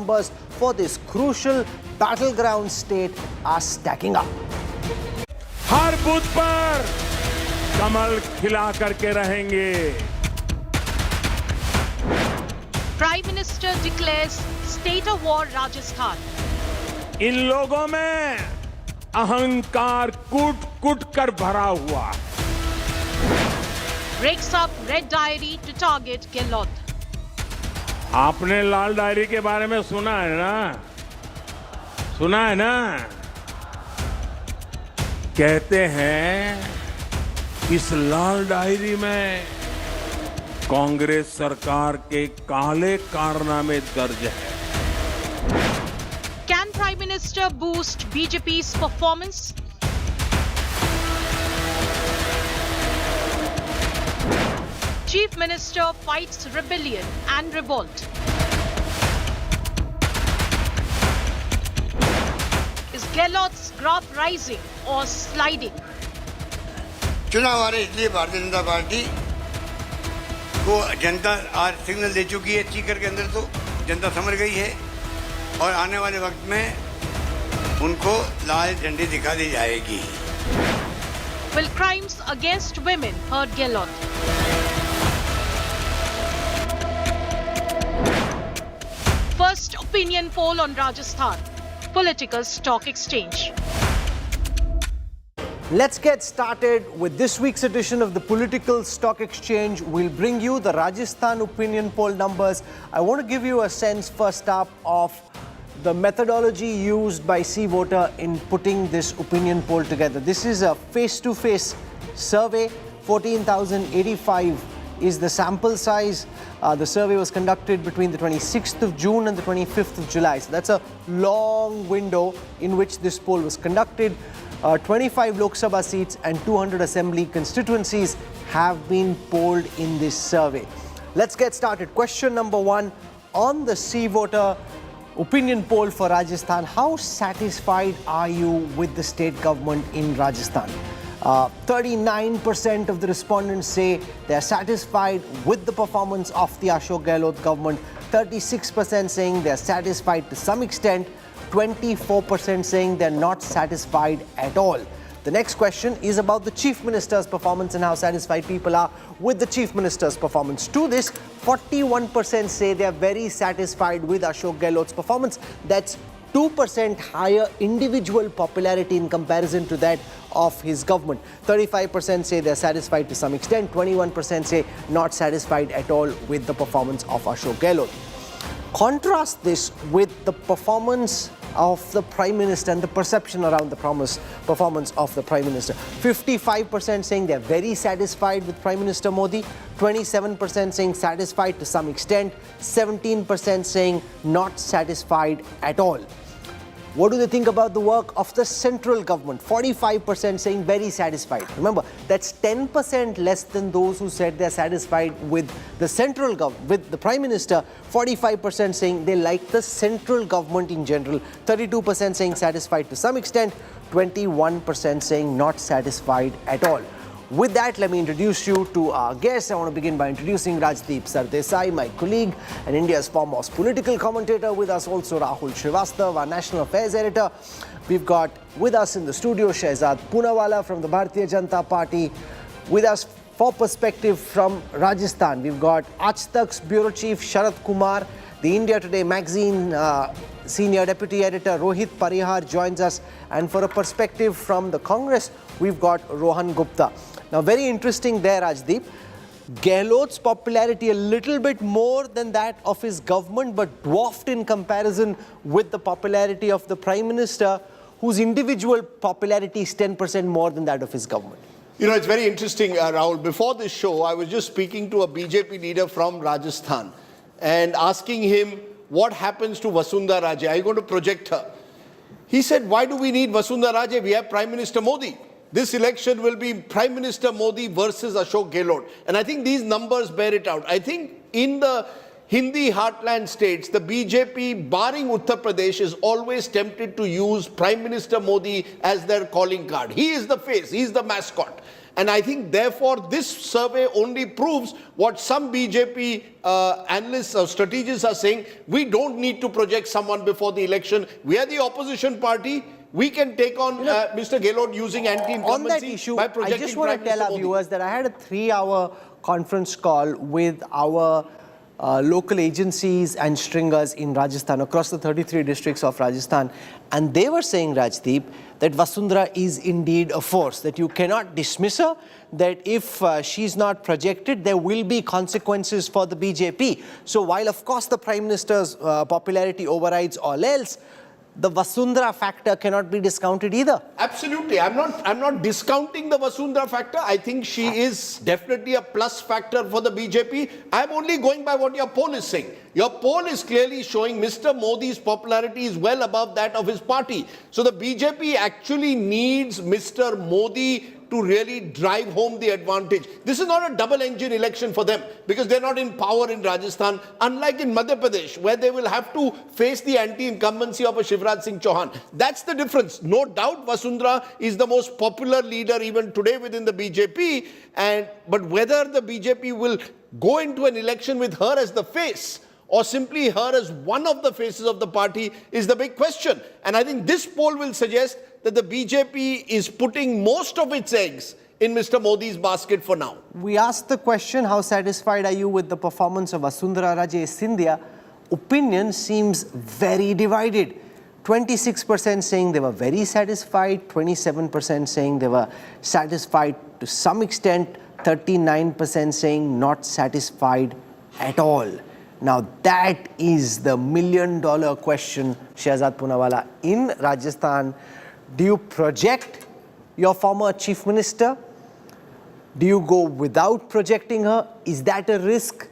numbers for this crucial battleground state are stacking up. Her booth पर कमल खिला करके रहेंगे. Prime Minister declares state of war Rajasthan. इन लोगों में अहंकार कूट-कूट कर भरा हुआ. Breaks up red diary to target Gehlot. आपने लाल डायरी के बारे में सुना है ना? सुना है ना? कहते हैं इस लाल डायरी में कांग्रेस सरकार के काले कारनामे दर्ज है. Can Prime Minister boost BJP's performance? Chief Minister fights rebellion and revolt. Is Gehlot's graph rising or sliding? चुनाव आ रहे इसलिए भारतीय जनता पार्टी को जनता आज सिग्नल दे चुकी है. चीकर के अंदर तो जनता समझ गई है और आने वाले वक्त में उनको लाल झंडी दिखा दी जाएगी. Will crimes against women hurt Gehlot? First opinion poll on Rajasthan. Political stock exchange. Let's get started with this week's edition of the Political Stock Exchange. We'll bring you the Rajasthan opinion poll numbers. I want to give you a sense first up of the methodology used by C-Voter in putting this opinion poll together. This is a face-to-face survey. 14,085 is the sample size. The survey was conducted between the 26th of June and the 25th of July. So that's a long window in which this poll was conducted. 25 Lok Sabha seats and 200 assembly constituencies have been polled in this survey. Let's get started. Question number one on the C-Voter opinion poll for Rajasthan. How satisfied are you with the state government in Rajasthan? 39% of the respondents say they are satisfied with the performance of the Ashok Gehlot government. 36% saying they are satisfied to some extent. 24% saying they're not satisfied at all. The next question is about the Chief Minister's performance and how satisfied people are with the Chief Minister's performance. To this, 41% say they are very satisfied with Ashok Gehlot's performance. That's 2% higher individual popularity in comparison to that of his government. 35% say they're satisfied to some extent. 21% say not satisfied at all with the performance of Ashok Gehlot. Contrast this with the performance of the Prime Minister and the perception around the performance of the Prime Minister. 55% saying they're very satisfied with Prime Minister Modi, 27% saying satisfied to some extent, 17% saying not satisfied at all. What do they think about the work of the central government? 45% saying very satisfied. Remember, that's 10% less than those who said they're satisfied with the central government, with the Prime Minister. 45% saying they like the central government in general. 32% saying satisfied to some extent. 21% saying not satisfied at all. With that, let me introduce you to our guest. I want to begin by introducing Rajdeep Sardesai, my colleague and India's foremost political commentator. With us also Rahul Srivastava, our National Affairs Editor. We've got with us in the studio Shehzad Poonawala from the Bharatiya Janata Party. With us for perspective from Rajasthan, we've got Aaj Tak's Bureau Chief Sharad Kumar. The India Today magazine Senior Deputy Editor Rohit Parihar joins us. And for a perspective from the Congress, we've got Rohan Gupta. Now, very interesting there, Rajdeep. Gehlot's popularity a little bit more than that of his government, but dwarfed in comparison with the popularity of the Prime Minister, whose individual popularity is 10% more than that of his government. You know, it's very interesting, Rahul. Before this show, I was just speaking to a BJP leader from Rajasthan and asking him what happens to Vasundhara Raje. Are you going to project her? He said, why do we need Vasundhara Raje? We have Prime Minister Modi. This election will be Prime Minister Modi versus Ashok Gehlot. And I think these numbers bear it out. I think in the Hindi heartland states, the BJP, barring Uttar Pradesh, is always tempted to use Prime Minister Modi as their calling card. He is the face, he is the mascot. And I think, therefore, this survey only proves what some BJP analysts or strategists are saying. We don't need to project someone before the election. We are the opposition party. We can take on Mr. Gehlot using anti-incumbency on that issue, by I projecting just want Prime to tell Minister our Modi. viewers that I had a 3-hour conference call with our local agencies and stringers in Rajasthan, across the 33 districts of Rajasthan. And they were saying, Rajdeep, that Vasundhara is indeed a force, that you cannot dismiss her, that if she's not projected, there will be consequences for the BJP. So while, of course, the Prime Minister's popularity overrides all else, the Vasundhara factor cannot be discounted either. Absolutely. I'm not discounting the Vasundhara factor. I think she is definitely a plus factor for the BJP. I'm only going by what your poll is saying. Your poll is clearly showing Mr. Modi's popularity is well above that of his party. So the BJP actually needs Mr. Modi to really drive home the advantage. This is not a double-engine election for them because they're not in power in Rajasthan, unlike in Madhya Pradesh, where they will have to face the anti-incumbency of a Shivraj Singh Chauhan. That's the difference. No doubt Vasundhara is the most popular leader even today within the BJP, but whether the BJP will go into an election with her as the face or simply her as one of the faces of the party is the big question. And I think this poll will suggest that the BJP is putting most of its eggs in Mr. Modi's basket for now. We asked the question, how satisfied are you with the performance of Vasundhara Raje Scindia? Opinion seems very divided. 26% saying they were very satisfied, 27% saying they were satisfied to some extent, 39% saying not satisfied at all. Now that is the million-dollar question, Shehzad Poonawalla. In Rajasthan, do you project your former chief minister? Do you go without projecting her? Is that a risk?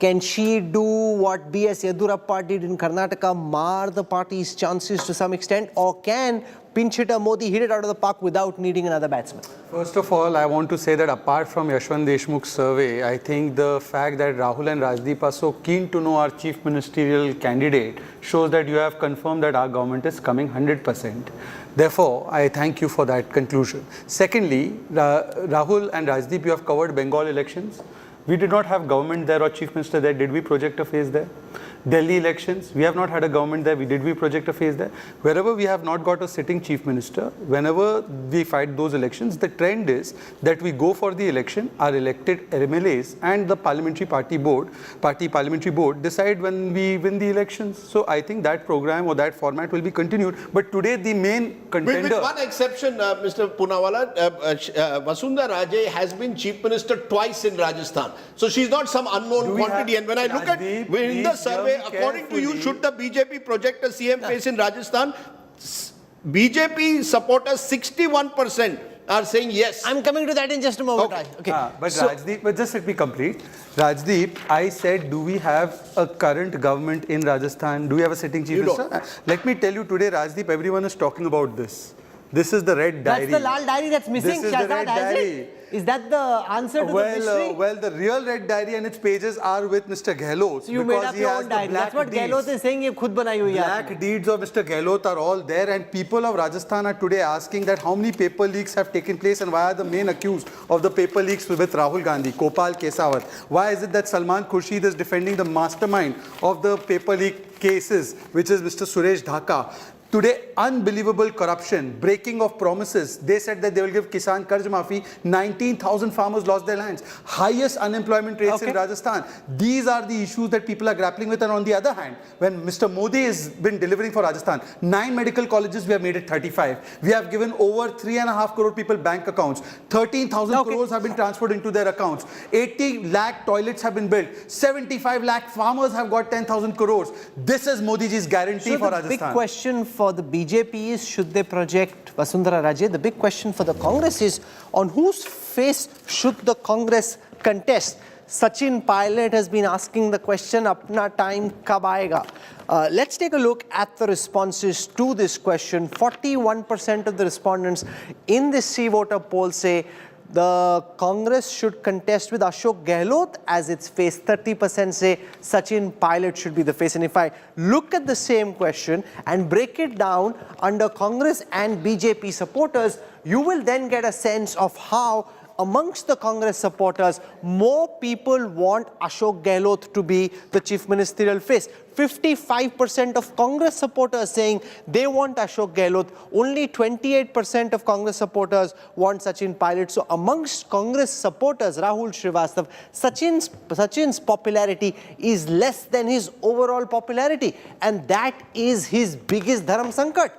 Can she do what B.S. Yedurappa did in Karnataka, mar the party's chances to some extent? Or can pinch hitter Modi hit it out of the park without needing another batsman? First of all, I want to say that apart from Yashwant Deshmukh's survey, I think the fact that Rahul and Rajdeep are so keen to know our chief ministerial candidate shows that you have confirmed that our government is coming 100%. Therefore, I thank you for that conclusion. Secondly, Rahul and Rajdeep, you have covered Bengal elections. We did not have government there or chief minister there. Did we project a face there? Delhi elections, we have not had a government there. Did we project a face there? Wherever we have not got a sitting chief minister, whenever we fight those elections, the trend is that we go for the election, our elected MLAs and the parliamentary parliamentary board decide when we win the elections. So I think that program or that format will be continued. But today the main contender... With one exception, Mr. Poonawalla, Vasundhara Raje has been chief minister twice in Rajasthan. So she's not some unknown quantity. And when I look at in the survey, according to you, should the BJP project a CM face in Rajasthan? BJP supporters 61% are saying yes. I'm coming to that in just a moment. Okay. Rajdeep, but just let me complete. Rajdeep, I said, do we have a current government in Rajasthan? Do we have a sitting chief minister? Let me tell you today, Rajdeep, everyone is talking about this. This is the red diary. That's the Lal diary that's missing. This is the red diary. Is that the answer to the mystery? Well, the real red diary and its pages are with Mr. Gehlot. So you made up your own diary. That's what Gehlot is saying. Black deeds of Mr. Gehlot are all there, and people of Rajasthan are today asking that how many paper leaks have taken place and why are the main accused of the paper leaks with Rahul Gandhi, Kopal Kesawat? Why is it that Salman Khurshid is defending the mastermind of the paper leak cases, which is Mr. Suresh Dhaka? Today, unbelievable corruption, breaking of promises. They said that they will give Kisan Karz Maafi. 19,000 farmers lost their lands. Highest unemployment rates in Rajasthan. These are the issues that people are grappling with. And on the other hand, when Mr. Modi has been delivering for Rajasthan, 9 medical colleges, we have made it 35. We have given over 3.5 crore people bank accounts. 13,000 crores have been transferred into their accounts. 80 lakh toilets have been built. 75 lakh farmers have got 10,000 crores. This is Modi ji's guarantee for Rajasthan. So the big question for the BJP is, should they project Vasundhara Raje? The big question for the Congress is, on whose face should the Congress contest? Sachin Pilot has been asking the question, apna time kab aayega? Let's take a look at the responses to this question. 41% of the respondents in this C-voter poll say the Congress should contest with Ashok Gehlot as its face. 30% say Sachin Pilot should be the face. And if I look at the same question and break it down under Congress and BJP supporters, you will then get a sense of how amongst the Congress supporters, more people want Ashok Gehlot to be the chief ministerial face. 55% of Congress supporters saying they want Ashok Gehlot. Only 28% of Congress supporters want Sachin Pilot. So amongst Congress supporters, Rahul Srivastav, Sachin's popularity is less than his overall popularity. And that is his biggest dharam sankat.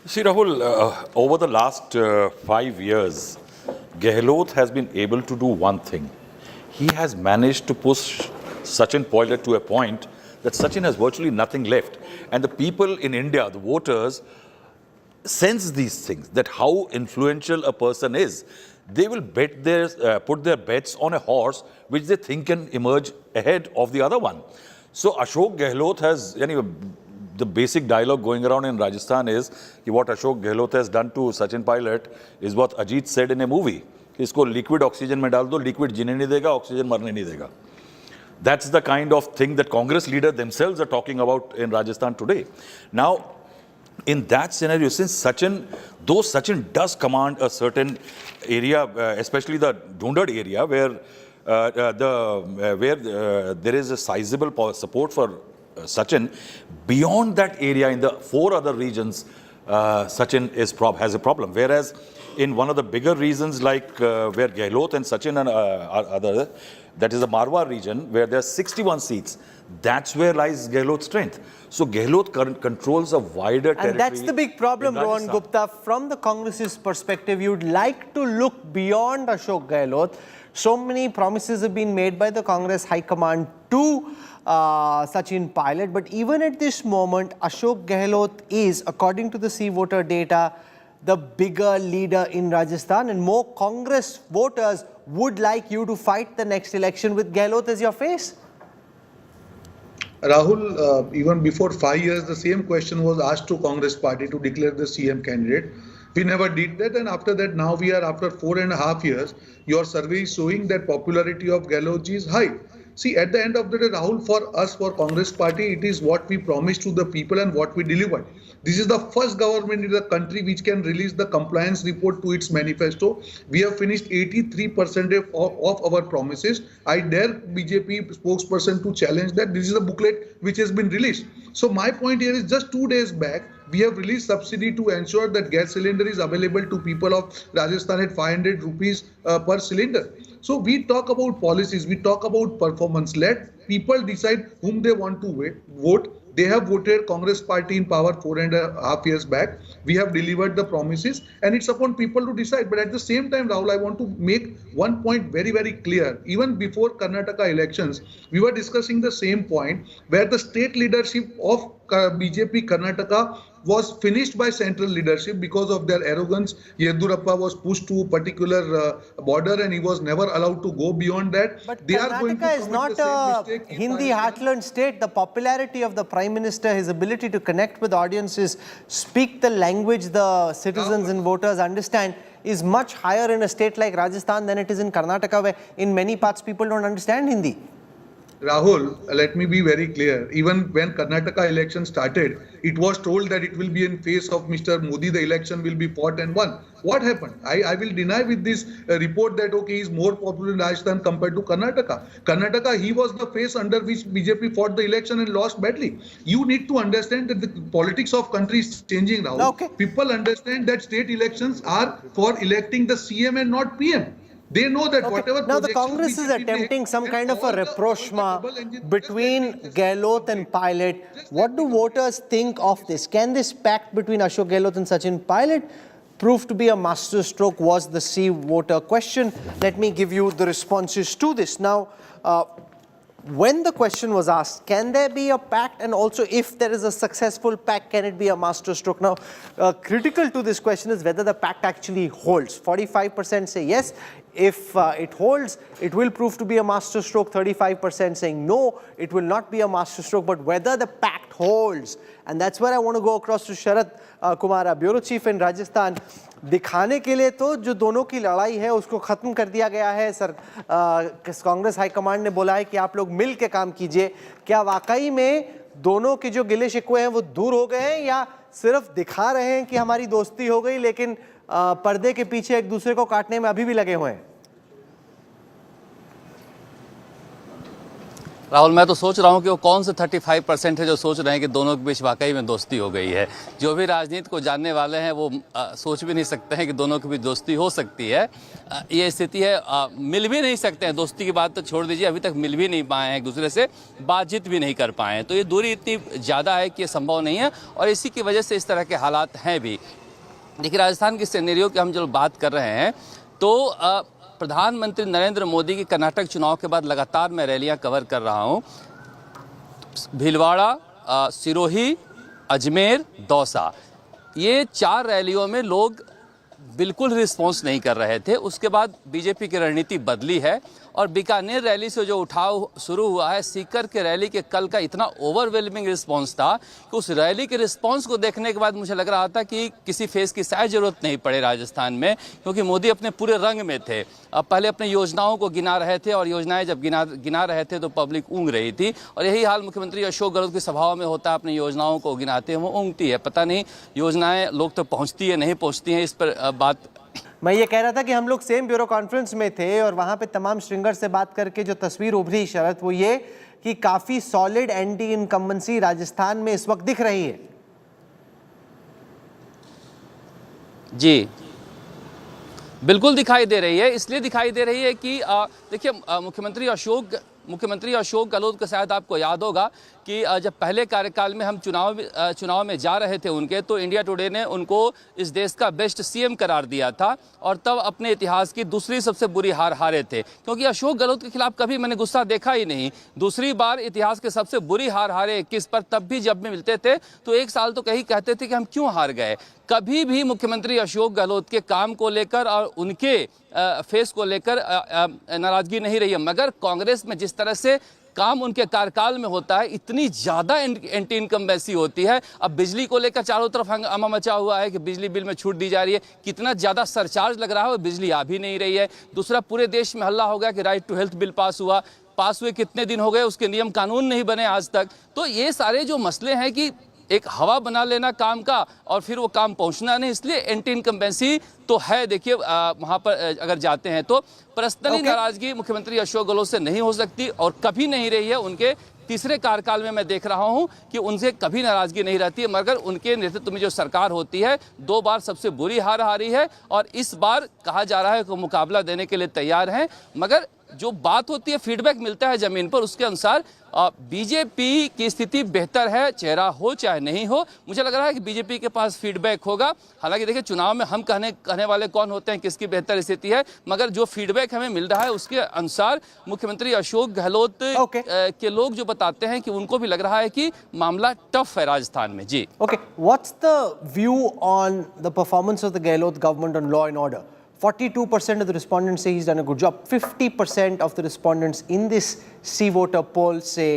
See, Rahul, over the last 5 years, Gehlot has been able to do one thing. He has managed to push Sachin Pilot to a point that Sachin has virtually nothing left. And the people in India, the voters, sense these things, that how influential a person is. They will put their bets on a horse which they think can emerge ahead of the other one. So Ashok Gehlot has, anyway, the basic dialogue going around in Rajasthan is what Ashok Gehlot has done to Sachin Pilot is what Ajit said in a movie. इसको liquid oxygen में डाल दो, liquid जीने नहीं देगा, oxygen मरने नहीं देगा. That's the kind of thing that Congress leaders themselves are talking about in Rajasthan today. Now, in that scenario, since Sachin, though Sachin does command a certain area, especially the Dhundad area, where there is a sizable support for Sachin, beyond that area, in the 4 other regions, Sachin has a problem. Whereas in one of the bigger regions, like where Gehlot and Sachin and other, that is the Marwar region, where there are 61 seats. That's where lies Gehlot's strength. So Gehlot controls a wider territory. And that's the big problem, Rohan Gupta. From the Congress's perspective, you'd like to look beyond Ashok Gehlot. So many promises have been made by the Congress High Command to Sachin Pilot. But even at this moment, Ashok Gehlot is, according to the C-voter data, the bigger leader in Rajasthan, and more Congress voters would like you to fight the next election with Gehlot as your face. Rahul, even before 5 years, the same question was asked to Congress party to declare the CM candidate. We never did that, and after that, now we are after 4.5 years. Your survey is showing that popularity of Gehlot is high. See, at the end of the day, Rahul, for us, for Congress party, it is what we promised to the people and what we delivered. This is the first government in the country which can release the compliance report to its manifesto. We have finished 83% of our promises. I dare BJP spokesperson to challenge that. This is a booklet which has been released. So my point here is, just 2 days back, we have released subsidy to ensure that gas cylinder is available to people of Rajasthan at 500 rupees per cylinder. So we talk about policies, we talk about performance. Let people decide whom they want to vote. They have voted Congress party in power 4.5 years back. We have delivered the promises, and it's upon people to decide. But at the same time, Rahul, I want to make one point very, very clear. Even before Karnataka elections, we were discussing the same point, where the state leadership of BJP Karnataka was finished by central leadership because of their arrogance. Yedurappa was pushed to a particular border and he was never allowed to go beyond that. But Karnataka is not a Hindi heartland state. The popularity of the Prime Minister, his ability to connect with audiences, speak the language the citizens and voters understand, is much higher in a state like Rajasthan than it is in Karnataka, where in many parts people don't understand Hindi. Rahul, let me be very clear. Even when Karnataka election started, it was told that it will be in face of Mr. Modi, the election will be fought and won. What happened? I will deny with this report that, okay, he is more popular in Rajasthan compared to Karnataka. Karnataka, he was the face under which BJP fought the election and lost badly. You need to understand that the politics of country is changing now. Okay. People understand that state elections are for electing the CM and not PM. They know that whatever. Now the Congress is attempting some kind of a rapprochement between Gehlot and Pilot. What do voters think of this? Can this pact between Ashok Gehlot and Sachin Pilot prove to be a masterstroke? Was the C-voter question. Let me give you the responses to this. Now, when the question was asked, can there be a pact, and also if there is a successful pact, can it be a masterstroke? Now, critical to this question is whether the pact actually holds. 45% say yes. If it holds, it will prove to be a masterstroke. 35% saying no, it will not be a masterstroke. But whether the pact holds, and that's where I want to go across to Sharad Kumara, Bureau Chief in Rajasthan. दिखाने के लिए तो जो दोनों की लड़ाई है उसको ख़त्म कर दिया गया है। सर कांग्रेस हाईकमांड ने बोला है कि आप लोग मिल के काम कीजिए। क्या वाकई में दोनों के जो गिले शिकवे हैं वो दूर हो गए हैं, या सिर्फ दिखा रहे हैं कि हमारी दोस्ती हो गई, लेकिन पर्दे के पीछे एक दूसरे को काटने में अभी भी लगे हुए हैं। राहुल, मैं तो सोच रहा हूँ कि वो कौन से 35% है जो सोच रहे हैं कि दोनों के बीच वाकई में दोस्ती हो गई है। जो भी राजनीति को जानने वाले हैं वो सोच भी नहीं सकते हैं कि दोनों के बीच दोस्ती हो सकती है। ये स्थिति है, मिल भी नहीं सकते हैं। दोस्ती की बात तो छोड़ दीजिए, अभी तक मिल भी नहीं पाए हैं, एक दूसरे से बातचीत भी नहीं कर पाए हैं। तो ये दूरी इतनी ज़्यादा है कि ये संभव नहीं है और इसी की वजह से इस तरह के हालात हैं भी। देखिए, राजस्थान की सिनेरियो की हम जो बात कर रहे हैं तो प्रधानमंत्री नरेंद्र मोदी की कर्नाटक चुनाव के बाद लगातार मैं रैलियां कवर कर रहा हूं। भीलवाड़ा, सिरोही, अजमेर, दौसा, ये 4 रैलियों में लोग बिल्कुल रिस्पॉन्स नहीं कर रहे थे। उसके बाद बीजेपी की रणनीति बदली है और बीकानेर रैली से जो उठाव शुरू हुआ है, सीकर के रैली के कल का इतना ओवरवेलमिंग रिस्पांस था कि उस रैली के रिस्पांस को देखने के बाद मुझे लग रहा था कि किसी फेस की शायद जरूरत नहीं पड़े राजस्थान में, क्योंकि मोदी अपने पूरे रंग में थे। अब पहले अपने योजनाओं को गिना रहे थे और योजनाएं जब गिना रहे थे तो पब्लिक ऊँग रही थी और यही हाल मुख्यमंत्री अशोक गहलोत की सभाओं में होता है। अपनी योजनाओं को गिनाते हैं वो ऊँगती है, पता नहीं योजनाएं लोग तक पहुँचती है नहीं पहुँचती हैं, इस पर बात। मैं ये कह रहा था कि हम लोग सेम ब्यूरो कॉन्फ्रेंस में थे और वहां पे तमाम स्ट्रिंगर से बात करके जो तस्वीर उभरी शरत, वो ये कि काफी सॉलिड एंटी इनकम्बेंसी राजस्थान में इस वक्त दिख रही है। जी बिल्कुल दिखाई दे रही है। इसलिए दिखाई दे रही है कि देखिए, मुख्यमंत्री अशोक गहलोत को शायद आपको याद होगा कि जब पहले कार्यकाल में हम चुनाव में जा रहे थे उनके, तो इंडिया टुडे ने उनको इस देश का बेस्ट सीएम करार दिया था और तब अपने इतिहास की दूसरी सबसे बुरी हार हारे थे, क्योंकि अशोक गहलोत के खिलाफ कभी मैंने गुस्सा देखा ही नहीं। दूसरी बार इतिहास के सबसे बुरी हार हारे 21 पर, तब भी जब भी मिलते थे तो एक साल तो कहीं कहते थे कि हम क्यों हार गए। कभी भी मुख्यमंत्री अशोक गहलोत के काम को लेकर और उनके फेस को लेकर नाराजगी नहीं रही है, मगर कांग्रेस में जिस तरह से काम उनके कार्यकाल में होता है, इतनी ज़्यादा एंटी इनकम्बेंसी होती है। अब बिजली को लेकर चारों तरफ हंगामा मचा हुआ है कि बिजली बिल में छूट दी जा रही है, कितना ज़्यादा सरचार्ज लग रहा है और बिजली आ भी नहीं रही है। दूसरा, पूरे देश में हल्ला हो गया कि right to health bill pass हुए कितने दिन हो गए, उसके नियम कानून नहीं बने आज तक। तो ये सारे जो मसले हैं कि एक हवा बना लेना काम का और फिर वो काम पहुंचना नहीं, इसलिए एंटी इनकम्बेंसी तो है। देखिए, वहां पर अगर जाते हैं तो पर्सनली नाराजगी मुख्यमंत्री अशोक गहलोत से नहीं हो सकती और कभी नहीं रही है। उनके तीसरे कार्यकाल में मैं देख रहा हूं कि उनसे कभी नाराजगी नहीं रहती है, मगर उनके नेतृत्व में जो सरकार होती है 2 बार सबसे बुरी हार हारी है और इस बार कहा जा रहा है कि मुकाबला देने के लिए तैयार हैं। मगर जो बात होती है, फीडबैक मिलता है जमीन पर, उसके अनुसार बीजेपी की स्थिति बेहतर है, चेहरा हो चाहे नहीं हो। मुझे लग रहा है कि बीजेपी के पास फीडबैक होगा। हालांकि देखिए, चुनाव में हम कहने वाले कौन होते हैं किसकी बेहतर स्थिति है, मगर जो फीडबैक हमें मिल रहा है उसके अनुसार मुख्यमंत्री अशोक गहलोत के लोग जो बताते हैं कि उनको भी लग रहा है कि मामला टफ है राजस्थान में। जी okay, what's the view on the performance of the Gehlot government on law and order? 42% of the respondents say he's done a good job. 50% of the respondents in this C-voter poll say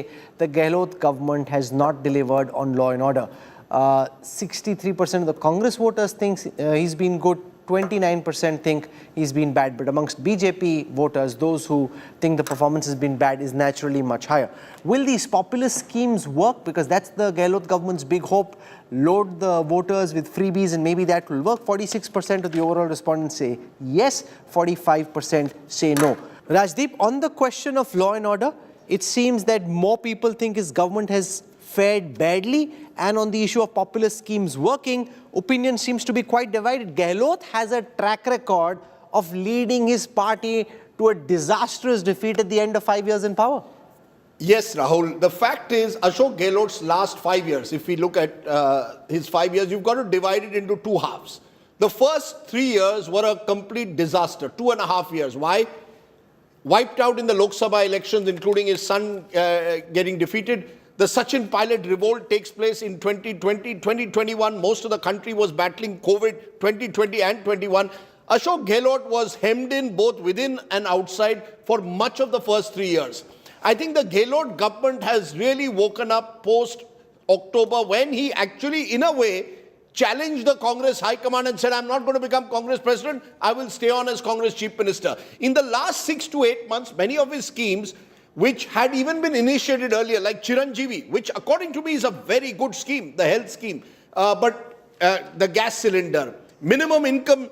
the Gehlot government has not delivered on law and order. 63% of the Congress voters think he's been good. 29% think he's been bad. But amongst BJP voters, those who think the performance has been bad is naturally much higher. Will these populist schemes work? Because that's the Gehlot government's big hope. Load the voters with freebies and maybe that will work. 46% of the overall respondents say yes, 45% say no. Rajdeep, on the question of law and order, it seems that more people think his government has fared badly, and on the issue of populist schemes working, opinion seems to be quite divided. Gehlot has a track record of leading his party to a disastrous defeat at the end of 5 years in power. Yes, Rahul. The fact is, Ashok Gehlot's last 5 years, if we look at his 5 years, you've got to divide it into 2 halves. The first 3 years were a complete disaster, 2.5 years. Why? Wiped out in the Lok Sabha elections, including his son getting defeated. The Sachin pilot revolt takes place in 2020, 2021. Most of the country was battling COVID, 2020 and 21. Ashok Gehlot was hemmed in both within and outside for much of the first 3 years. I think the Gehlot government has really woken up post-October when he actually, in a way, challenged the Congress High Command and said, I'm not going to become Congress president, I will stay on as Congress Chief Minister. In the last 6 to 8 months, many of his schemes, which had even been initiated earlier, like Chiranjeevi, which according to me is a very good scheme, the health scheme, but the gas cylinder, minimum income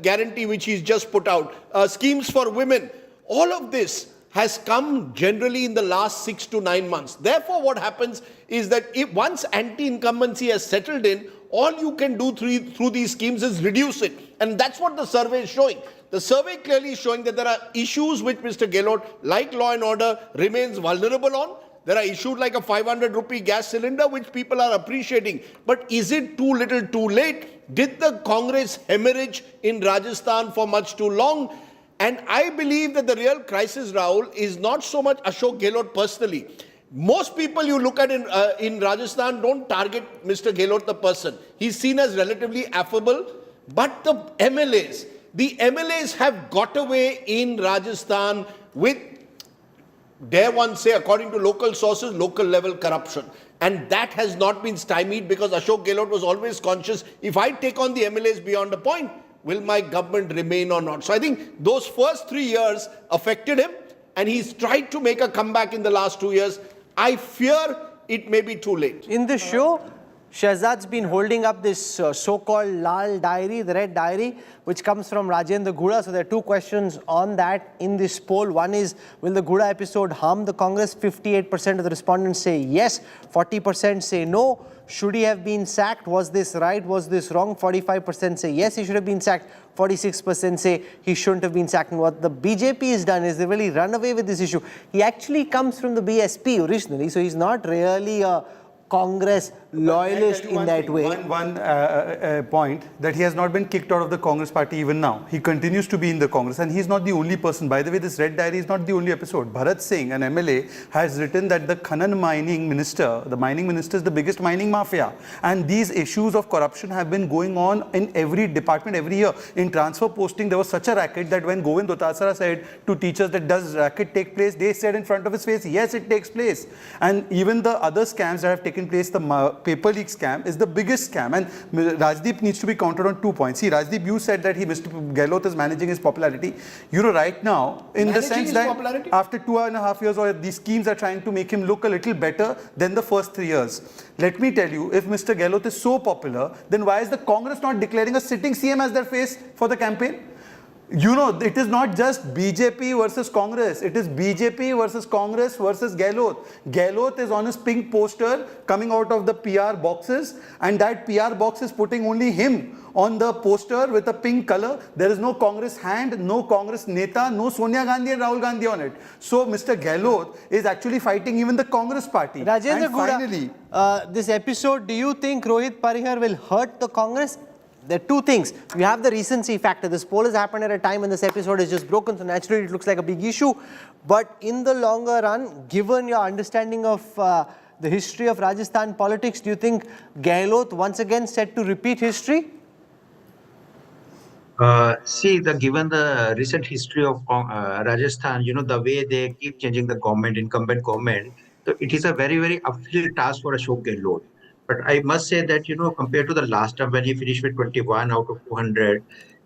guarantee which he's just put out, schemes for women, all of this has come generally in the last 6 to 9 months. Therefore, what happens is that if once anti-incumbency has settled in, all you can do through these schemes is reduce it. And that's what the survey is showing. The survey clearly is showing that there are issues which Mr. Gehlot, like law and order, remains vulnerable on. There are issues like a 500 rupee gas cylinder which people are appreciating. But is it too little too late? Did the Congress hemorrhage in Rajasthan for much too long? And I believe that the real crisis, Rahul, is not so much Ashok Gehlot personally. Most people you look at in Rajasthan don't target Mr. Gehlot the person. He's seen as relatively affable. But the MLAs have got away in Rajasthan with, dare one say, according to local sources, local level corruption. And that has not been stymied because Ashok Gehlot was always conscious, if I take on the MLAs beyond a point, will my government remain or not? So I think those first 3 years affected him and he's tried to make a comeback in the last 2 years. I fear it may be too late. In this show, Shehzad's been holding up this so-called Lal diary, the red diary, which comes from Rajendra Gouda. So there are two questions on that in this poll. One is, will the Gouda episode harm the Congress? 58% of the respondents say yes, 40% say no. Should he have been sacked? Was this right? Was this wrong? 45% say yes, he should have been sacked. 46% say he shouldn't have been sacked. And what the BJP has done is they really run away with this issue. He actually comes from the BSP originally, so he's not really a Congress loyalist in that way. One point, that he has not been kicked out of the Congress party even now. He continues to be in the Congress and he's not the only person. By the way, this red diary is not the only episode. Bharat Singh, an MLA, has written that the Khanan mining minister, the mining minister is the biggest mining mafia. And these issues of corruption have been going on in every department every year. In transfer posting, there was such a racket that when Govind Dotasara said to teachers that does racket take place, they said in front of his face, yes, it takes place. And even the other scams that have taken place, the paper leak scam is the biggest scam, and Rajdeep needs to be counted on 2 points. See, Rajdeep, you said that Mr. Gehlot is managing his popularity. You know, right now, in managing the sense that popularity? After 2.5 years, or these schemes are trying to make him look a little better than the first 3 years. Let me tell you, if Mr. Gehlot is so popular, then why is the Congress not declaring a sitting CM as their face for the campaign? You know, it is not just BJP versus Congress. It is BJP versus Congress versus Gehlot. Gehlot is on his pink poster coming out of the PR boxes, and that PR box is putting only him on the poster with a pink color. There is no Congress hand, no Congress Neta, no Sonia Gandhi and Rahul Gandhi on it. So Mr. Gehlot is actually fighting even the Congress party. Rajendra Gouda, this episode, do you think Rohit Parihar will hurt the Congress? There are two things. You have the recency factor. This poll has happened at a time when this episode is just broken, so naturally it looks like a big issue. But in the longer run, given your understanding of the history of Rajasthan politics, do you think Gehlot once again set to repeat history? Given the recent history of Rajasthan, you know, the way they keep changing the government, incumbent government, so it is a very, very uphill task for Ashok Gehlot. But I must say that, you know, compared to the last time when he finished with 21 out of 200,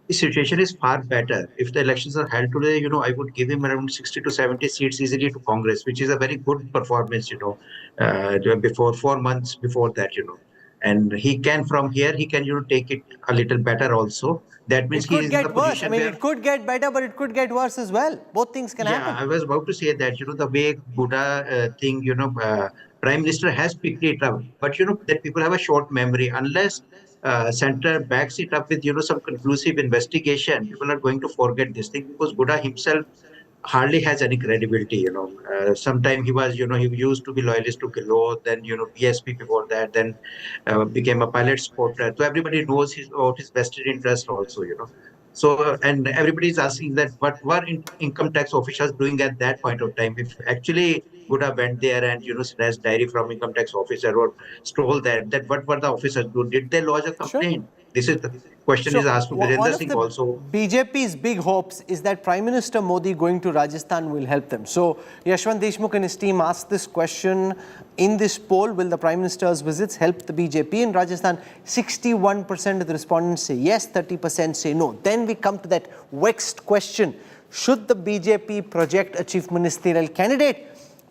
the situation is far better. If the elections are held today, you know, I would give him around 60 to 70 seats easily to Congress, which is a very good performance, you know, before 4 months before that, you know. And he can, from here, he can, you know, take it a little better also. That means he is in the position. I mean, it could get better, but it could get worse as well. Both things can happen. Yeah, I was about to say that, you know, the way Gouda thing, you know, Prime Minister has picked it up, but you know that people have a short memory. Unless center backs it up with, you know, some conclusive investigation, people are going to forget this thing, because Gouda himself hardly has any credibility. You know, sometime he was, you know, he used to be loyalist to Gehlot, then, you know, BSP before that, then became a pilot supporter. So everybody knows about his vested interest also, you know. So, and everybody is asking that what were income tax officials doing at that point of time? If actually Gouda went there and, you know, snatched diary from income tax officer or stole that what were the officers do? Did they lodge a complaint? Sure. This is the question is asked to Virendra Singh also. BJP's big hopes is that Prime Minister Modi going to Rajasthan will help them. So Yashwant Deshmukh and his team asked this question in this poll: will the Prime Minister's visits help the BJP in Rajasthan? 61% of the respondents say yes, 30% say no. Then we come to that vexed question: should the BJP project a chief ministerial candidate?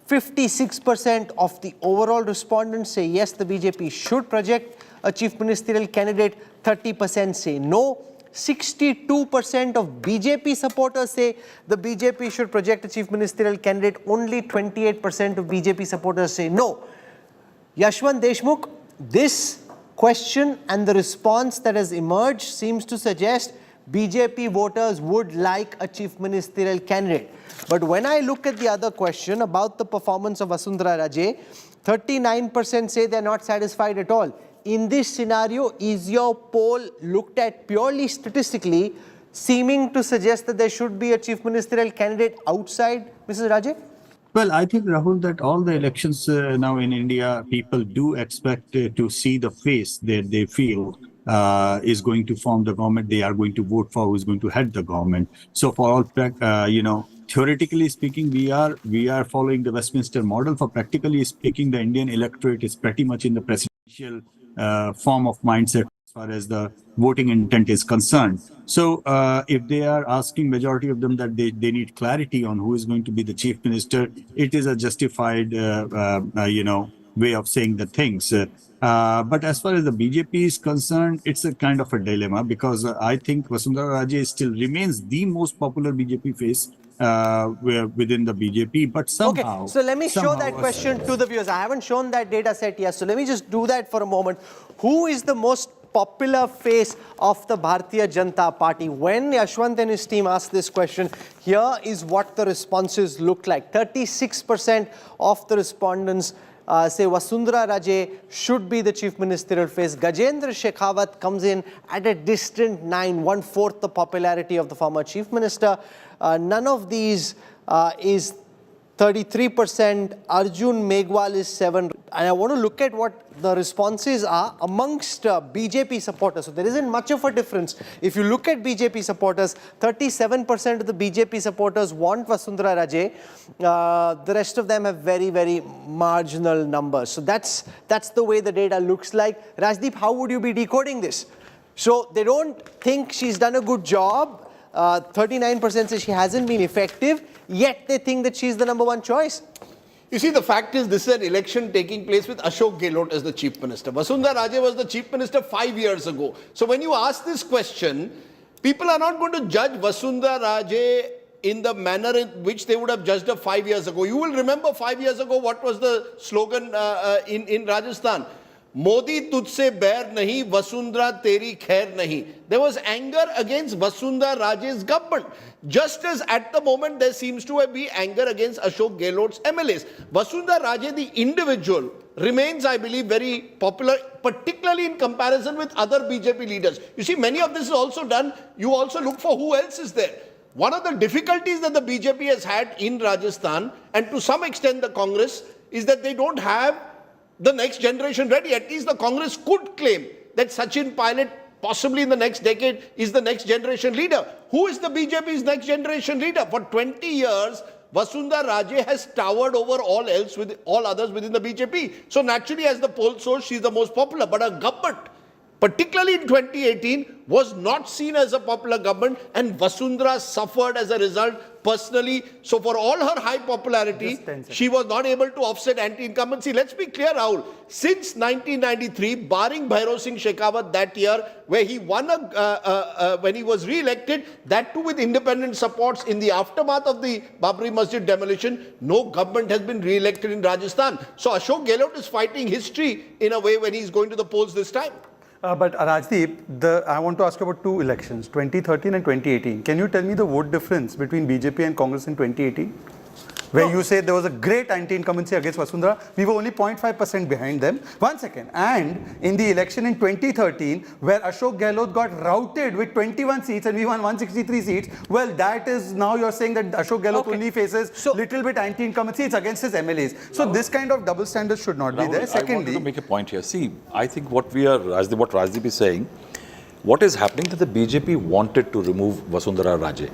56% of the overall respondents say yes, the BJP should project a chief ministerial candidate. 30% say no. 62% of BJP supporters say the BJP should project a chief ministerial candidate. Only 28% of BJP supporters say no. Yashwant Deshmukh, this question and the response that has emerged seems to suggest BJP voters would like a chief ministerial candidate. But when I look at the other question about the performance of Vasundhara Raje, 39% say they're not satisfied at all. In this scenario, is your poll looked at purely statistically, seeming to suggest that there should be a chief ministerial candidate outside Mrs. Raje? Well, I think, Rahul, that all the elections now in India, people do expect to see the face that they feel is going to form the government. They are going to vote for who is going to head the government. So for all, theoretically speaking, we are following the Westminster model. For practically speaking, the Indian electorate is pretty much in the presidential form of mindset as far as the voting intent is concerned. So if they are asking majority of them that they need clarity on who is going to be the chief minister, it is a justified, way of saying the things. But as far as the BJP is concerned, it's a kind of a dilemma because I think Vasundhara Raje still remains the most popular BJP face within the BJP, but somehow... Okay, so let me show that question to the viewers. I haven't shown that data set yet, so let me just do that for a moment. Who is the most popular face of the Bharatiya Janata Party? When Yashwant and his team asked this question, here is what the responses look like. 36% of the respondents say Vasundhara Raje should be the chief ministerial face. Gajendra Shekhawat comes in at a distant 9, 1/4 the popularity of the former chief minister. None of these is 33%. Arjun Megwal is 7%. And I want to look at what the responses are amongst BJP supporters. So there isn't much of a difference. If you look at BJP supporters, 37% of the BJP supporters want Vasundhara Raje. The rest of them have very, very marginal numbers. So that's the way the data looks like. Rajdeep, how would you be decoding this? So they don't think she's done a good job. 39% say she hasn't been effective, yet they think that she's the number one choice. You see, the fact is this is an election taking place with Ashok Gehlot as the chief minister. Vasundhara Raje was the chief minister 5 years ago. So when you ask this question, people are not going to judge Vasundhara Raje in the manner in which they would have judged her 5 years ago. You will remember 5 years ago what was the slogan in Rajasthan. Modi tujhse bair nahi, Vasundhara teri khair nahi. There was anger against Vasundhara Raje's government. Just as at the moment there seems to be anger against Ashok Gehlot's MLAs. Vasundhara Raje, the individual, remains, I believe, very popular, particularly in comparison with other BJP leaders. You see, many of this is also done. You also look for who else is there. One of the difficulties that the BJP has had in Rajasthan, and to some extent the Congress, is that they don't have the next generation ready. At least the Congress could claim that Sachin Pilot possibly in the next decade is the next generation leader. Who is the BJP's next generation leader? For 20 years, Vasundhara Raje has towered over all else with all others within the BJP. So naturally, as the poll shows, she's the most popular. But her government, particularly in 2018, was not seen as a popular government, and Vasundhara suffered as a result personally. So for all her high popularity, she was not able to offset anti-incumbency. Let's be clear, Rahul. Since 1993, barring Bhairav Singh Shekhawat that year, where he won when he was re-elected, that too with independent supports in the aftermath of the Babri Masjid demolition, no government has been re-elected in Rajasthan. So Ashok Gehlot is fighting history in a way when he's going to the polls this time. But Rajdeep, I want to ask about two elections, 2013 and 2018. Can you tell me the vote difference between BJP and Congress in 2018? Where you say there was a great anti-incumbency against Vasundhara. We were only 0.5% behind them. 1 second. And in the election in 2013, where Ashok Gehlot got routed with 21 seats and we won 163 seats, well, that is now you're saying that Ashok Gehlot only faces little bit anti-incumbency. It's against his MLAs. So this kind of double standard should not be there. Secondly, I wanted to make a point here. See, I think what Rajdeep is saying, what is happening that the BJP wanted to remove Vasundhara Raje.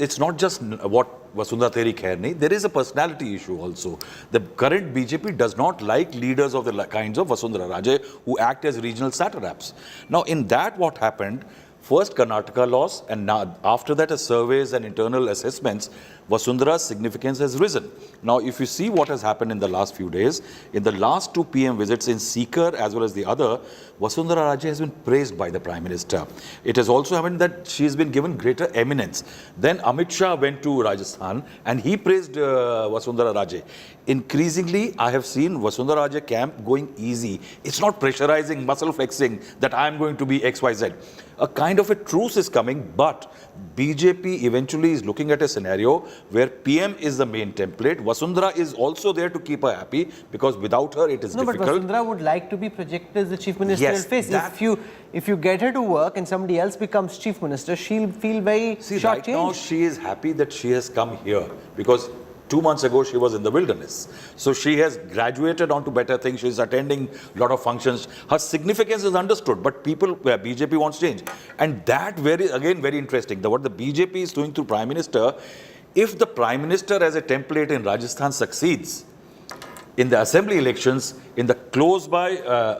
It's not just what Vasundhara teri khair nahi, there is a personality issue also. The current BJP does not like leaders of the kinds of Vasundhara Raje who act as regional satraps. Now in that what happened, first Karnataka loss, and now after that as surveys and internal assessments, Vasundhara's significance has risen. Now, if you see what has happened in the last few days, in the last two PM visits in Sikar as well as the other, Vasundhara Raje has been praised by the Prime Minister. It has also happened that she has been given greater eminence. Then Amit Shah went to Rajasthan and he praised Vasundhara Raje. Increasingly, I have seen Vasundhara Raje camp going easy. It's not pressurizing, muscle flexing that I am going to be XYZ. A kind of a truce is coming, but BJP eventually is looking at a scenario where PM is the main template. Vasundhara is also there to keep her happy because without her it is difficult. But Vasundhara would like to be projected as the chief ministerial face. If you get her to work and somebody else becomes chief minister, she'll feel very shortchanged. Right now she is happy that she has come here because 2 months ago, she was in the wilderness. So she has graduated onto better things. She's attending a lot of functions. Her significance is understood, but BJP wants change. And that again, very interesting. What the BJP is doing through Prime Minister, if the Prime Minister as a template in Rajasthan succeeds, in the assembly elections, in the close by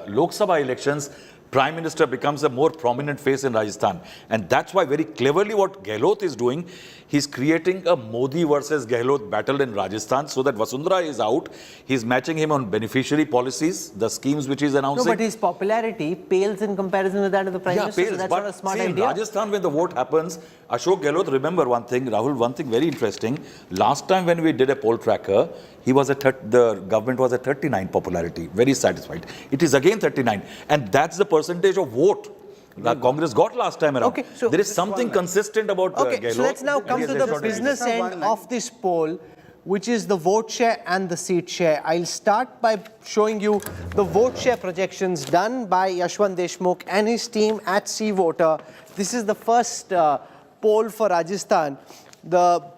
Lok Sabha elections, Prime Minister becomes a more prominent face in Rajasthan. And that's why very cleverly what Gehlot is doing, he's creating a Modi versus Gehlot battle in Rajasthan so that Vasundhara is out. He's matching him on beneficiary policies, the schemes which he's announcing. No, but his popularity pales in comparison with that of the Prime Minister. Pales, so that's but not a smart see, idea. in Rajasthan, when the vote happens, Ashok Gehlot, remember one thing, Rahul, one thing very interesting. Last time when we did a poll tracker, he was the government was at 39 popularity, very satisfied. It is again 39, and that's the percentage of vote Congress got last time around. Okay, so there is something consistent about Gehlot. So let's now come to the business end of this poll, which is the vote share and the seat share. I'll start by showing you the vote share projections done by Yashwant Deshmukh and his team at C Voter. This is the first poll for Rajasthan. The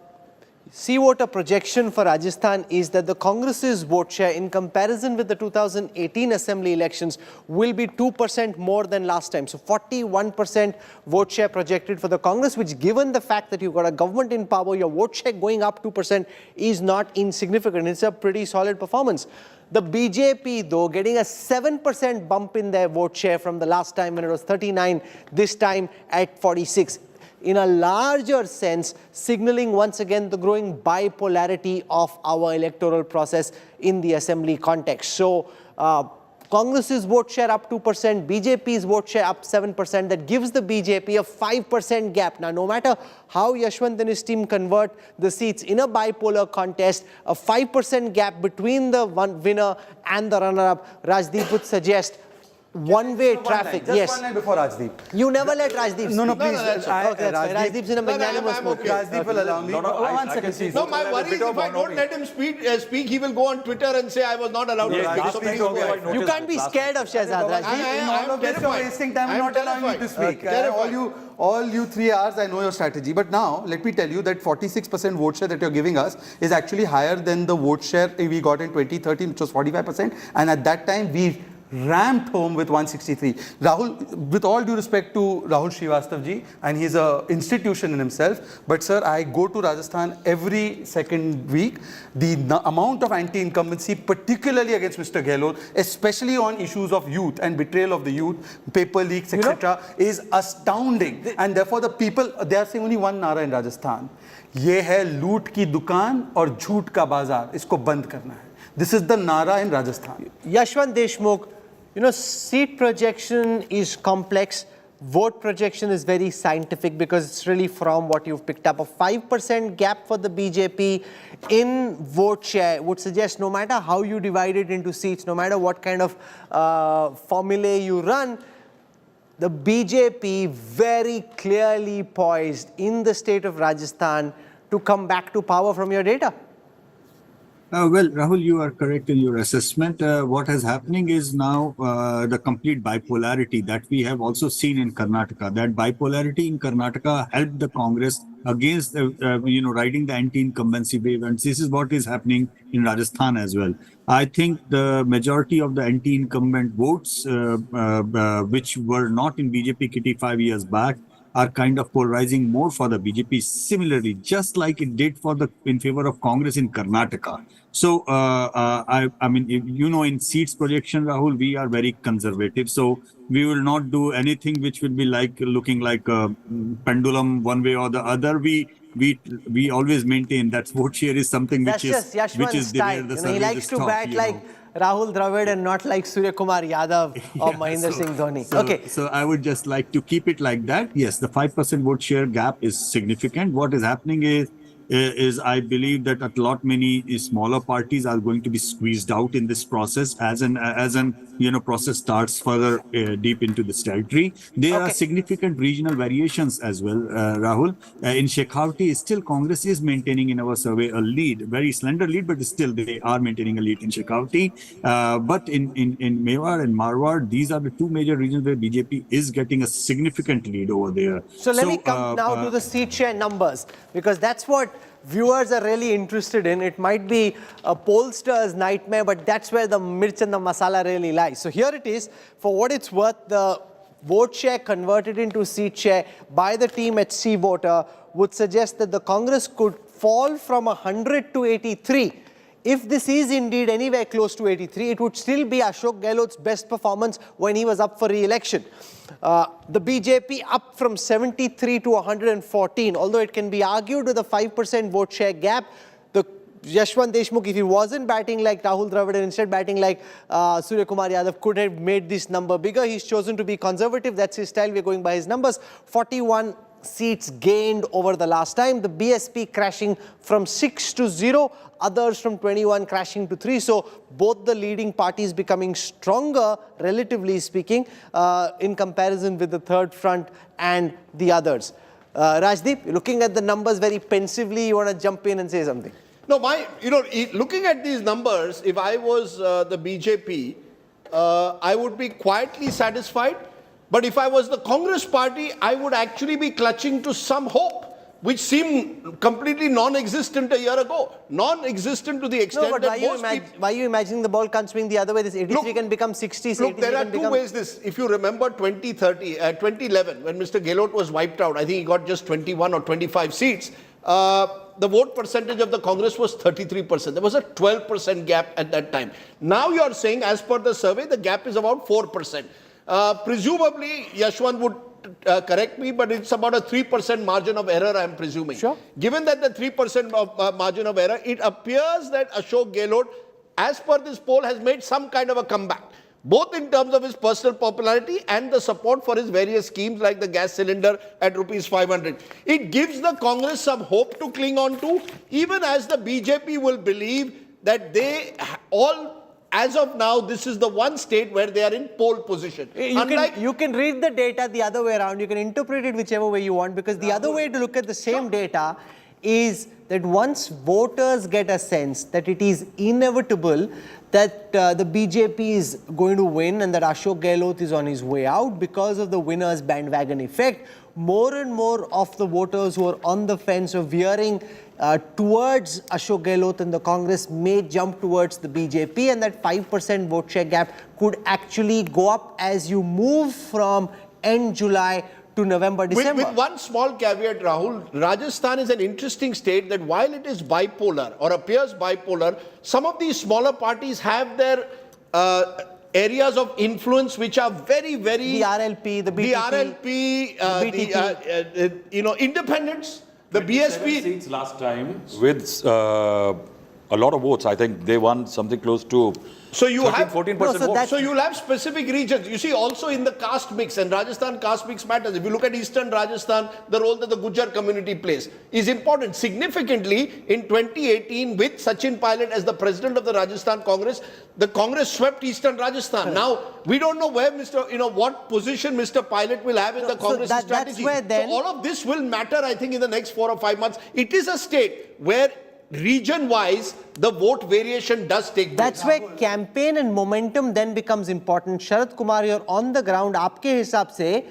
C Voter projection for Rajasthan is that the Congress's vote share in comparison with the 2018 assembly elections will be 2% more than last time. So 41% vote share projected for the Congress, which given the fact that you've got a government in power, your vote share going up 2% is not insignificant. It's a pretty solid performance. The BJP, though, getting a 7% bump in their vote share from the last time when it was 39, this time at 46. In a larger sense, signaling once again the growing bipolarity of our electoral process in the assembly context. So, Congress's vote share up 2%, BJP's vote share up 7%. That gives the BJP a 5% gap. Now, no matter how Yashwant and his team convert the seats in a bipolar contest, a 5% gap between the winner and the runner-up, Rajdeep would suggest one-way traffic. Just one line before Rajdeep. You never let Rajdeep speak. No, please. Rajdeep's in a magnanimous mood. Rajdeep will allow me. One second, please. No, my worry is if I don't let him speak, he will go on Twitter and say I was not allowed to speak. So please go ahead. You can't be scared of Shehzad, Rajdeep. I'm terrified. Wasting time and not allowing me to speak. All you 3 hours, I know your strategy. But now, let me tell you that 46% vote share that you're giving us is actually higher than the vote share we got in 2013, which was 45%. And at that time, we ramped home with 163. Rahul, with all due respect to Rahul Srivastav ji, and he's an institution in himself, but sir, I go to Rajasthan every second week. The amount of anti-incumbency, particularly against Mr. Gehlot, especially on issues of youth and betrayal of the youth, paper leaks, etc., is astounding. And therefore, the people, they are saying only one nara in Rajasthan. ये है लूट की दुकान और झूठ का बाजार. इसको बंद करना है. This is the nara in Rajasthan. Yashwant Deshmukh, seat projection is complex. Vote projection is very scientific because it's really from what you've picked up. A 5% gap for the BJP in vote share would suggest no matter how you divide it into seats, no matter what kind of formulae you run, the BJP very clearly poised in the state of Rajasthan to come back to power from your data. Well, Rahul, you are correct in your assessment. What is happening is now the complete bipolarity that we have also seen in Karnataka. That bipolarity in Karnataka helped the Congress against, riding the anti-incumbency wave. And this is what is happening in Rajasthan as well. I think the majority of the anti-incumbent votes, which were not in BJP kitty 5 years back, are kind of polarizing more for the BJP. Similarly, just like it did in favor of Congress in Karnataka. So, I mean, in seats projection, Rahul, we are very conservative. So we will not do anything which will be looking like a pendulum one way or the other. We always maintain that vote share is something That's just Yashwant's where style. the He likes to stop, bat like Rahul Dravid and not like Surya Kumar Yadav or Mahendra Singh Dhoni. So I would just like to keep it like that. Yes, the 5% vote share gap is significant. What is happening is I believe that a lot many smaller parties are going to be squeezed out in this process as an process starts further deep into this territory. There are significant regional variations as well, Rahul. In Shekhawati, still Congress is maintaining in our survey a lead, very slender lead, but still they are maintaining a lead in Shekhawati. But in Mewar and Marwar, these are the two major regions where BJP is getting a significant lead over there. So let me come now to the seat share numbers, because that's what viewers are really interested in. It might be a pollster's nightmare, but that's where the mirch and the masala really lies. So here it is. For what it's worth, the vote share converted into seat share by the team at C Voter would suggest that the Congress could fall from 100 to 83. If this is indeed anywhere close to 83, it would still be Ashok Gehlot's best performance when he was up for re-election. The BJP up from 73 to 114, although it can be argued with a 5% vote share gap. The Yashwant Deshmukh, if he wasn't batting like Rahul Dravid and instead batting like Surya Kumar Yadav, could have made this number bigger. He's chosen to be conservative. That's his style. We're going by his numbers. 41 seats gained over the last time. The BSP crashing from 6 to 0. Others from 21 crashing to 3. So both the leading parties becoming stronger, relatively speaking, in comparison with the third front and the others. Rajdeep, looking at the numbers very pensively, you want to jump in and say something? No, looking at these numbers, if I was the BJP, I would be quietly satisfied. But if I was the Congress party, I would actually be clutching to some hope, which seemed completely non-existent a year ago. Non-existent to the extent but that why are you imagining the ball can swing the other way? This 83 can become 60. Look, there are two ways this. If you remember 2011, when Mr. Gehlot was wiped out, I think he got just 21 or 25 seats. The vote percentage of the Congress was 33%. There was a 12% gap at that time. Now you are saying, as per the survey, the gap is about 4%. Presumably, Yashwant would correct me, but it's about a 3% margin of error, I'm presuming. Sure. Given that the 3% of margin of error, it appears that Ashok Gehlot, as per this poll, has made some kind of a comeback, both in terms of his personal popularity and the support for his various schemes like the gas cylinder at ₹500. It gives the Congress some hope to cling on to, even as the BJP will believe that they all, as of now, this is the one state where they are in pole position. You can read the data the other way around. You can interpret it whichever way you want, because the other way to look at the same data is that once voters get a sense that it is inevitable that the BJP is going to win and that Ashok Gehlot is on his way out because of the winner's bandwagon effect, more and more of the voters who are on the fence or veering towards Ashok Gehlot and the Congress may jump towards the BJP, and that 5% vote share gap could actually go up as you move from end July to November, December. With one small caveat, Rahul, Rajasthan is an interesting state that while it is bipolar or appears bipolar, some of these smaller parties have their areas of influence which are very, very... The RLP, the BTP, the independents, the BSP... seats last time with a lot of votes. I think they won something close to 14% votes. So you'll have specific regions. You see, also in the caste mix, and Rajasthan caste mix matters. If you look at Eastern Rajasthan, the role that the Gujar community plays is important. Significantly, in 2018, with Sachin Pilot as the president of the Rajasthan Congress, the Congress swept Eastern Rajasthan. Now, we don't know where what position Mr. Pilot will have in the Congress strategy. So all of this will matter, I think, in the next 4 or 5 months. It is a state where region-wise, the vote variation does take place. That's where campaign and momentum then becomes important. Sharad Kumar, you're on the ground. आपके हिसाब से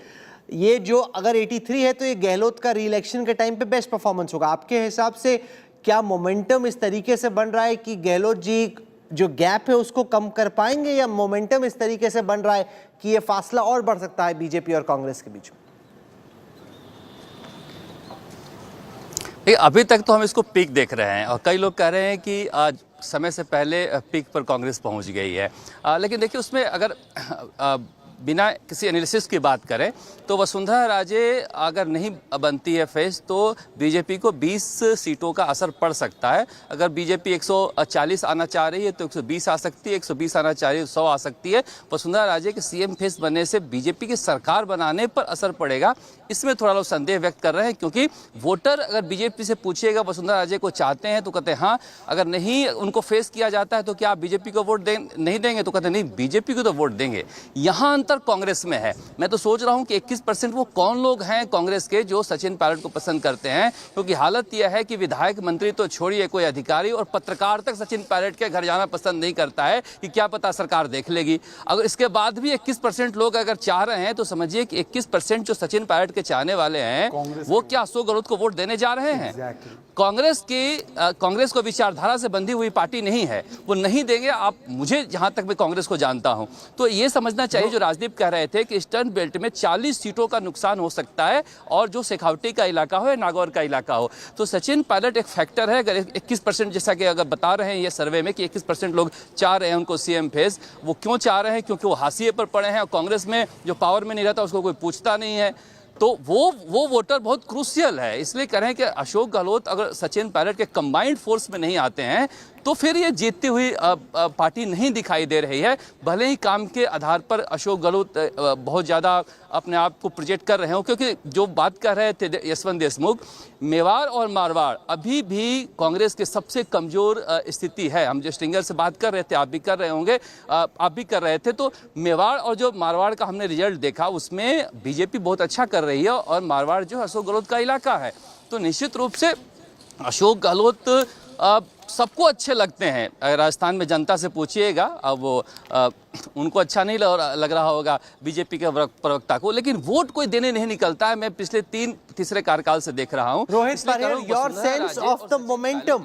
ये जो अगर 83 है तो ये गहलोत का री-इलेक्शन के टाइम पे बेस्ट परफॉर्मेंस होगा. आपके हिसाब से क्या मोमेंटम इस तरीके से बन रहा है कि गहलोत जी जो गैप है उसको कम कर पाएंगे, या मोमेंटम इस तरीके से बन रहा है कि ये फासला और बढ़ सकता है बीजेपी और कांग्रेस के बीच में? अभी तक तो हम इसको पीक देख रहे हैं और कई लोग कह रहे हैं कि आज समय से पहले पीक पर कांग्रेस पहुंच गई है। लेकिन देखिए उसमें अगर बिना किसी एनालिसिस की बात करें तो वसुंधरा राजे अगर नहीं बनती है फेस तो बीजेपी को 20 सीटों का असर पड़ सकता है। अगर बीजेपी 140 आना चाह रही है तो 120 आ सकती है, 120 आना चाह रही है तो 100 आ सकती है। वसुंधरा राजे के सीएम फेस बनने से बीजेपी की सरकार बनाने पर असर पड़ेगा, इसमें थोड़ा लोग संदेह व्यक्त कर रहे हैं, क्योंकि वोटर अगर बीजेपी से पूछिएगा वसुंधरा राजे को चाहते हैं तो कहते हैं हाँ, अगर नहीं उनको फेस किया जाता है तो क्या आप बीजेपी को वोट नहीं देंगे, तो कहते हैं नहीं, बीजेपी को तो वोट देंगे। यहाँ अंतर कांग्रेस में है। मैं तो सोच रहा हूँ कि 21% वो कौन लोग हैं कांग्रेस के जो सचिन पायलट को पसंद करते हैं, क्योंकि हालत यह है कि विधायक मंत्री तो छोड़िए, कोई अधिकारी और पत्रकार तक सचिन पायलट के घर जाना पसंद नहीं करता है कि क्या पता सरकार देख लेगी। अगर इसके बाद भी 21% लोग अगर चाह रहे हैं तो समझिए कि 21% जो सचिन पायलट के चाहने वाले हैं वो क्या अशोक गहलोत को वोट देने जा रहे हैं। कांग्रेस को विचारधारा से बंधी हुई पार्टी नहीं है, वो नहीं देंगे। आप मुझे जहां तक मैं कांग्रेस को जानता हूं तो ये समझना चाहिए जो राजदीप कह रहे थे कि ईस्टर्न बेल्ट में 40 सीटों का नुकसान हो सकता है, और जो शेखावटी का इलाका हो या नागौर का इलाका हो, तो सचिन पायलट एक फैक्टर है। अगर 21% जैसा कि अगर बता रहे हैं ये सर्वे में कि 21% लोग चाह रहे हैं उनको सीएम फेस, वो क्यों चाह रहे हैं? क्योंकि वो हाशिए पर पड़े हैं और कांग्रेस में जो पावर में नहीं रहता उसको कोई पूछता नहीं है, तो वो वोटर बहुत क्रूशियल है। इसलिए कह रहे हैं कि अशोक गहलोत अगर सचिन पायलट के कंबाइंड फोर्स में नहीं आते हैं तो फिर ये जीतती हुई पार्टी नहीं दिखाई दे रही है। भले ही काम के आधार पर अशोक गहलोत बहुत ज़्यादा अपने आप को प्रोजेक्ट कर रहे हो, क्योंकि जो बात कर रहे थे यशवंत देशमुख, मेवाड़ और मारवाड़ अभी भी कांग्रेस के सबसे कमज़ोर स्थिति है। हम जो स्टिंगर से बात कर रहे थे, आप भी कर रहे होंगे, आप भी कर रहे थे, तो मेवाड़ और जो मारवाड़ का हमने रिजल्ट देखा उसमें बीजेपी बहुत अच्छा कर रही है और मारवाड़ जो अशोक गहलोत का इलाका है। तो निश्चित रूप से अशोक गहलोत सबको अच्छे लगते हैं। अगर राजस्थान में जनता से पूछिएगा, अब वो उनको अच्छा नहीं लग रहा होगा बीजेपी के प्रवक्ता को, लेकिन वोट कोई देने नहीं निकलता है। मैं पिछले तीसरे कार्यकाल से देख रहा हूँ। रोहित परेर, your sense of the momentum,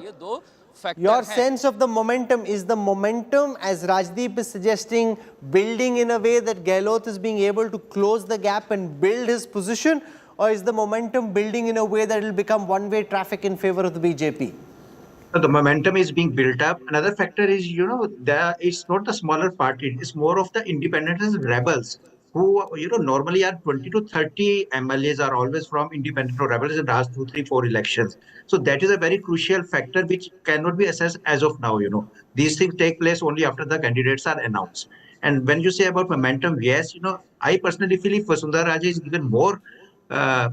your sense of the momentum, is the momentum, as Rajdeep is suggesting, building in a way that Gehlot is being able to close the gap and build his position, or is the momentum building in a way that it will become one-way traffic in favor of the BJP? The momentum is being built up. Another factor is, it's not the smaller party. It's more of the independents and rebels who, normally are 20 to 30 MLAs are always from independent or rebels in the last 2, 3, 4 elections. So that is a very crucial factor which cannot be assessed as of now. These things take place only after the candidates are announced. And when you say about momentum, yes, I personally feel if Vasundhara Raje is given more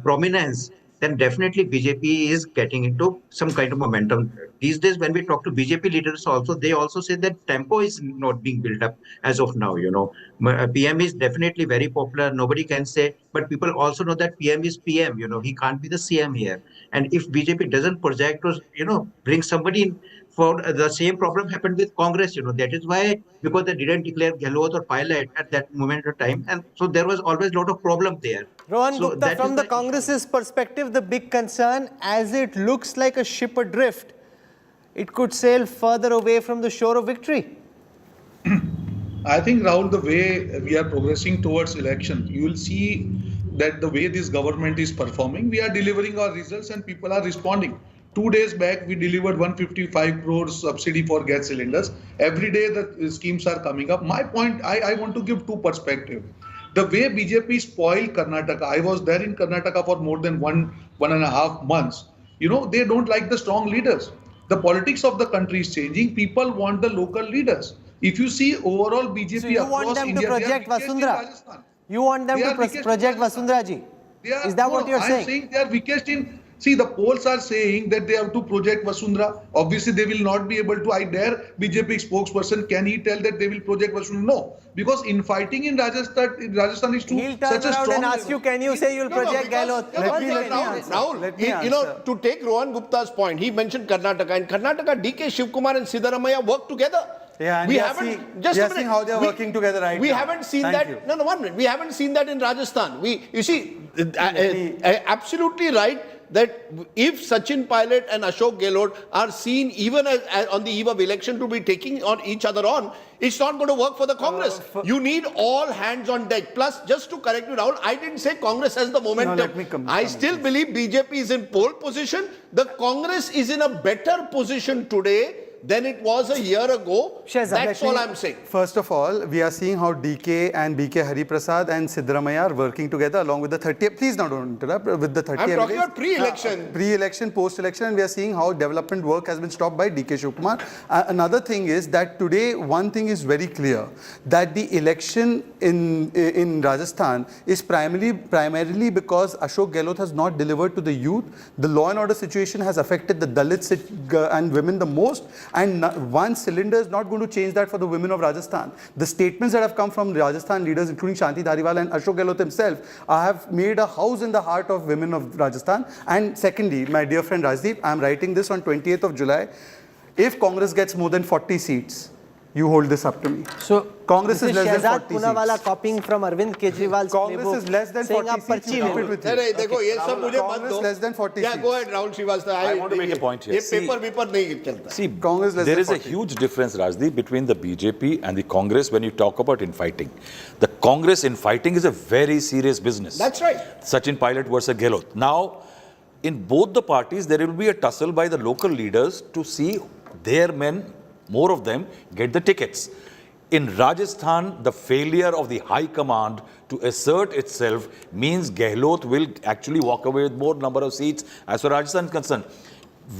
prominence, then definitely BJP is getting into some kind of momentum. These days, when we talk to BJP leaders also, they also say that tempo is not being built up as of now. PM is definitely very popular. Nobody can say, but people also know that PM is PM. He can't be the CM here. And if BJP doesn't project or, bring somebody in, for the same problem happened with Congress, that is why, because they didn't declare Gehlot or Pilot at that moment of time. And so there was always a lot of problem there. Rohan Gupta, from the Congress's perspective, the big concern, as it looks like a ship adrift, it could sail further away from the shore of victory. I think, Rahul, the way we are progressing towards election, you will see that the way this government is performing, we are delivering our results and people are responding. 2 days back, we delivered 155 crores subsidy for gas cylinders. Every day the schemes are coming up. My point, I want to give two perspectives. The way BJP spoiled Karnataka, I was there in Karnataka for more than 1.5 months. They don't like the strong leaders. The politics of the country is changing. People want the local leaders. If you see overall BJP So you across want them India, to project Vasundhara? You want them to project Vasundhara ji? Is that what you're saying? I'm saying they are weakest in. See, the polls are saying that they have to project Vasundhara. Obviously, they will not be able to. I dare BJP spokesperson, can he tell that they will project Vasundhara? No, because infighting in Rajasthan is too He'll turn such a around strong and ask you, can you say you'll project Gehlot? Rahul, to take Rohan Gupta's point, he mentioned Karnataka. In Karnataka, DK Shivkumar and Siddharamaiah work together. Yeah, and we haven't seen how they are working together right now. We haven't seen that. No, 1 minute. We haven't seen that in Rajasthan. You see, absolutely right. that if Sachin Pilot and Ashok Gehlot are seen even as on the eve of election to be taking on each other on, it's not going to work for the Congress. You need all hands on deck. Plus, just to correct you, Rahul, I didn't say Congress has the momentum. I still believe BJP is in pole position. The Congress is in a better position today than it was a year ago. That's all I'm saying. First of all, we are seeing how DK and BK Hariprasad and Siddaramaiah are working together along with the 30. Please don't interrupt. With the 30. I'm talking about pre-election. Pre-election, post-election, and we are seeing how development work has been stopped by DK Shivkumar. Another thing is that today, one thing is very clear, that the election in Rajasthan is primarily because Ashok Gehlot has not delivered to the youth. The law and order situation has affected the Dalits and women the most. And one cylinder is not going to change that for the women of Rajasthan. The statements that have come from Rajasthan leaders, including Shanti Dhariwal and Ashok Gehlot himself, have made a house in the heart of women of Rajasthan. And secondly, my dear friend Rajdeep, I am writing this on 28th of July. If Congress gets more than 40 seats, you hold this up to me. So Congress is less than 40 Poonawalla seats. copying from Arvind Keejriwal's Congress playbook, is less than 40 seats. Congress less than 40 seats. Yeah, go ahead, Rahul Srivastava. I want to make a point here. See, Congress less there than is a 40. huge difference, Rajdeep, between the BJP and the Congress when you talk about infighting. The Congress infighting is a very serious business. That's right. Sachin Pilot versus Gehlot. Now, in both the parties, there will be a tussle by the local leaders to see their men, more of them, get the tickets. In Rajasthan, the failure of the High Command to assert itself means Gehlot will actually walk away with more number of seats as far as Rajasthan is concerned.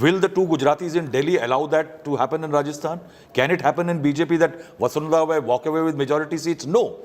Will the two Gujaratis in Delhi allow that to happen in Rajasthan? Can it happen in BJP that Vasundhara will walk away with majority seats? No.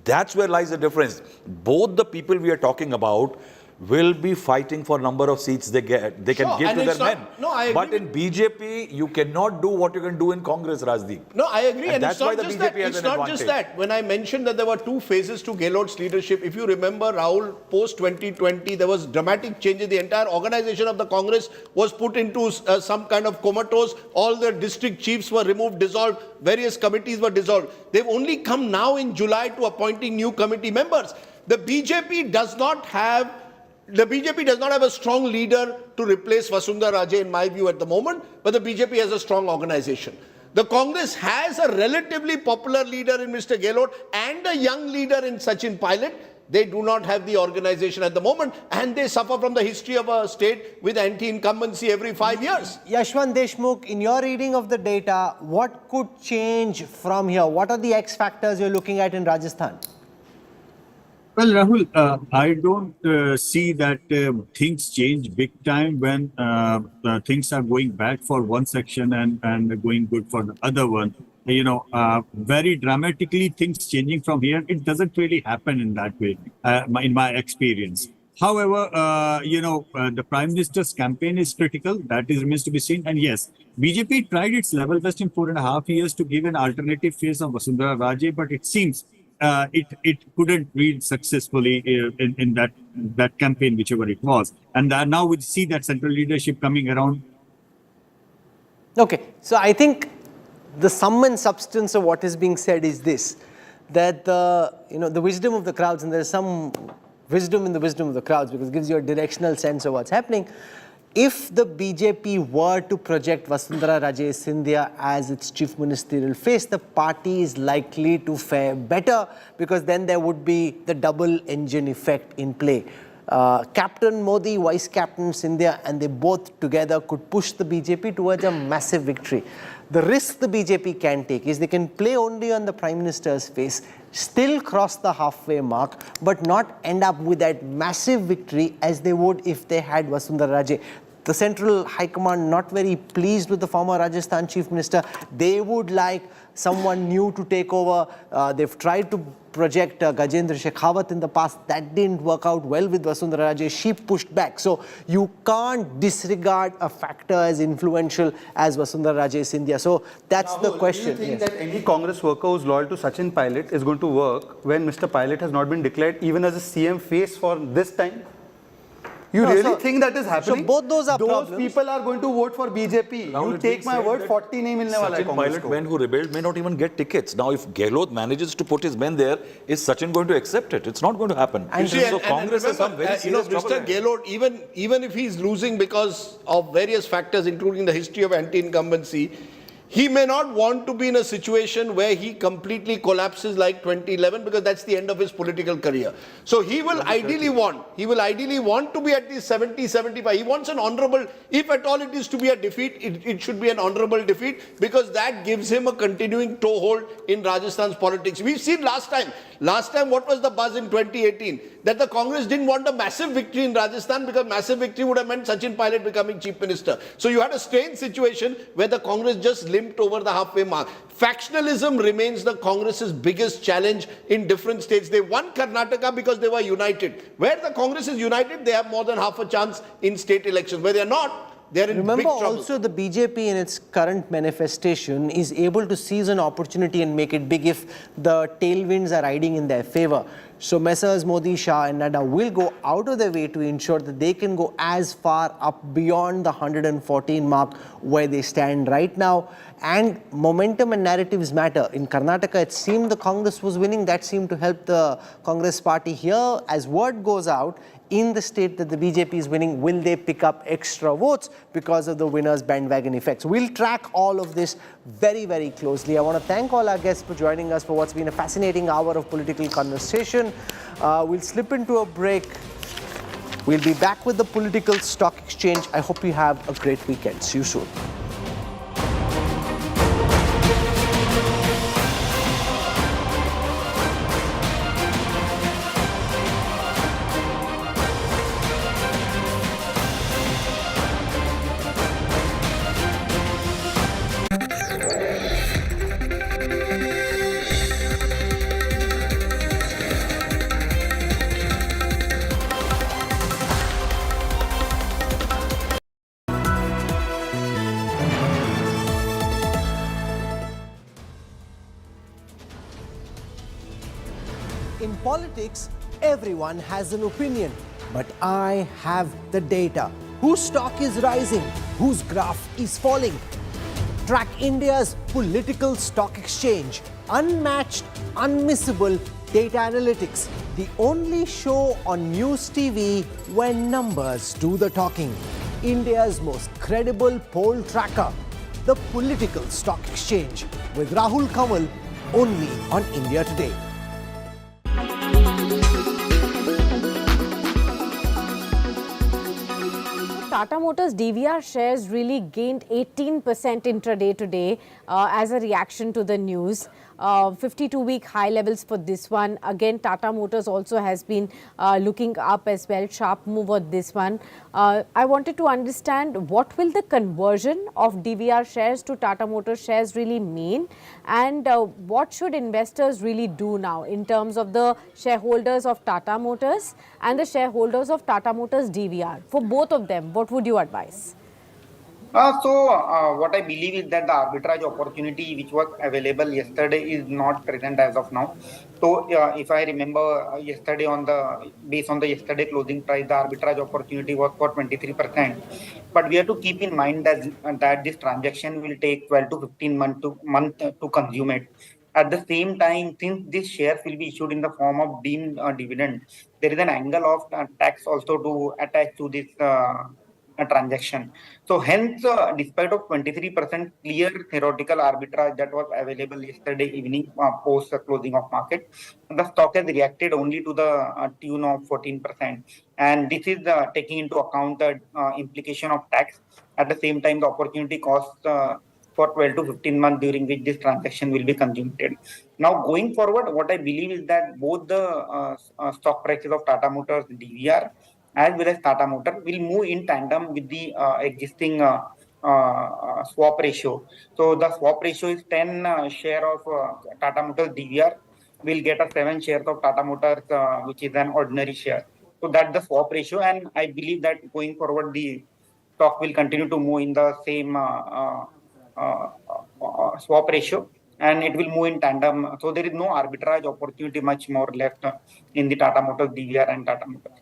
That's where lies the difference. Both the people we are talking about will be fighting for number of seats they get. They can give to their men. No, I agree. But in BJP, you cannot do what you can do in Congress, Rajdeep. No, I agree. And that's it's not why the just BJP that. has It's an not just advantage. that. When I mentioned that there were two phases to Gehlot's leadership, if you remember, Rahul, post 2020, there was dramatic changes. The entire organization of the Congress was put into some kind of comatose. All the district chiefs were removed, dissolved. Various committees were dissolved. They've only come now in July to appointing new committee members. The BJP does not have a strong leader to replace Vasundhara Raje, in my view, at the moment, but the BJP has a strong organization. The Congress has a relatively popular leader in Mr. Gehlot and a young leader in Sachin Pilot. They do not have the organization at the moment, and they suffer from the history of a state with anti-incumbency every 5 years. Yashwant Deshmukh, in your reading of the data, what could change from here? What are the X factors you're looking at in Rajasthan? Well, Rahul, I don't see that things change big time when things are going bad for one section and going good for the other one. You know, very dramatically things changing from here, it doesn't really happen in that way, in my experience. However, the Prime Minister's campaign is critical. That remains to be seen. And yes, BJP tried its level best in 4.5 years to give an alternative face of Vasundhara Raje, but it seems it couldn't read successfully in that campaign, whichever it was. And now we see that central leadership coming around. Okay, so I think the sum and substance of what is being said is this, that the wisdom of the crowds, and there is some wisdom in the wisdom of the crowds because it gives you a directional sense of what's happening. If the BJP were to project Vasundhara Raje Scindia as its chief ministerial face, the party is likely to fare better because then there would be the double engine effect in play. Captain Modi, Vice Captain Scindia, and they both together could push the BJP towards a massive victory. The risk the BJP can take is they can play only on the Prime Minister's face, still cross the halfway mark, but not end up with that massive victory as they would if they had Vasundhara Raje. The Central High Command not very pleased with the former Rajasthan Chief Minister. They would like someone new to take over. They've tried to project Gajendra Shekhawat in the past. That didn't work out well with Vasundhara Raje. She pushed back. So you can't disregard a factor as influential as Vasundhara Raje Scindia. So that's the question. Do you think that any Congress worker who's loyal to Sachin Pilot is going to work when Mr. Pilot has not been declared even as a CM face for this time? You No, really so- think that is happening? both those are Those problems. people are going to vote for BJP. Rahul, You it's take being my said word, that 40 nahi milne wala hai Sachin Congress pilot ko. men who rebelled may not even get tickets. Now, if Gehlot manages to put his men there, is Sachin going to accept it? It's not going to happen. And See, so Congress has some very serious trouble. Mr. Gehlot, even if he's losing because of various factors, including the history of anti-incumbency, he may not want to be in a situation where he completely collapses like 2011 because that's the end of his political career. So he will ideally want to be at least 70, 75. He wants an honorable, if at all it is to be a defeat, it should be an honorable defeat because that gives him a continuing toehold in Rajasthan's politics. We've seen last time what was the buzz in 2018? That the Congress didn't want a massive victory in Rajasthan because massive victory would have meant Sachin Pilot becoming chief minister. So you had a strange situation where the Congress just limped over the halfway mark. Factionalism remains the Congress's biggest challenge in different states. They won Karnataka because they were united. Where the Congress is united, they have more than half a chance in state elections. Where they are not, they're in Remember big trouble. also the BJP in its current manifestation is able to seize an opportunity and make it big if the tailwinds are riding in their favor. So Messrs. Modi, Shah and Nadda will go out of their way to ensure that they can go as far up beyond the 114 mark where they stand right now. And momentum and narratives matter. In Karnataka, it seemed the Congress was winning. That seemed to help the Congress party here. As word goes out, in the state that the BJP is winning, will they pick up extra votes because of the winner's bandwagon effects? We'll track all of this very, very closely. I want to thank all our guests for joining us for what's been a fascinating hour of political conversation. We'll slip into a break. We'll be back with the political stock exchange. I hope you have a great weekend. See you soon. In politics, everyone has an opinion, but I have the data. Whose stock is rising? Whose graph is falling? Track India's political stock exchange. Unmatched, unmissable data analytics. The only show on News TV where numbers do the talking. India's most credible poll tracker. The political stock exchange with Rahul Kanwal only on India Today. Tata Motors DVR shares really gained 18% intraday today as a reaction to the news. 52-week high levels for this one. Again, Tata Motors also has been looking up as well. Sharp move on this one. I wanted to understand what will the conversion of DVR shares to Tata Motors shares really mean, and what should investors really do now in terms of the shareholders of Tata Motors and the shareholders of Tata Motors DVR? For both of them, what would you advise? What I believe is that the arbitrage opportunity which was available yesterday is not present as of now. So if I remember yesterday based on the yesterday closing price, the arbitrage opportunity was for 23%. But we have to keep in mind that this transaction will take 12 to 15 months to consume it. At the same time, since this shares will be issued in the form of deemed dividend, there is an angle of tax also to attach to this transaction. So hence, despite of 23% clear theoretical arbitrage that was available yesterday evening post the closing of market, the stock has reacted only to the tune of 14%. And this is taking into account the implication of tax. At the same time, the opportunity cost for 12 to 15 months during which this transaction will be consummated. Now, going forward, what I believe is that both the stock prices of Tata Motors DVR as well as Tata Motor will move in tandem with the existing swap ratio. So the swap ratio is 10 share of Tata Motors DVR will get a 7 shares of Tata Motors, which is an ordinary share. So that's the swap ratio, and I believe that going forward the stock will continue to move in the same swap ratio, and it will move in tandem. So there is no arbitrage opportunity much more left in the Tata Motors DVR and Tata Motors.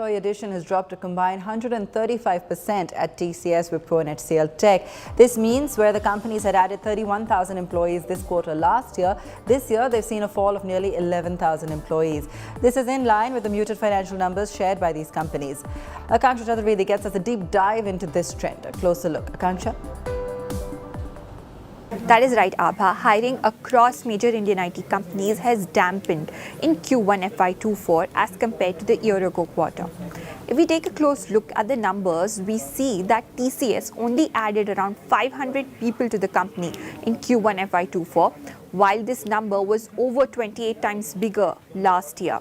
employee addition has dropped a combined 135% at TCS, Wipro and HCL Tech. This means where the companies had added 31,000 employees this quarter last year, this year they've seen a fall of nearly 11,000 employees. This is in line with the muted financial numbers shared by these companies. Akanksha Chaturvedi gets us a deep dive into this trend. A closer look. Akanksha? That is right, Abha. Hiring across major Indian IT companies has dampened in Q1 FY24 as compared to the year-ago quarter. If we take a close look at the numbers, we see that TCS only added around 500 people to the company in Q1 FY24, while this number was over 28 times bigger last year.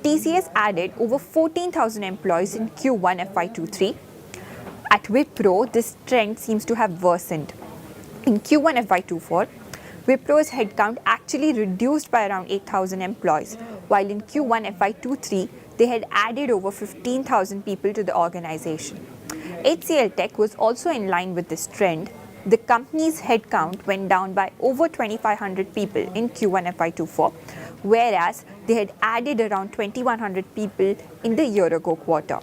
TCS added over 14,000 employees in Q1 FY23. At Wipro, this trend seems to have worsened. In Q1 FY24, Wipro's headcount actually reduced by around 8,000 employees, while in Q1 FY23, they had added over 15,000 people to the organization. HCL Tech was also in line with this trend. The company's headcount went down by over 2,500 people in Q1 FY24, whereas they had added around 2,100 people in the year-ago quarter.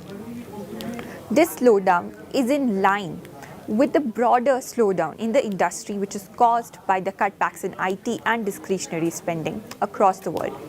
This slowdown is in line with the broader slowdown in the industry, which is caused by the cutbacks in IT and discretionary spending across the world.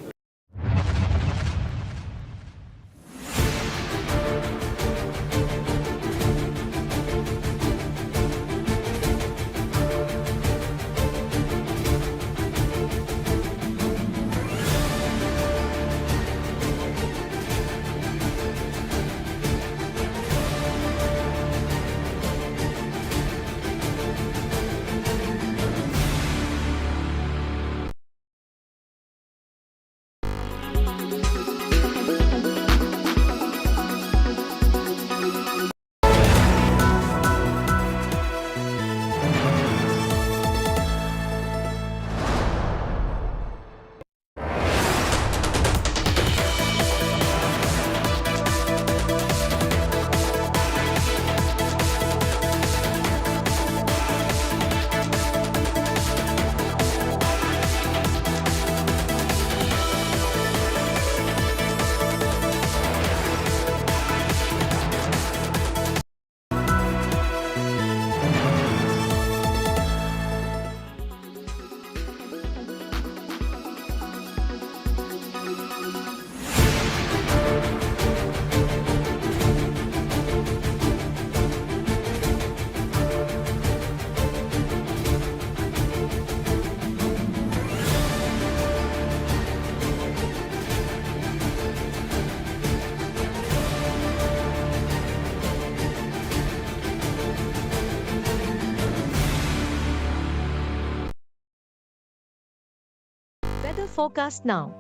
Weather forecast now.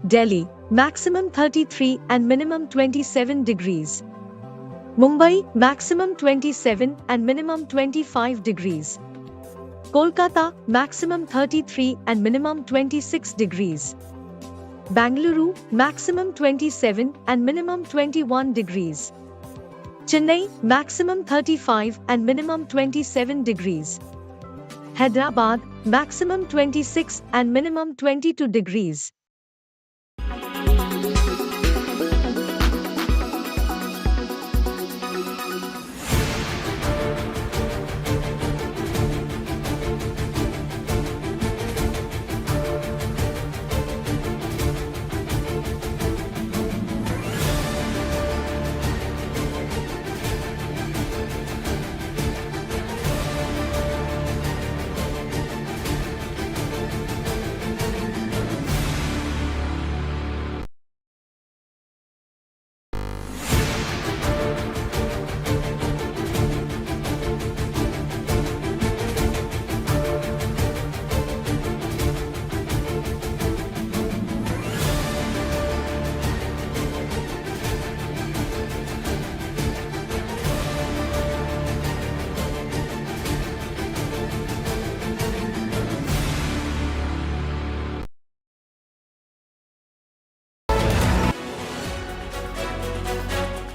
Delhi, maximum 33 and minimum 27 degrees. Mumbai, maximum 27 and minimum 25 degrees. Kolkata, maximum 33 and minimum 26 degrees. Bangalore, maximum 27 and minimum 21 degrees. Chennai, maximum 35 and minimum 27 degrees. Hyderabad, maximum 26 and minimum 22 degrees.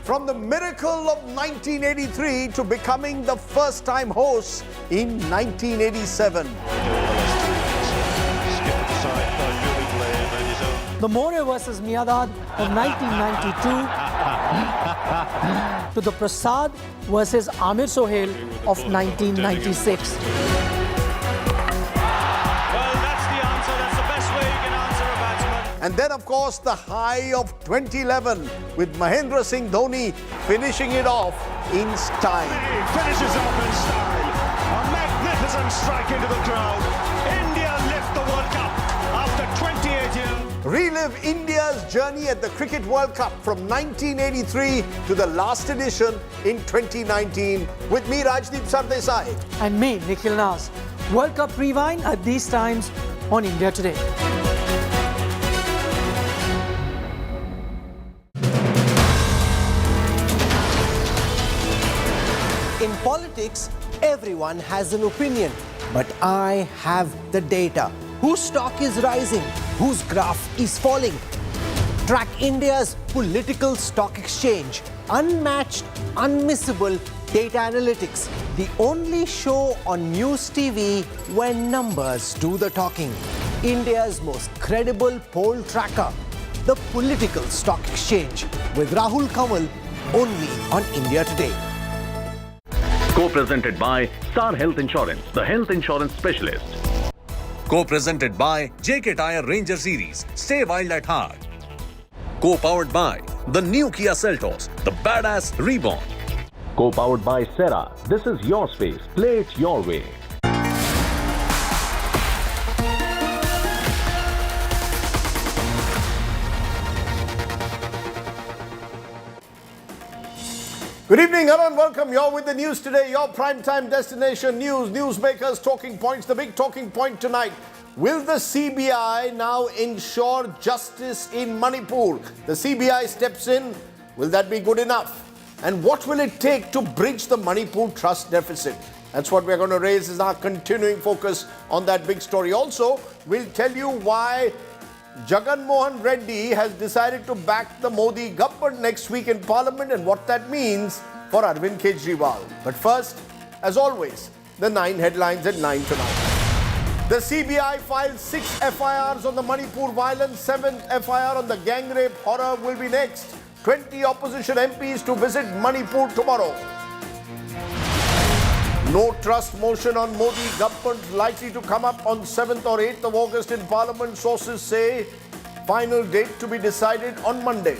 From the miracle of 1983 to becoming the first-time host in 1987. Skipped aside by Julie Blair, made his own the More versus Miadad of 1992 to the Prasad versus Amir Sohail of 1996. And then, of course, the high of 2011 with Mahendra Singh Dhoni finishing it off in style. He finishes off in style. A magnificent strike into the crowd. India lift the World Cup after 28 years. Relive India's journey at the Cricket World Cup from 1983 to the last edition in 2019 with me, Rajdeep Sardesai. And me, Nikhil Naz. World Cup Rewind at these times on India Today. In politics, everyone has an opinion, but I have the data. Whose stock is rising? Whose graph is falling? Track India's political stock exchange. Unmatched, unmissable data analytics. The only show on News TV where numbers do the talking. India's most credible poll tracker. The Political Stock Exchange with Rahul Kanwal only on India Today. Co-presented by Star Health Insurance, the health insurance specialist. Co-presented by JK Tyre Ranger Series, stay wild at heart. Co-powered by the new Kia Seltos, the badass reborn. Co-powered by Sera, this is your space, play it your way. Good evening, hello and welcome. You're with the news today, your primetime destination news, newsmakers, talking points. The big talking point tonight. Will the CBI now ensure justice in Manipur? The CBI steps in. Will that be good enough? And what will it take to bridge the Manipur trust deficit? That's what we're going to raise as our continuing focus on that big story. Also, we'll tell you why Jagan Mohan Reddy has decided to back the Modi government next week in Parliament and what that means for Arvind Kejriwal. But first, as always, the 9 headlines at 9 tonight. The CBI filed 6 FIRs on the Manipur violence, 7th FIR on the gang rape horror will be next. 20 opposition MPs to visit Manipur tomorrow. No trust motion on Modi government likely to come up on 7th or 8th of August in Parliament. Sources say final date to be decided on Monday.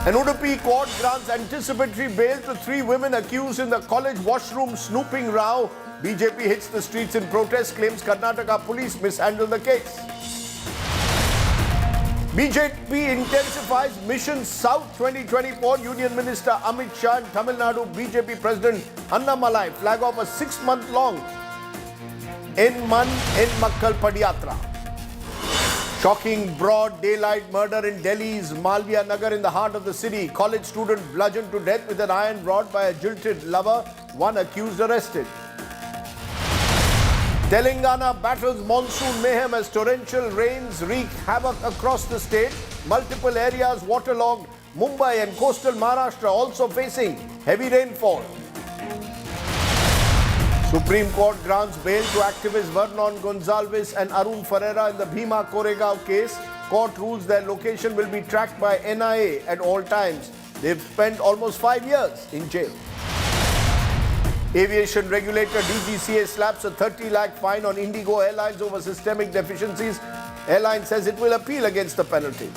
An Udupi court grants anticipatory bail to 3 women accused in the college washroom snooping row. BJP hits the streets in protest, claims Karnataka police mishandled the case. BJP intensifies Mission South 2024. Union Minister Amit Shah and Tamil Nadu BJP President Annamalai flag off a 6-month-long En Makkal Padiyatra. Shocking broad daylight murder in Delhi's Malviya Nagar in the heart of the city. College student bludgeoned to death with an iron rod by a jilted lover. 1 accused arrested. Telangana battles monsoon mayhem as torrential rains wreak havoc across the state. Multiple areas waterlogged. Mumbai and coastal Maharashtra also facing heavy rainfall. Supreme Court grants bail to activists Vernon Gonzalez and Arun Ferreira in the Bhima Koregaon case. Court rules their location will be tracked by NIA at all times. They've spent almost 5 years in jail. Aviation regulator DGCA slaps a 30 lakh fine on Indigo Airlines over systemic deficiencies. Airline says it will appeal against the penalty.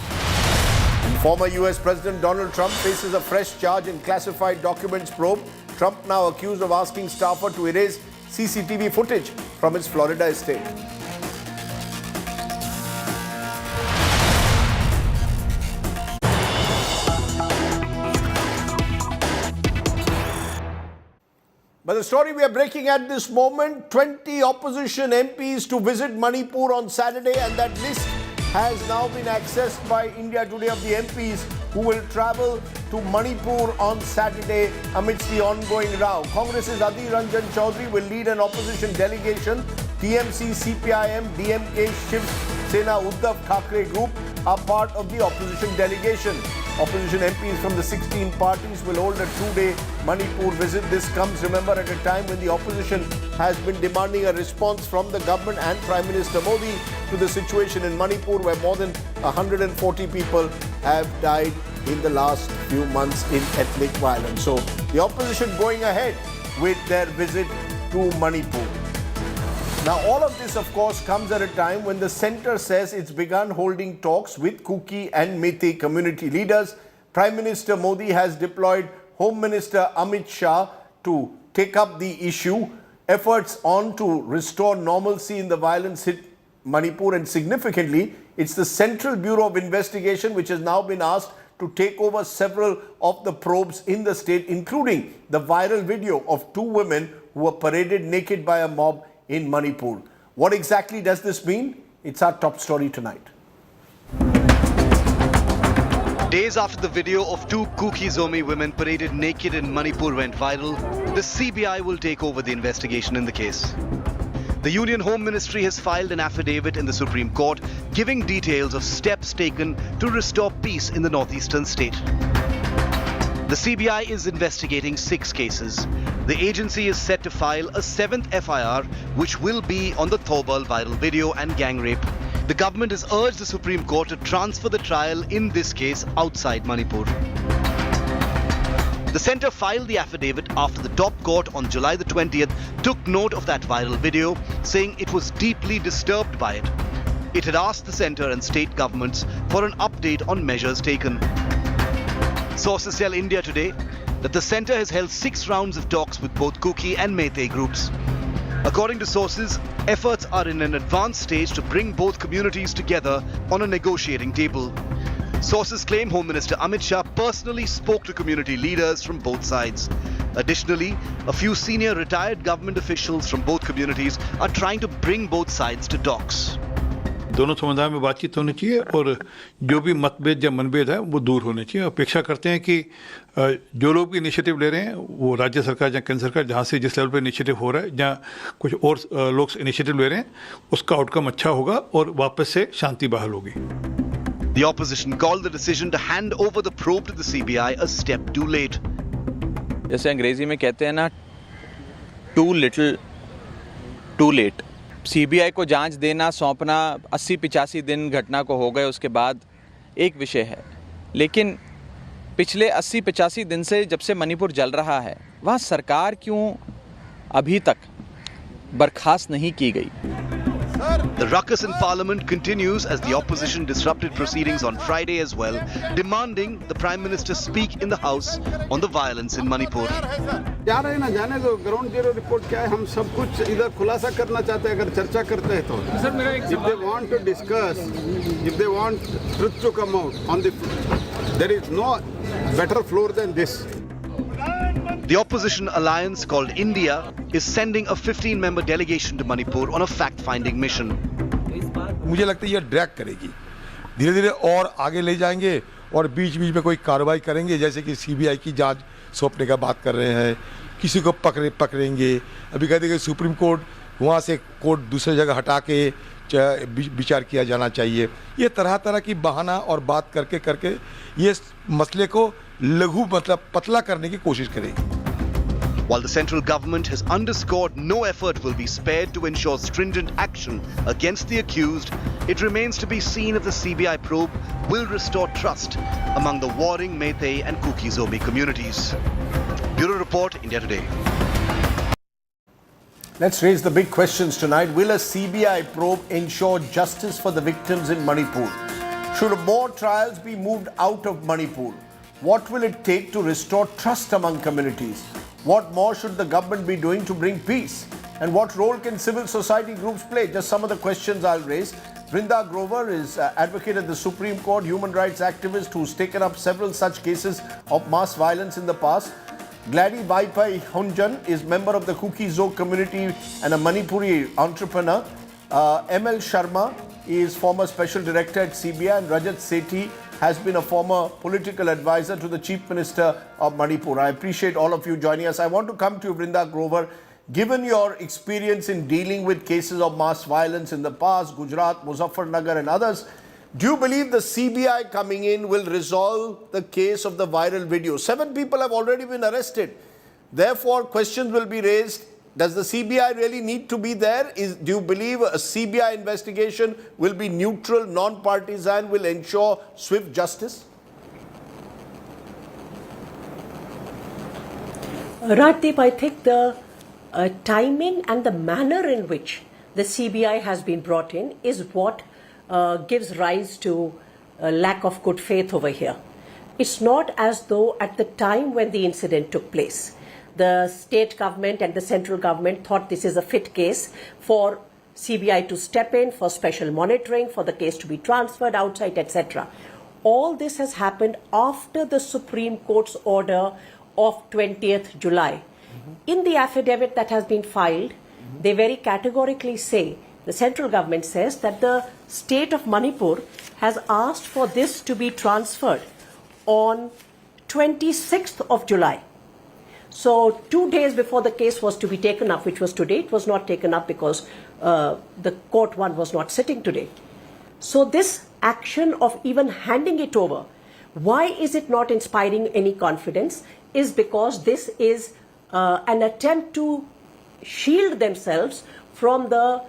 And former US President Donald Trump faces a fresh charge in classified documents probe. Trump now accused of asking staffer to erase CCTV footage from his Florida estate. But the story we are breaking at this moment, 20 opposition MPs to visit Manipur on Saturday, and that list has now been accessed by India Today of the MPs who will travel to Manipur on Saturday amidst the ongoing row. Congress's Adhir Ranjan Chaudhary will lead an opposition delegation. TMC, CPIM, DMK, Shiv Sena Uddhav Thackeray group are part of the opposition delegation. Opposition MPs from the 16 parties will hold a 2-day Manipur visit. This comes, remember, at a time when the opposition has been demanding a response from the government and Prime Minister Modi to the situation in Manipur, where more than 140 people have died in the last few months in ethnic violence. So the opposition going ahead with their visit to Manipur. Now, all of this, of course, comes at a time when the centre says it's begun holding talks with Kuki and Meitei community leaders. Prime Minister Modi has deployed Home Minister Amit Shah to take up the issue. Efforts on to restore normalcy in the violence hit Manipur, and significantly, it's the Central Bureau of Investigation which has now been asked to take over several of the probes in the state, including the viral video of 2 women who were paraded naked by a mob in Manipur. What exactly does this mean? It's our top story tonight. Days after the video of 2 Kuki Zomi women paraded naked in Manipur went viral, the CBI will take over the investigation in the case. The Union Home Ministry has filed an affidavit in the Supreme Court giving details of steps taken to restore peace in the northeastern state. The CBI is investigating 6 cases. The agency is set to file a 7th FIR, which will be on the Thobal viral video and gang rape. The government has urged the Supreme Court to transfer the trial in this case outside Manipur. The centre filed the affidavit after the top court on July the 20th took note of that viral video, saying it was deeply disturbed by it. It had asked the centre and state governments for an update on measures taken. Sources tell India Today that the centre has held 6 rounds of talks with both Kuki and Meitei groups. According to sources, efforts are in an advanced stage to bring both communities together on a negotiating table. Sources claim Home Minister Amit Shah personally spoke to community leaders from both sides. Additionally, a few senior retired government officials from both communities are trying to bring both sides to talks. दोनों समुदाय में बातचीत होनी चाहिए और जो भी मतभेद या मनभेद है वो दूर होने चाहिए। अपेक्षा करते हैं कि जो लोग भी इनिशिएटिव ले रहे हैं वो राज्य सरकार या केंद्र सरकार जहाँ से जिस लेवल पे इनिशिएटिव हो रहा है जहाँ कुछ और लोग इनिशिएटिव ले रहे हैं उसका आउटकम अच्छा होगा और वापस से शांति बहाल होगी। The opposition called the decision to hand over the probe to the CBI a step too late. जैसे अंग्रेजी में कहते हैं ना, too little, too late. CBI को जांच देना सौंपना 80-85 दिन घटना को हो गए उसके बाद एक विषय है, लेकिन पिछले 80-85 दिन से जब से मणिपुर जल रहा है वहाँ सरकार क्यों अभी तक बर्खास्त नहीं की गई? The ruckus in Parliament continues as the opposition disrupted proceedings on Friday as well, demanding the Prime Minister speak in the House on the violence in Manipur. जा रहे ना जाने दो, ग्राउंड जीरो रिपोर्ट क्या है, हम सब कुछ इधर खुलासा करना चाहते हैं अगर चर्चा करते हैं तो। सर मेरा एक If they want to discuss, if they want truth to come out on the, there is no better floor than this. The opposition alliance called India is sending a 15-member delegation to Manipur on a fact-finding mission. मुझे लगता है ये drag करेगी, धीरे धीरे और आगे ले जाएंगे और बीच बीच में कोई कार्रवाई करेंगे, जैसे कि सीबीआई की जांच सौंपने का बात कर रहे हैं, किसी को पकड़ेंगे। अभी कहते हैं कि सुप्रीम कोर्ट वहाँ से कोर्ट दूसरी जगह हटा के विचार किया जाना चाहिए। ये तरह तरह की बहाना और बात करके ये मसले को लघु मतलब पतला करने की कोशिश करेगी। While the central government has underscored no effort will be spared to ensure stringent action against the accused, it remains to be seen if the CBI probe will restore trust among the warring Meitei and Kuki Zomi communities. Bureau Report, India Today. Let's raise the big questions tonight. Will a CBI probe ensure justice for the victims in Manipur? Should more trials be moved out of Manipur? What will it take to restore trust among communities? What more should the government be doing to bring peace? And what role can civil society groups play? Just some of the questions I'll raise. Vrinda Grover is advocate at the Supreme Court, human rights activist who's taken up several such cases of mass violence in the past. Gladi Baipai Hunjan is member of the Kuki Zo community and a Manipuri entrepreneur. ML Sharma is former special director at CBI, and Rajat Sethi has been a former political advisor to the Chief Minister of Manipur. I appreciate all of you joining us. I want to come to you, Vrinda Grover. Given your experience in dealing with cases of mass violence in the past, Gujarat, Muzaffarnagar and others, Do you believe the CBI coming in will resolve the case of the viral video? 7 people have already been arrested. Therefore, questions will be raised. Does the CBI really need to be there? Do you believe a CBI investigation will be neutral, non-partisan, will ensure swift justice? Rajdeep, I think the timing and the manner in which the CBI has been brought in is what gives rise to a lack of good faith over here. It's not as though at the time when the incident took place, the state government and the central government thought this is a fit case for CBI to step in, for special monitoring, for the case to be transferred outside, etc. All this has happened after the Supreme Court's order of 20th July. In the affidavit that has been filed, they very categorically say, the central government says that the state of Manipur has asked for this to be transferred on 26th of July. So 2 days before the case was to be taken up, which was today, it was not taken up because the court one was not sitting today. So this action of even handing it over, why is it not inspiring any confidence, is because this is an attempt to shield themselves from the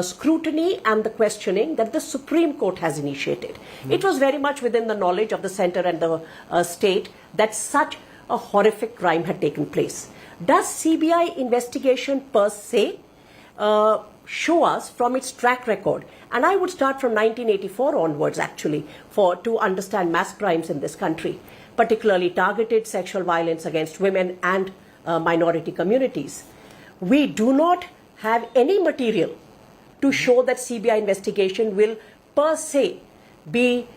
scrutiny and the questioning that the Supreme Court has initiated. It was very much within the knowledge of the centre and the state that such a horrific crime had taken place. Does CBI investigation per se show us from its track record? And I would start from 1984 onwards actually to understand mass crimes in this country, particularly targeted sexual violence against women and minority communities. We do not have any material to show that CBI investigation will per se be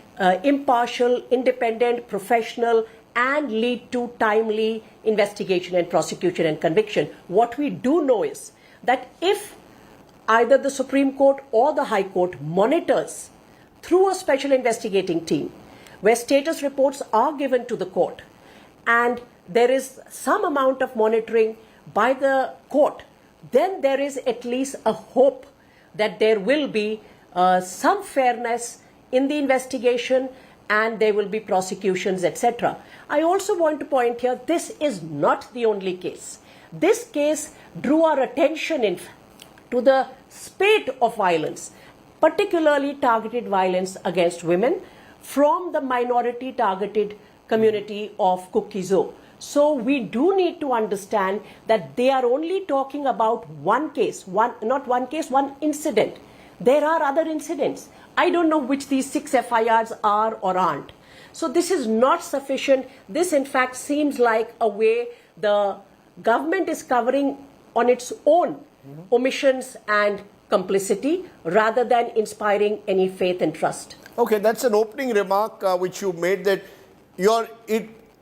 impartial, independent, professional, and lead to timely investigation and prosecution and conviction. What we do know is that if either the Supreme Court or the High Court monitors through a special investigating team, where status reports are given to the court, and there is some amount of monitoring by the court, then there is at least a hope that there will be some fairness in the investigation and there will be prosecutions, etc. I also want to point here, this is not the only case. This case drew our attention to the spate of violence, particularly targeted violence against women from the minority targeted community of Kukizo. So we do need to understand that they are only talking about one case, one incident. There are other incidents. I don't know which these 6 FIRs are or aren't. So this is not sufficient. This in fact seems like a way the government is covering on its own omissions and complicity rather than inspiring any faith and trust. Okay, that's an opening remark which you made, that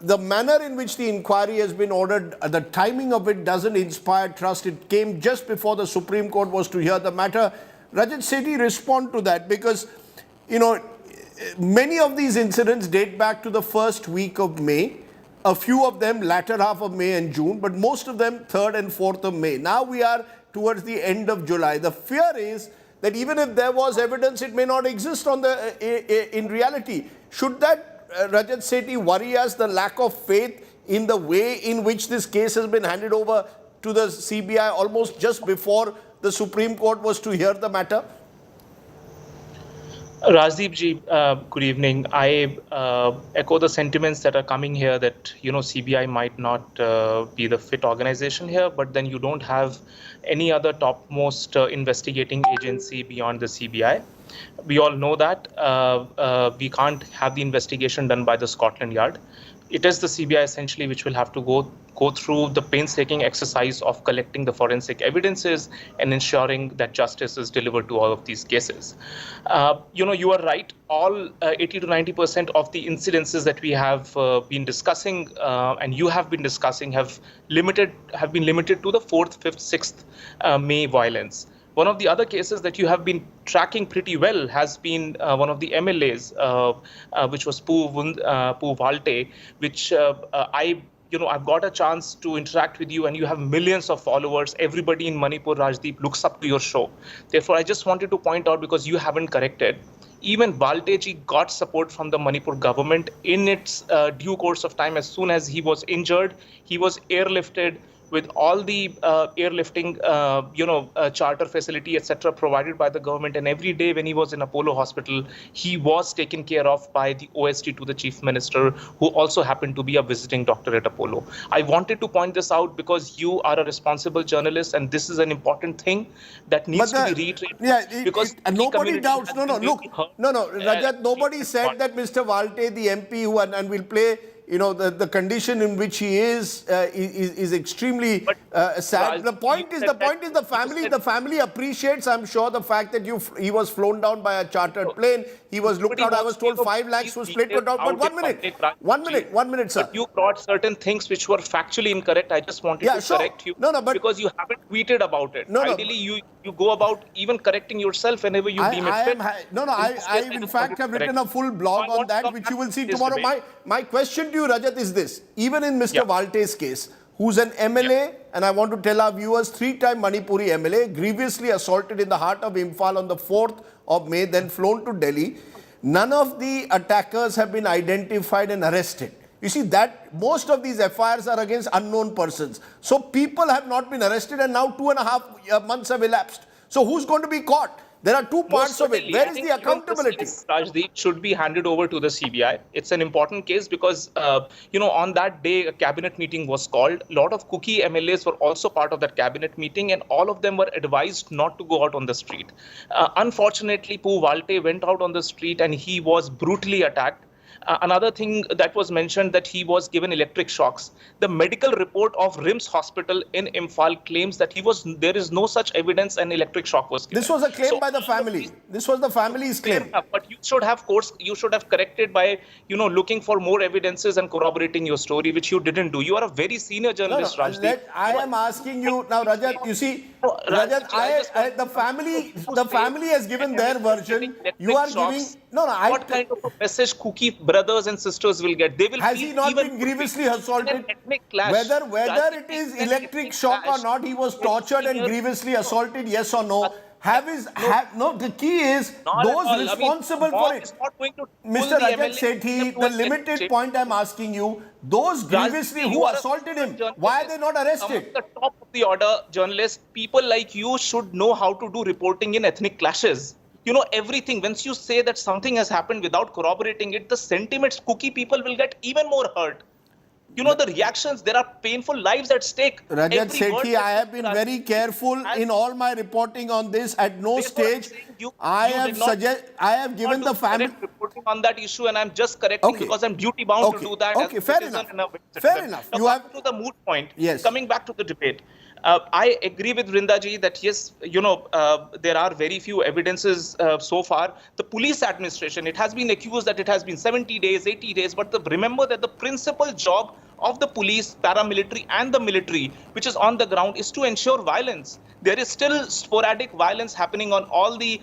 the manner in which the inquiry has been ordered, the timing of it doesn't inspire trust. It came just before the Supreme Court was to hear the matter. Rajat Sethi, respond to that, because, many of these incidents date back to the first week of May, a few of them latter half of May and June, but most of them 3rd and 4th of May. Now we are towards the end of July. The fear is that even if there was evidence, it may not exist in reality. Should that, Rajat Sethi, worry us, the lack of faith in the way in which this case has been handed over to the CBI almost just before the Supreme Court was to hear the matter? Rajdeep ji, good evening. I echo the sentiments that are coming here that, CBI might not be the fit organization here, but then you don't have any other topmost investigating agency beyond the CBI. We all know that we can't have the investigation done by the Scotland Yard. It is the CBI essentially which will have to go through the painstaking exercise of collecting the forensic evidences and ensuring that justice is delivered to all of these cases. You are right. All 80 to 90% of the incidences that we have been discussing and you have been discussing have been limited to the 4th, 5th, 6th May violence. One of the other cases that you have been tracking pretty well has been one of the MLAs, which was Poo Valte, which I I've got a chance to interact with you and you have millions of followers. Everybody in Manipur, Rajdeep, looks up to your show. Therefore, I just wanted to point out, because you haven't corrected, even Balteji got support from the Manipur government in its due course of time. As soon as he was injured, he was airlifted with all the airlifting, charter facility, etc., provided by the government. And every day when he was in Apollo Hospital, he was taken care of by the OST to the Chief Minister, who also happened to be a visiting doctor at Apollo. I wanted to point this out because you are a responsible journalist, and this is an important thing that needs to be reiterated. Yeah, because nobody doubts. No, Rajat, nobody said that Mr. Walte, the MP, who and will play, the condition in which he is extremely sad. The point is the family. The family appreciates, I'm sure, the fact that he was flown down by a chartered plane. He was looked out. I was told 5 lakhs was played out. But 1 minute, sir. But you brought certain things which were factually incorrect. I just wanted to correct you. But because you haven't tweeted about it. Ideally, you go about even correcting yourself whenever you deem it fit. I in fact have written a full blog on that, which you will see tomorrow. My question to you, Rajat, is this. Even in Mr. Walte's case, who's an MLA, and I want to tell our viewers, 3-time Manipuri MLA, grievously assaulted in the heart of Imphal on the 4th of May, then flown to Delhi. None of the attackers have been identified and arrested. You see that most of these FIRs are against unknown persons. So people have not been arrested, and now 2.5 months have elapsed. So who's going to be caught? There are two parts of it. Where is the accountability? Rajdeep should be handed over to the CBI. It's an important case because, on that day, a cabinet meeting was called. A lot of cookie MLAs were also part of that cabinet meeting, and all of them were advised not to go out on the street. Unfortunately, Pu Walte went out on the street and he was brutally attacked. Another thing that was mentioned, that he was given electric shocks. The medical report of RIMS hospital in Imphal claims that there is no such evidence an electric shock was given. This was a claim by the family. This was the family's claim. But you should have corrected by, looking for more evidences and corroborating your story, which you didn't do. You are a very senior journalist, Rajdeep. I am asking you now, Rajat. You see, Rajat, the family has given their version. You are giving what kind of a message cookie brothers and sisters will get? They will. Has he not been grievously assaulted? Whether it is electric shock or not, he was tortured and grievously assaulted. Yes or no? The key is those responsible for it. Mr. Rajat Sethi, the limited point I'm asking you, those grievously who assaulted him, why are they not arrested? The top of the order journalists, people like you should know how to do reporting in ethnic clashes. Everything. Once you say that something has happened without corroborating it, the sentiments, cookie people will get even more hurt. The reactions, there are painful lives at stake. Rajat Sethi, I have been very careful in all my reporting on this. At no stage, I have given the family reporting on that issue, and I'm just correcting because I'm duty bound to do that. Okay, fair enough. You have to the moot point. Yes. Coming back to the debate. I agree with Vrindaji that yes, there are very few evidences so far. The police administration, it has been accused that it has been 70 days, 80 days, but remember that the principal job of the police, paramilitary and the military, which is on the ground, is to ensure violence. There is still sporadic violence happening on all the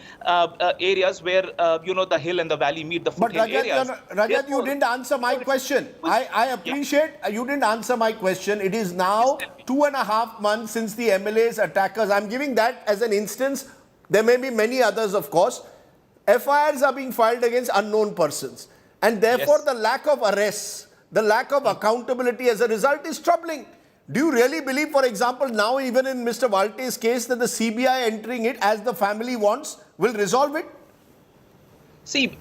areas where, the hill and the valley meet, the foothill areas. Rajat, you didn't answer my question. I appreciate you didn't answer my question. It is now 2.5 months since the MLA's attackers. I'm giving that as an instance. There may be many others, of course. FIRs are being filed against unknown persons. And therefore, the lack of arrests, the lack of accountability as a result is troubling. Do you really believe, for example, now even in Mr. Walte's case, that the CBI entering it as the family wants will resolve it? See,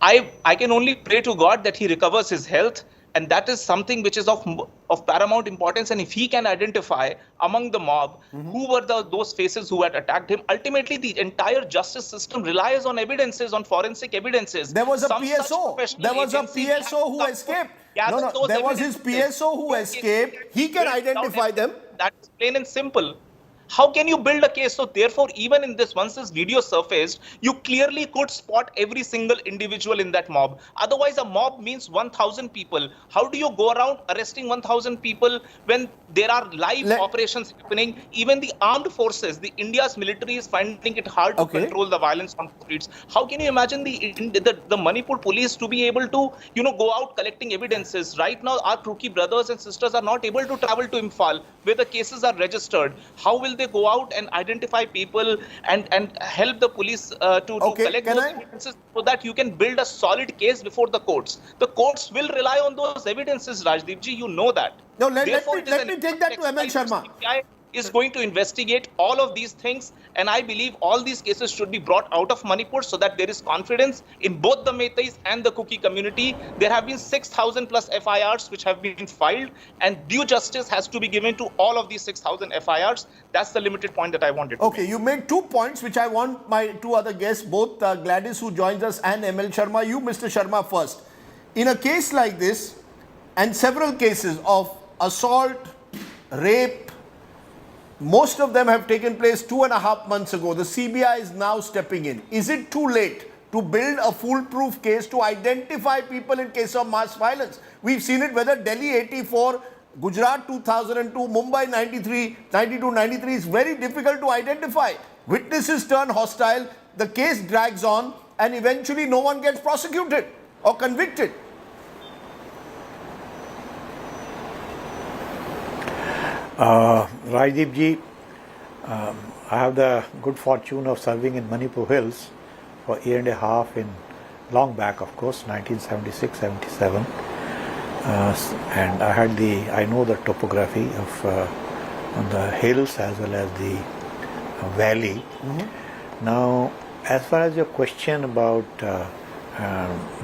I can only pray to God that he recovers his health, and that is something which is of paramount importance. And if he can identify among the mob who were those faces who had attacked him, ultimately the entire justice system relies on evidences, on forensic evidences. There was a PSO. There was a PSO who escaped. There was his PSO who escaped. He can identify them. That is plain and simple. How can you build a case? So therefore, even in this, once this video surfaced, you clearly could spot every single individual in that mob. Otherwise, a mob means 1,000 people. How do you go around arresting 1,000 people when there are live operations happening? Even the armed forces, the India's military is finding it hard to control the violence on the streets. How can you imagine the Manipur police to be able to, go out collecting evidences? Right now, our Kuki brothers and sisters are not able to travel to Imphal, where the cases are registered. How will they go out and identify people and help the police to collect those evidences so that you can build a solid case before the courts? The courts will rely on those evidences, Rajdeep ji, you know that. No, let me take that to ML Sharma. CBI is going to investigate all of these things, and I believe all these cases should be brought out of Manipur so that there is confidence in both the Meiteis and the Kuki community. There have been 6,000 plus FIRs which have been filed, and due justice has to be given to all of these 6,000 FIRs. That's the limited point that I wanted to make. You made 2 points which I want my 2 other guests, both Gladys who joins us and ML Sharma. You, Mr. Sharma, first. In a case like this, and several cases of assault, rape, most of them have taken place 2.5 months ago. The CBI is now stepping in. Is it too late to build a foolproof case to identify people in case of mass violence? We've seen it, whether Delhi 84, Gujarat 2002, Mumbai 92, 93 is very difficult to identify. Witnesses turn hostile, the case drags on, and eventually no one gets prosecuted or convicted. Rajdeep ji, I have the good fortune of serving in Manipur Hills for a year and a half in long back, of course, 1976-77, and I know the topography of on the hills as well as the valley. Now, as far as your question about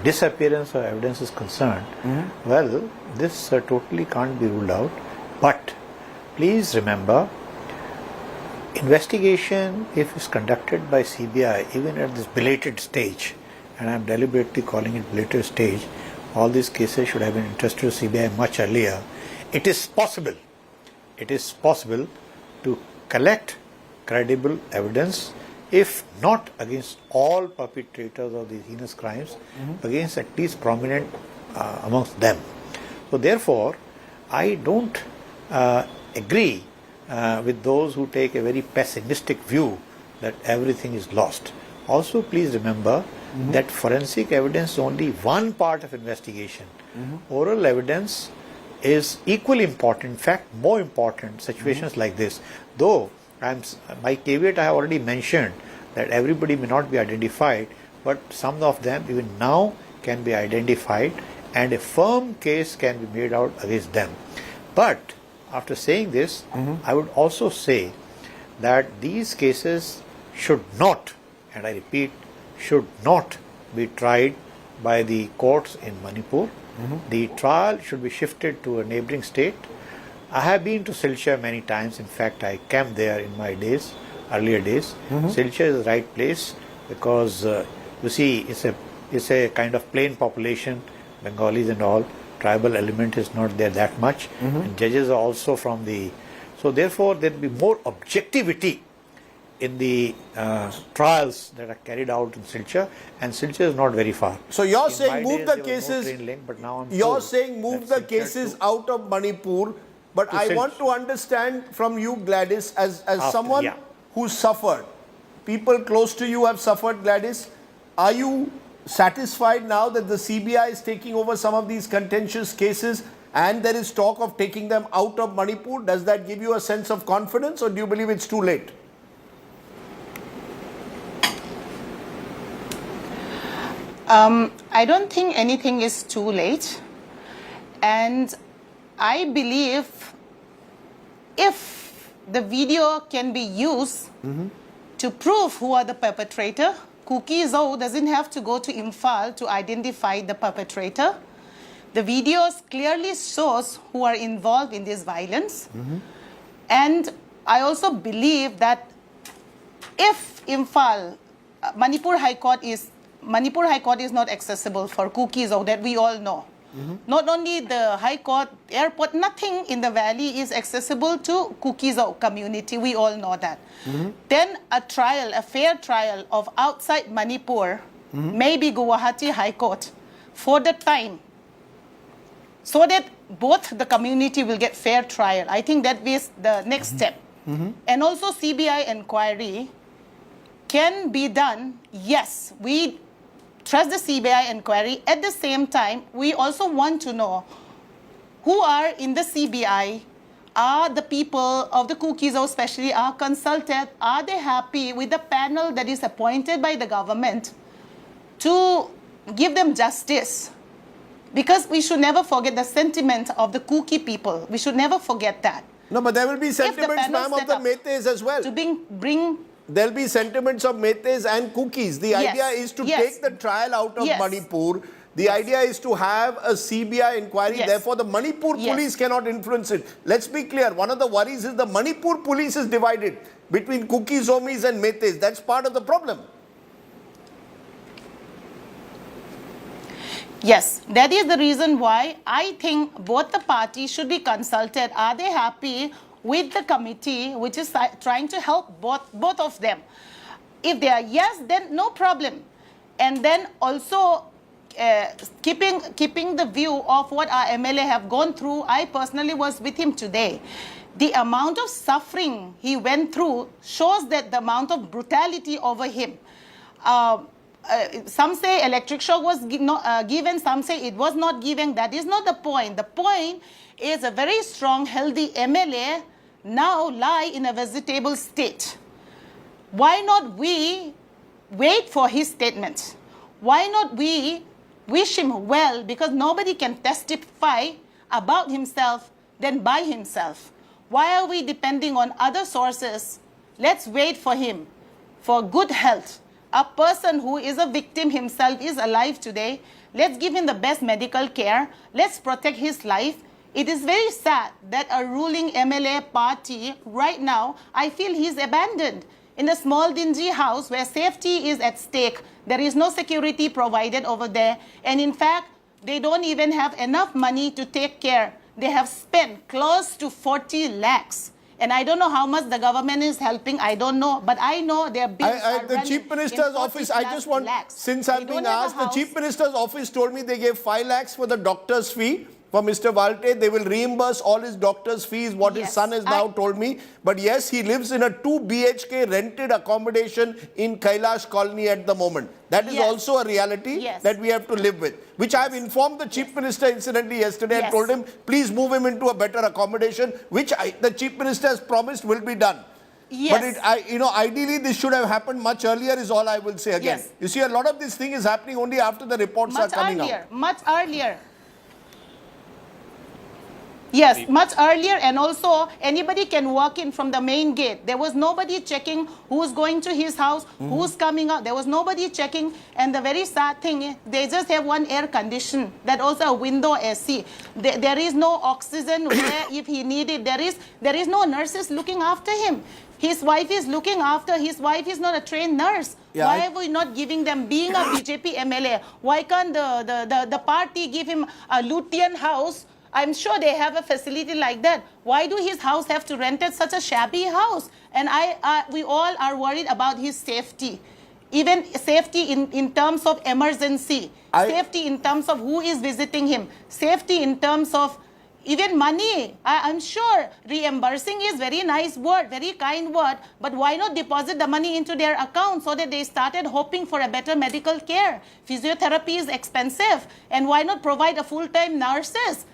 disappearance of evidence is concerned, well, this totally can't be ruled out, but please remember, investigation, if it's conducted by CBI, even at this belated stage, and I'm deliberately calling it belated stage, all these cases should have been entrusted to CBI much earlier. It is possible to collect credible evidence, if not against all perpetrators of these heinous crimes, against at least prominent amongst them. So therefore, I don't agree with those who take a very pessimistic view that everything is lost. Also, please remember that forensic evidence is only one part of investigation. Oral evidence is equally important, in fact more important in situations like this. Though my caveat I have already mentioned that everybody may not be identified, but some of them even now can be identified and a firm case can be made out against them. But after saying this, I would also say that these cases should not, and I repeat, should not be tried by the courts in Manipur. The trial should be shifted to a neighboring state. I have been to Silchar many times. In fact, I camped there in my days, earlier days. Silchar is the right place because you see, it's a kind of plain population, Bengalis and all. Tribal element is not there that much, and judges are also from the. So therefore, there will be more objectivity in the trials that are carried out in Silchar, and Silchar is not very far. So you're in saying move the cases. But now you're saying move the cases out of Manipur, but I want to understand from you, Gladys, as someone who suffered. People close to you have suffered, Gladys. Are you satisfied now that the CBI is taking over some of these contentious cases and there is talk of taking them out of Manipur? Does that give you a sense of confidence, or do you believe it's too late? I don't think anything is too late, and I believe if the video can be used to prove who are the perpetrator, Kuki Zhou doesn't have to go to Imphal to identify the perpetrator. The videos clearly shows who are involved in this violence. And I also believe that if Imphal, Manipur High Court is not accessible for Kuki Zhou, that we all know. Not only the High Court, airport, nothing in the valley is accessible to Kuki-Zo community. We all know that. Then a trial, a fair trial of outside Manipur, maybe Guwahati High Court, for the time, so that both the community will get fair trial. I think that is the next step. And also CBI inquiry can be done. Yes, we trust the CBI inquiry. At the same time, we also want to know who are in the CBI. Are the people of the Kuki-Zo especially are consulted? Are they happy with the panel that is appointed by the government to give them justice? Because we should never forget the sentiment of the Kuki people. We should never forget that. No, but there will be sentiments, ma'am, of the Meiteis as well. To bring There'll be sentiments of Meiteis and Kukis. The idea is to take the trial out of Manipur. The idea is to have a CBI inquiry. Therefore, the Manipur police cannot influence it. Let's be clear. One of the worries is the Manipur police is divided between Kuki-Zomis and Meiteis. That's part of the problem. Yes, that is the reason why I think both the parties should be consulted. Are they happy with the committee, which is trying to help both of them? If they are yes, then no problem. And then also keeping the view of what our MLA have gone through. I personally was with him today. The amount of suffering he went through shows that the amount of brutality over him. Some say electric shock was given, some say it was not given. That is not the point. The point is a very strong, healthy MLA now lie in a vegetable state. Why not we wait for his statement? Why not we wish him well? Because nobody can testify about himself than by himself. Why are we depending on other sources? Let's wait for him for good health. A person who is a victim himself is alive today. Let's give him the best medical care. Let's protect his life. It is very sad that a ruling MLA party right now, I feel he's abandoned in a small dingy house where safety is at stake. There is no security provided over there. And in fact, they don't even have enough money to take care. They have spent close to 40 lakhs. And I don't know how much the government is helping. I don't know. But I know their bills are the Chief Minister's office, I just want, since I've been asked, the Chief Minister's office told me they gave 5 lakhs for the doctor's fee. For Mr. Walte, they will reimburse all his doctor's fees, what his son has now told me. But yes, he lives in a 2 BHK rented accommodation in Kailash Colony at the moment. That is also a reality that we have to live with, which I have informed the Chief Minister incidentally yesterday and told him, please move him into a better accommodation, which the Chief Minister has promised will be done. But ideally this should have happened much earlier is all I will say again. You see, a lot of this thing is happening only after the reports are coming out. Much earlier. Yes, much earlier, and also anybody can walk in from the main gate. There was nobody checking who's going to his house, who's coming out. There was nobody checking, and the very sad thing is they just have one air condition, that also a window AC. There is no oxygen where if he needed, there is no nurses looking after him. His wife is looking after, his wife is not a trained nurse. Why are we not giving them, being a BJP MLA, why can't the party give him a Lutean house? I'm sure they have a facility like that. Why do his house have to rent such a shabby house? And we all are worried about his safety. Even safety in terms of emergency. Safety in terms of who is visiting him. Safety in terms of even money. I'm sure reimbursing is very nice word, very kind word. But why not deposit the money into their account so that they started hoping for a better medical care? Physiotherapy is expensive. And why not provide a full-time nurses?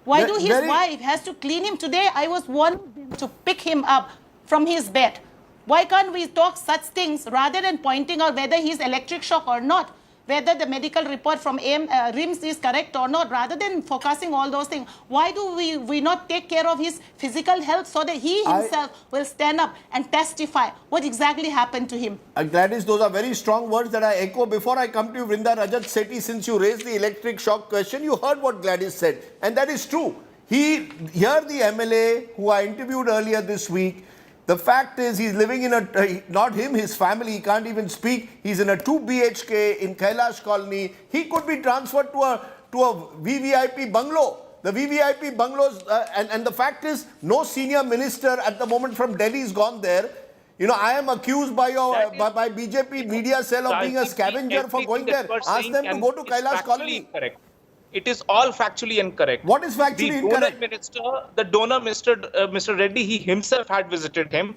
Why do his wife has to clean him? Today, I was wanting to pick him up from his bed. Why can't we talk such things rather than pointing out whether he's electric shock or not, whether the medical report from RIMS is correct or not, rather than focusing all those things? Why do we not take care of his physical health so that he himself will stand up and testify what exactly happened to him? Gladys, those are very strong words that I echo. Before I come to you, Vrinda Rajat Sethi, since you raised the electric shock question, you heard what Gladys said. And that is true. Here the MLA who I interviewed earlier this week, the fact is he's living in a, not him, his family, he can't even speak. He's in a 2 BHK in Kailash Colony. He could be transferred to to a VVIP bungalow. The VVIP bungalows, and the fact is, no senior minister at the moment from Delhi has gone there. You know, I am accused by by BJP media cell of being a scavenger for going there. Ask them to go to Kailash Colony. Incorrect. It is all factually incorrect. What is factually incorrect? The donor minister, Mr. Reddy, he himself had visited him.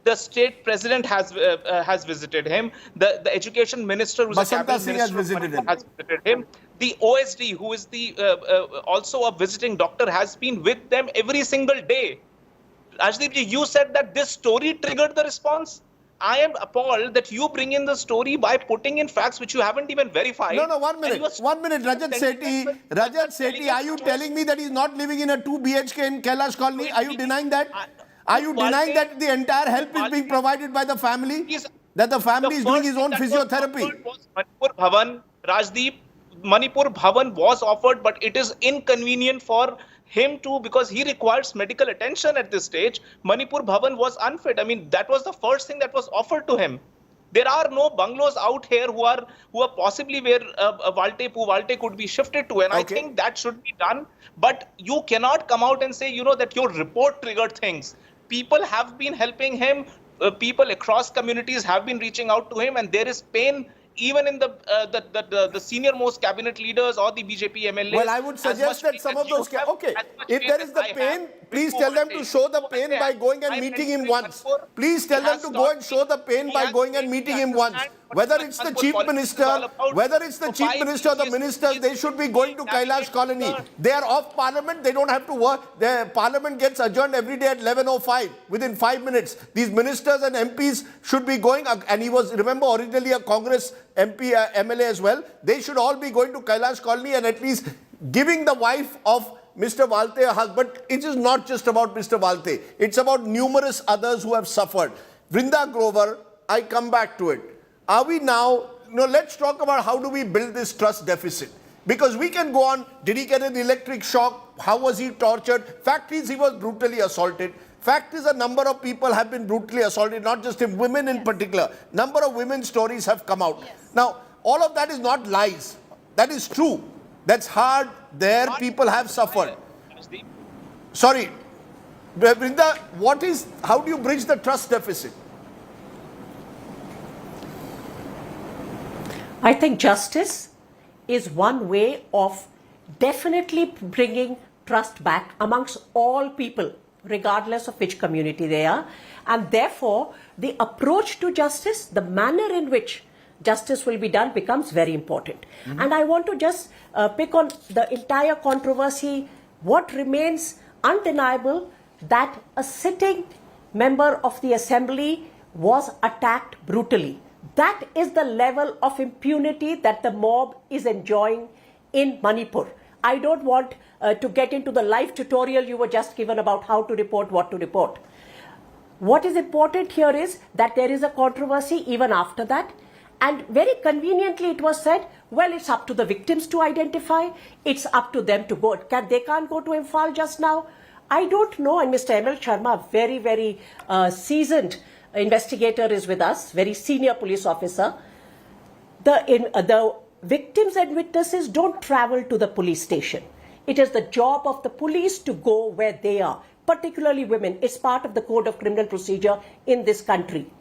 The state president has visited him. The education minister, who's a cabinet minister, has visited him. The OSD, who is the also a visiting doctor, has been with them every single day. Rajdeep ji, you said that this story triggered the response. I am appalled that you bring in the story by putting in facts which you haven't even verified. No, 1 minute. 1 minute, Rajat Sethi, are you telling me that he's not living in a 2 BHK in Kailash Colony? Are you denying that? Are you denying that the entire help is being provided by the family? That the family is doing his own physiotherapy? Manipur Bhavan, Rajdeep, Manipur Bhavan was offered, but it is inconvenient for him to, because he requires medical attention at this stage. Manipur Bhavan was unfit. I mean, that was the first thing that was offered to him. There are no bungalows out here who are possibly where Valte could be shifted to, and I think that should be done. But you cannot come out and say, you know, that your report triggered things. People have been helping him. People across communities have been reaching out to him, and there is pain even in the senior most cabinet leaders or the BJP MLAs. Well, I would suggest that some of those... if there is the pain, please tell them to show the pain by going and meeting him once. Please tell them to go and show the pain by going and meeting him once. Whether it's the chief minister, or the ministers, they should be going to Kailash Colony. They are off parliament, they don't have to work. The parliament gets adjourned every day at 11:05, within 5 minutes. These ministers and MPs should be going, and he was, remember, originally a Congress MP, MLA as well. They should all be going to Kailash Colony and at least giving the wife of Mr. Valte a hug. But it is not just about Mr. Valte. It's about numerous others who have suffered. Vrinda Grover, I come back to it. Are we now, let's talk about how do we build this trust deficit? Because we can go on, did he get an electric shock? How was he tortured? Fact is, he was brutally assaulted. Fact is, a number of people have been brutally assaulted, not just him, women in particular. Number of women's stories have come out. Now, all of that is not lies. That is true. That's hard. There, people have suffered. Sorry, Vrinda, how do you bridge the trust deficit? I think justice is one way of definitely bringing trust back amongst all people, regardless of which community they are. And therefore, the approach to justice, the manner in which justice will be done becomes very important. And I want to just pick on the entire controversy. What remains undeniable that a sitting member of the assembly was attacked brutally. That is the level of impunity that the mob is enjoying in Manipur. I don't want to get into the live tutorial you were just given about how to report, what to report. What is important here is that there is a controversy even after that. And very conveniently it was said, well, it's up to the victims to identify. It's up to them to go. They can't go to Imphal just now. I don't know. And Mr. M.L. Sharma, very, very seasoned investigator is with us, very senior police officer. The victims and witnesses don't travel to the police station. It is the job of the police to go where they are, particularly women. It's part of the Code of Criminal Procedure in this country.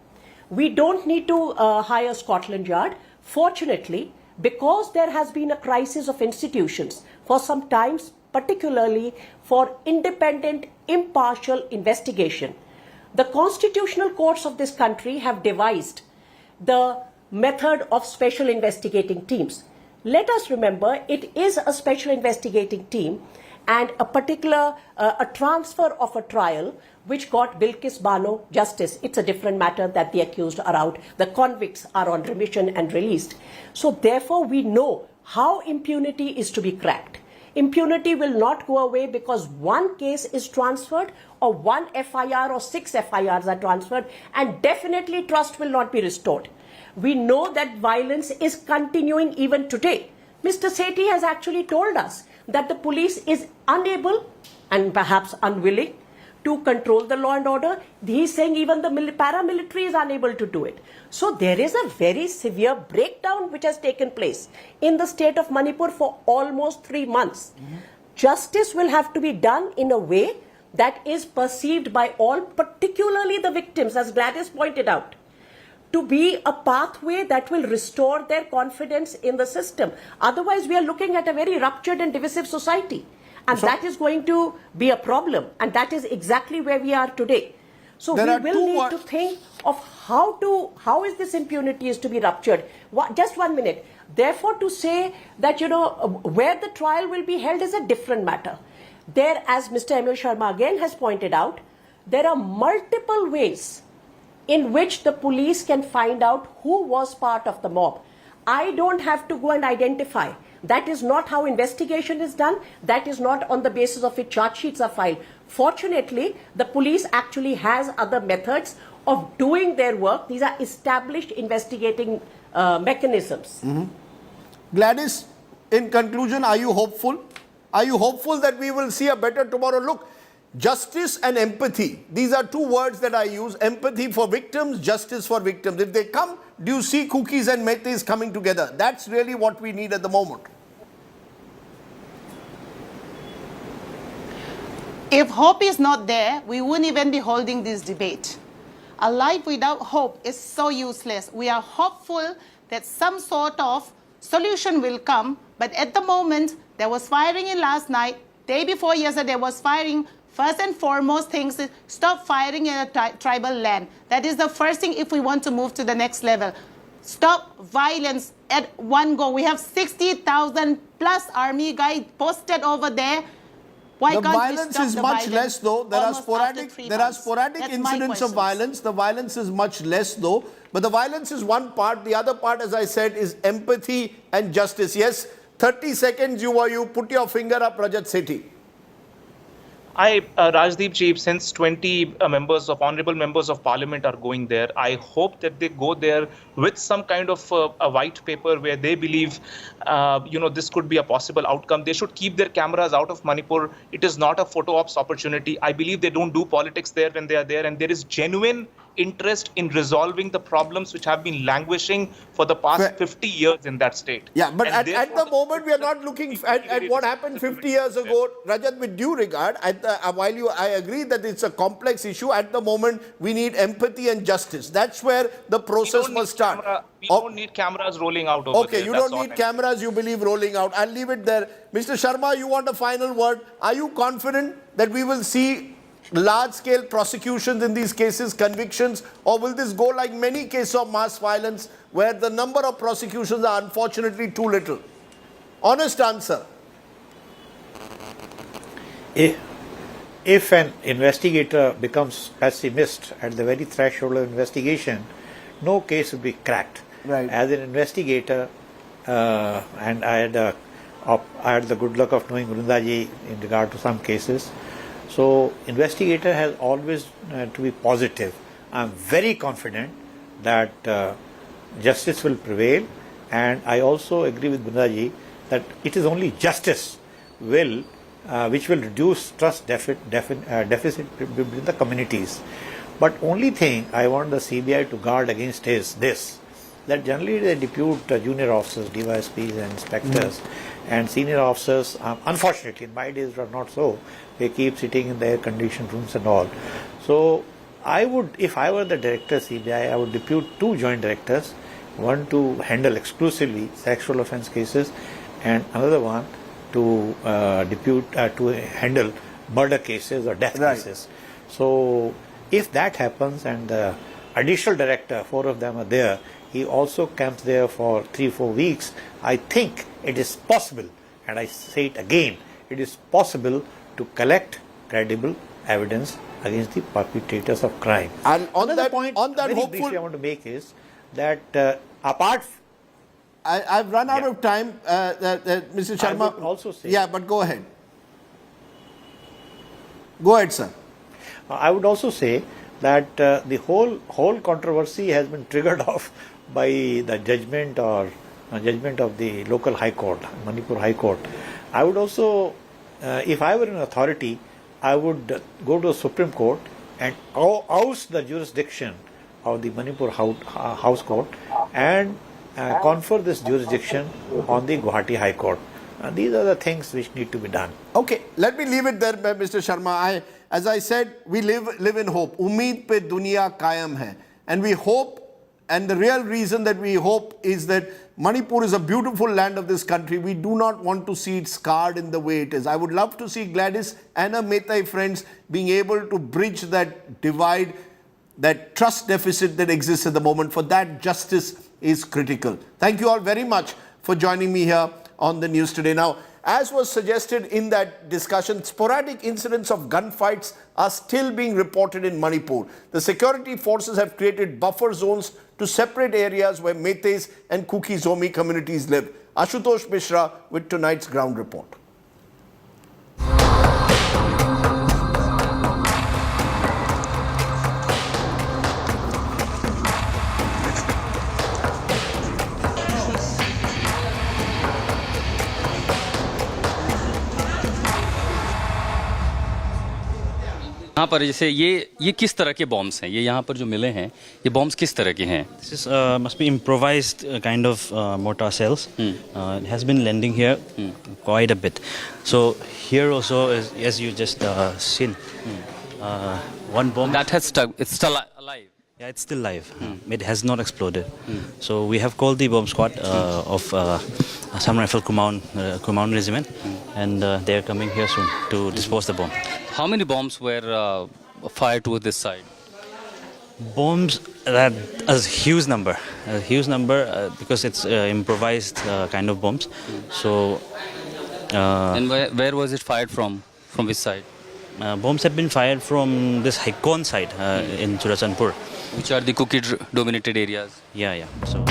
We don't need to hire Scotland Yard. Fortunately, because there has been a crisis of institutions for some time, particularly for independent, impartial investigation, the constitutional courts of this country have devised the method of special investigating teams. Let us remember, it is a special investigating team and a particular a transfer of a trial which got Bilkis Bano justice. It's a different matter that the accused are out. The convicts are on remission and released. So therefore, we know how impunity is to be cracked. Impunity will not go away because one case is transferred or one FIR or 6 FIRs are transferred, and definitely trust will not be restored. We know that violence is continuing even today. Mr. Sethi has actually told us that the police is unable and perhaps unwilling to control the law and order. He's saying even the paramilitary is unable to do it. So there is a very severe breakdown which has taken place in the state of Manipur for almost 3 months. Justice will have to be done in a way that is perceived by all, particularly the victims, as Gladys pointed out, to be a pathway that will restore their confidence in the system. Otherwise, we are looking at a very ruptured and divisive society. And that is going to be a problem. And that is exactly where we are today. So we will need to think of how is this impunity is to be ruptured. Just 1 minute. Therefore, to say that, where the trial will be held is a different matter. There, as Mr. M.O. Sharma again has pointed out, there are multiple ways in which the police can find out who was part of the mob. I don't have to go and identify. That is not how investigation is done. That is not on the basis of which charge sheets are filed. Fortunately, the police actually has other methods of doing their work. These are established investigating mechanisms. Gladys, in conclusion, are you hopeful? Are you hopeful that we will see a better tomorrow? Look, justice and empathy, these are two words that I use. Empathy for victims, justice for victims. If they come, do you see cookies and metis coming together? That's really what we need at the moment. If hope is not there, we wouldn't even be holding this debate. A life without hope is so useless. We are hopeful that some sort of solution will come, but at the moment, there was firing in last night, day before yesterday there was firing. First and foremost things is stop firing in a tribal land. That is the first thing if we want to move to the next level. Stop violence at one go. We have 60,000 plus army guys posted over there. Why the can't violence we stop is the much violence less though. There are sporadic That's incidents of violence. The violence is much less though. But the violence is one part. The other part, as I said, is empathy and justice. Yes, 30 seconds you put your finger up, Rajat Sethi. Rajdeep Ji, since 20 honorable members of parliament are going there, I hope that they go there with some kind of a white paper where they believe, this could be a possible outcome. They should keep their cameras out of Manipur. It is not a photo ops opportunity. I believe they don't do politics there when they are there, and there is genuine interest in resolving the problems which have been languishing for the past 50 years in that state. Yeah, but at the moment we are not looking at what happened 50 years ago. Rajat, with due regard, while I agree that it's a complex issue, at the moment we need empathy and justice. That's where the process must start. We don't need cameras rolling out over there. Okay, you don't need cameras, you believe, rolling out. I'll leave it there. Mr. Sharma, you want a final word? Are you confident that we will see large-scale prosecutions in these cases, convictions, or will this go like many cases of mass violence where the number of prosecutions are unfortunately too little? Honest answer. If an investigator becomes pessimist at the very threshold of investigation, no case will be cracked. Right. As an investigator, and I had the good luck of knowing Vrindaji in regard to some cases. So, investigator has always to be positive. I am very confident that justice will prevail, and I also agree with Vrindaji that it is only justice which will reduce trust deficit between the communities. But only thing I want the CBI to guard against is this, that generally they depute junior officers, DYSPs and inspectors, and senior officers, unfortunately in my days it was not so, they keep sitting in the air-conditioned rooms and all. So I would, if I were the director CBI, I would depute 2 joint directors, one to handle exclusively sexual offence cases and another one to to handle murder cases or death cases. So if that happens and the additional director, 4 of them are there, he also camps there for 3-4 weeks, I think it is possible, and I say it again, it is possible to collect credible evidence against the perpetrators of crime. And on another that point, very hopeful, briefly I want to make is that apart. I've run out of time, Mr. Sharma. I would also say. Yeah, but go ahead. Go ahead, sir. I would also say that the whole controversy has been triggered off by the judgment of the local High Court, Manipur High Court. I would also, if I were an authority, I would go to the Supreme Court and oust the jurisdiction of the Manipur House Court and confer this jurisdiction on the Guwahati High Court. These are the things which need to be done. Okay, let me leave it there, Mr. Sharma. As I said, we live in hope. Umeed pe duniya kayam hai. And we hope, and the real reason that we hope is that Manipur is a beautiful land of this country. We do not want to see it scarred in the way it is. I would love to see Gladys and her Meitei friends being able to bridge that divide, that trust deficit that exists at the moment. For that, justice is critical. Thank you all very much for joining me here on the news today. Now, as was suggested in that discussion, sporadic incidents of gunfights are still being reported in Manipur. The security forces have created buffer zones to separate areas where Meiteis and Kuki-Zomi communities live. Ashutosh Mishra with tonight's ground report. यहाँ पर जैसे ये किस तरह के bombs हैं? ये यहाँ पर जो मिले हैं, ये बॉम्ब्स किस तरह के हैं? This is must be improvised kind of mortar cells. It has been landing here quite a bit. So here also, as you just seen, one bomb that has stuck. It's still alive. Yeah, it's still live. It has not exploded. So we have called the bomb squad of Assam Rifle Kumaon Regiment, and they are coming here soon to dispose the bomb. How many bombs were fired toward this side? Bombs, a huge number. Because it's improvised kind of bombs. So. And where was it fired from? From which side? Bombs have been fired from this Haikon side in Churachandpur. Which are the Kuki-dominated areas? Yeah. So.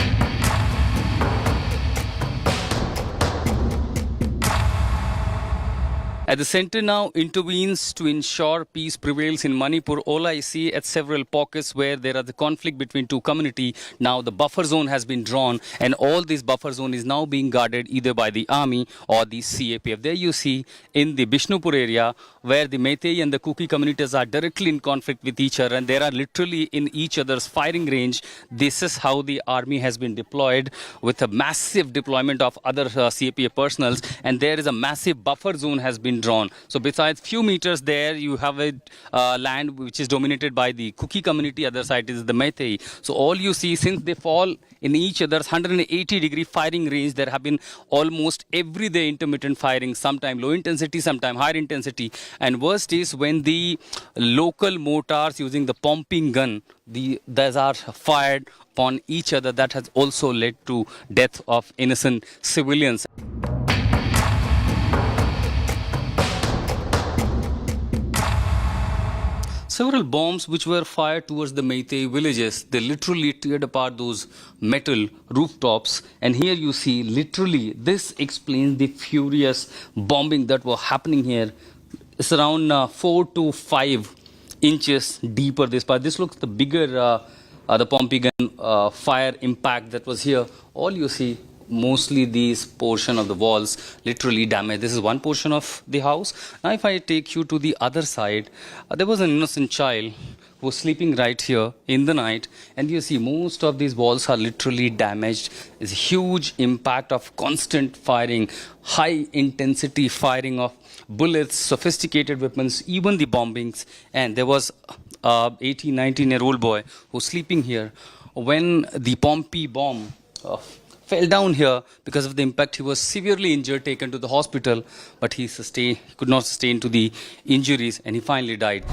As the centre now intervenes to ensure peace prevails in Manipur, all I see at several pockets where there are the conflict between two communities. Now the buffer zone has been drawn, and all this buffer zone is now being guarded either by the army or the CAPF. There you see in the Bishnupur area where the Meitei and the Kuki communities are directly in conflict with each other, and they are literally in each other's firing range. This is how the army has been deployed, with a massive deployment of other CAPF personals, and there is a massive buffer zone has been drawn. So besides few meters there, you have a land which is dominated by the Kuki community, other side is the Meitei. So all you see, since they fall in each other's 180-degree firing range, there have been almost everyday intermittent firing, sometime low intensity, sometime higher intensity. And worst is when the local mortars using the pumping gun, those are fired upon each other. That has also led to death of innocent civilians. Several bombs which were fired towards the Meitei villages, they literally teared apart those metal rooftops. And here you see, literally, this explains the furious bombing that was happening here. It's around 4 to 5 inches deeper this part. This looks the bigger, the pumping gun fire impact that was here. All you see, mostly these portion of the walls literally damaged. This is one portion of the house. Now if I take you to the other side, there was an innocent child who was sleeping right here in the night, and you see most of these walls are literally damaged. It's a huge impact of constant firing, high intensity firing of bullets, sophisticated weapons, even the bombings. And there was a 18-19-year-old boy who was sleeping here when the Pompi bomb fell down here. Because of the impact, he was severely injured, taken to the hospital, but he could not sustain to the injuries, and he finally died.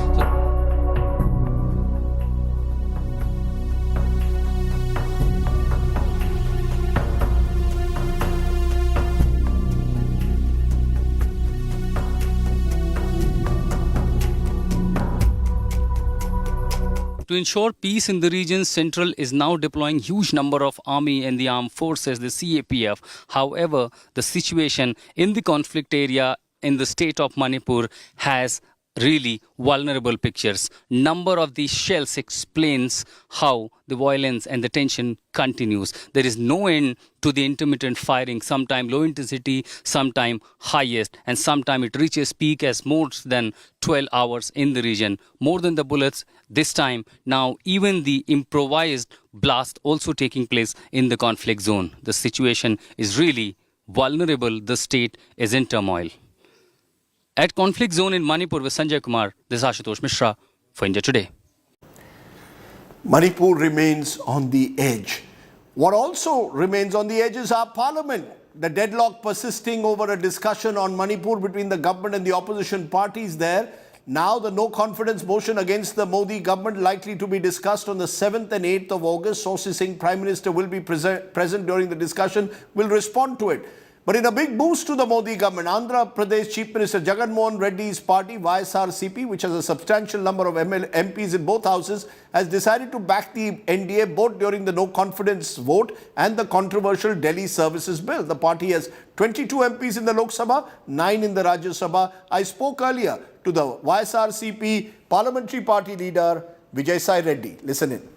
To ensure peace in the region, Central is now deploying huge number of army and the armed forces, the CAPF. However, the situation in the conflict area in the state of Manipur has really vulnerable pictures. Number of these shells explains how the violence and the tension continues. There is no end to the intermittent firing, sometime low intensity, sometime highest, and sometime it reaches peak as more than 12 hours in the region. More than the bullets, this time now even the improvised blast also taking place in the conflict zone. The situation is really vulnerable. The state is in turmoil. At conflict zone in Manipur with Sanjay Kumar, this is Ashutosh Mishra for India Today. Manipur remains on the edge. What also remains on the edge is our parliament. The deadlock persisting over a discussion on Manipur between the government and the opposition parties there. Now the no confidence motion against the Modi government likely to be discussed on the 7th and 8th of August. Sources saying Prime Minister will be present during the discussion, will respond to it. But in a big boost to the Modi government, Andhra Pradesh Chief Minister Jagan Mohan Reddy's party, YSRCP, which has a substantial number of MPs in both houses, has decided to back the NDA both during the no-confidence vote and the controversial Delhi Services Bill. The party has 22 MPs in the Lok Sabha, 9 in the Rajya Sabha. I spoke earlier to the YSRCP Parliamentary Party leader, Vijay Sai Reddy. Listen in.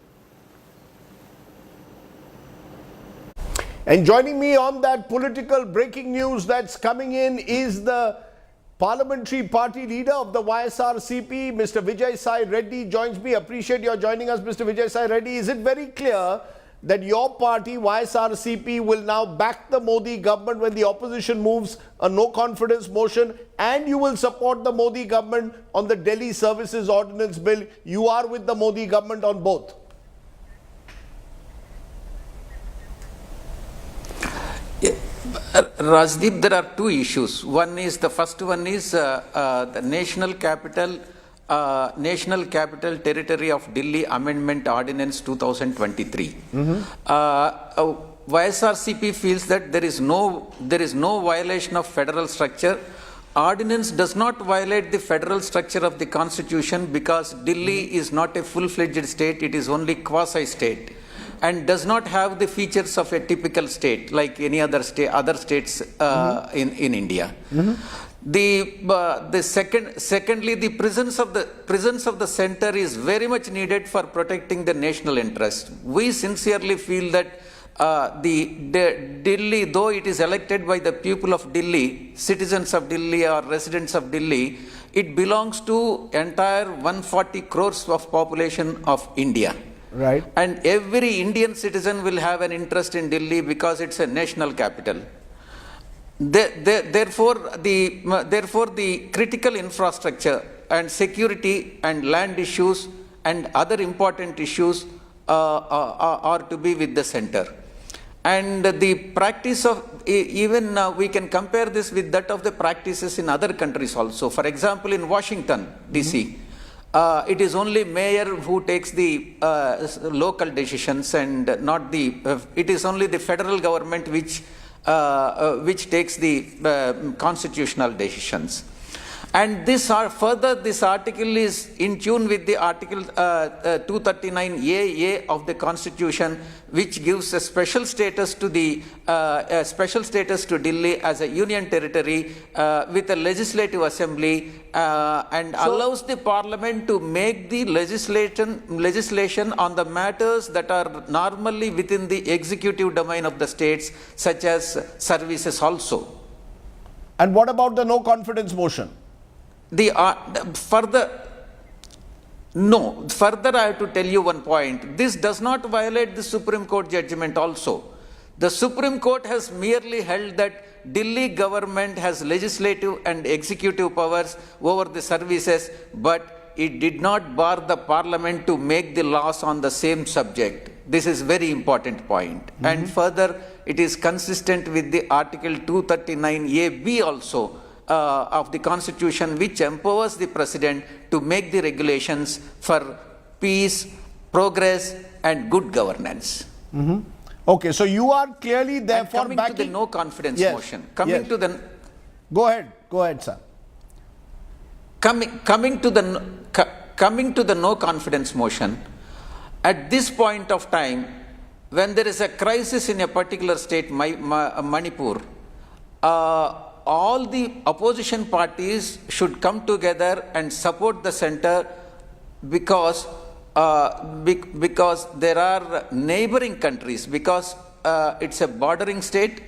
And joining me on that political breaking news that's coming in is the Parliamentary Party leader of the YSRCP, Mr. Vijay Sai Reddy joins me. Appreciate your joining us, Mr. Vijay Sai Reddy. Is it very clear that your party, YSRCP, will now back the Modi government when the opposition moves a no-confidence motion, and you will support the Modi government on the Delhi Services Ordinance Bill? You are with the Modi government on both? Rajdeep, there are two issues. The first one is the National Capital Territory of Delhi Amendment Ordinance 2023. YSRCP feels that there is no violation of federal structure. Ordinance does not violate the federal structure of the constitution because Delhi is not a full-fledged state, it is only quasi-state, and does not have the features of a typical state like any other states in India. Secondly, the presence of the center is very much needed for protecting the national interest. We sincerely feel that Delhi, though it is elected by the people of Delhi, citizens of Delhi or residents of Delhi, it belongs to entire 140 crores of population of India. Right. And every Indian citizen will have an interest in Delhi because it's a national capital. Therefore, the critical infrastructure and security and land issues and other important issues are to be with the center. And the practice of, even we can compare this with that of the practices in other countries also. For example, in Washington, D.C., it is only mayor who takes the local decisions and not it is only the federal government which takes the constitutional decisions. And this article is in tune with the Article 239AA of the Constitution, which gives a special status to Delhi as a union territory with a legislative assembly and allows the parliament to make the legislation on the matters that are normally within the executive domain of the states, such as services also. And what about the no confidence motion? Further, I have to tell you one point. This does not violate the Supreme Court judgment also. The Supreme Court has merely held that Delhi government has legislative and executive powers over the services, but it did not bar the parliament to make the laws on the same subject. This is very important point. And further, it is consistent with the Article 239AB also of the Constitution, which empowers the President to make the regulations for peace, progress and good governance. Okay, so you are clearly therefore coming to the no confidence motion. Go ahead, sir. Coming to the no confidence motion, at this point of time, when there is a crisis in a particular state, Manipur, all the opposition parties should come together and support the center because there are neighboring countries, because it's a bordering state,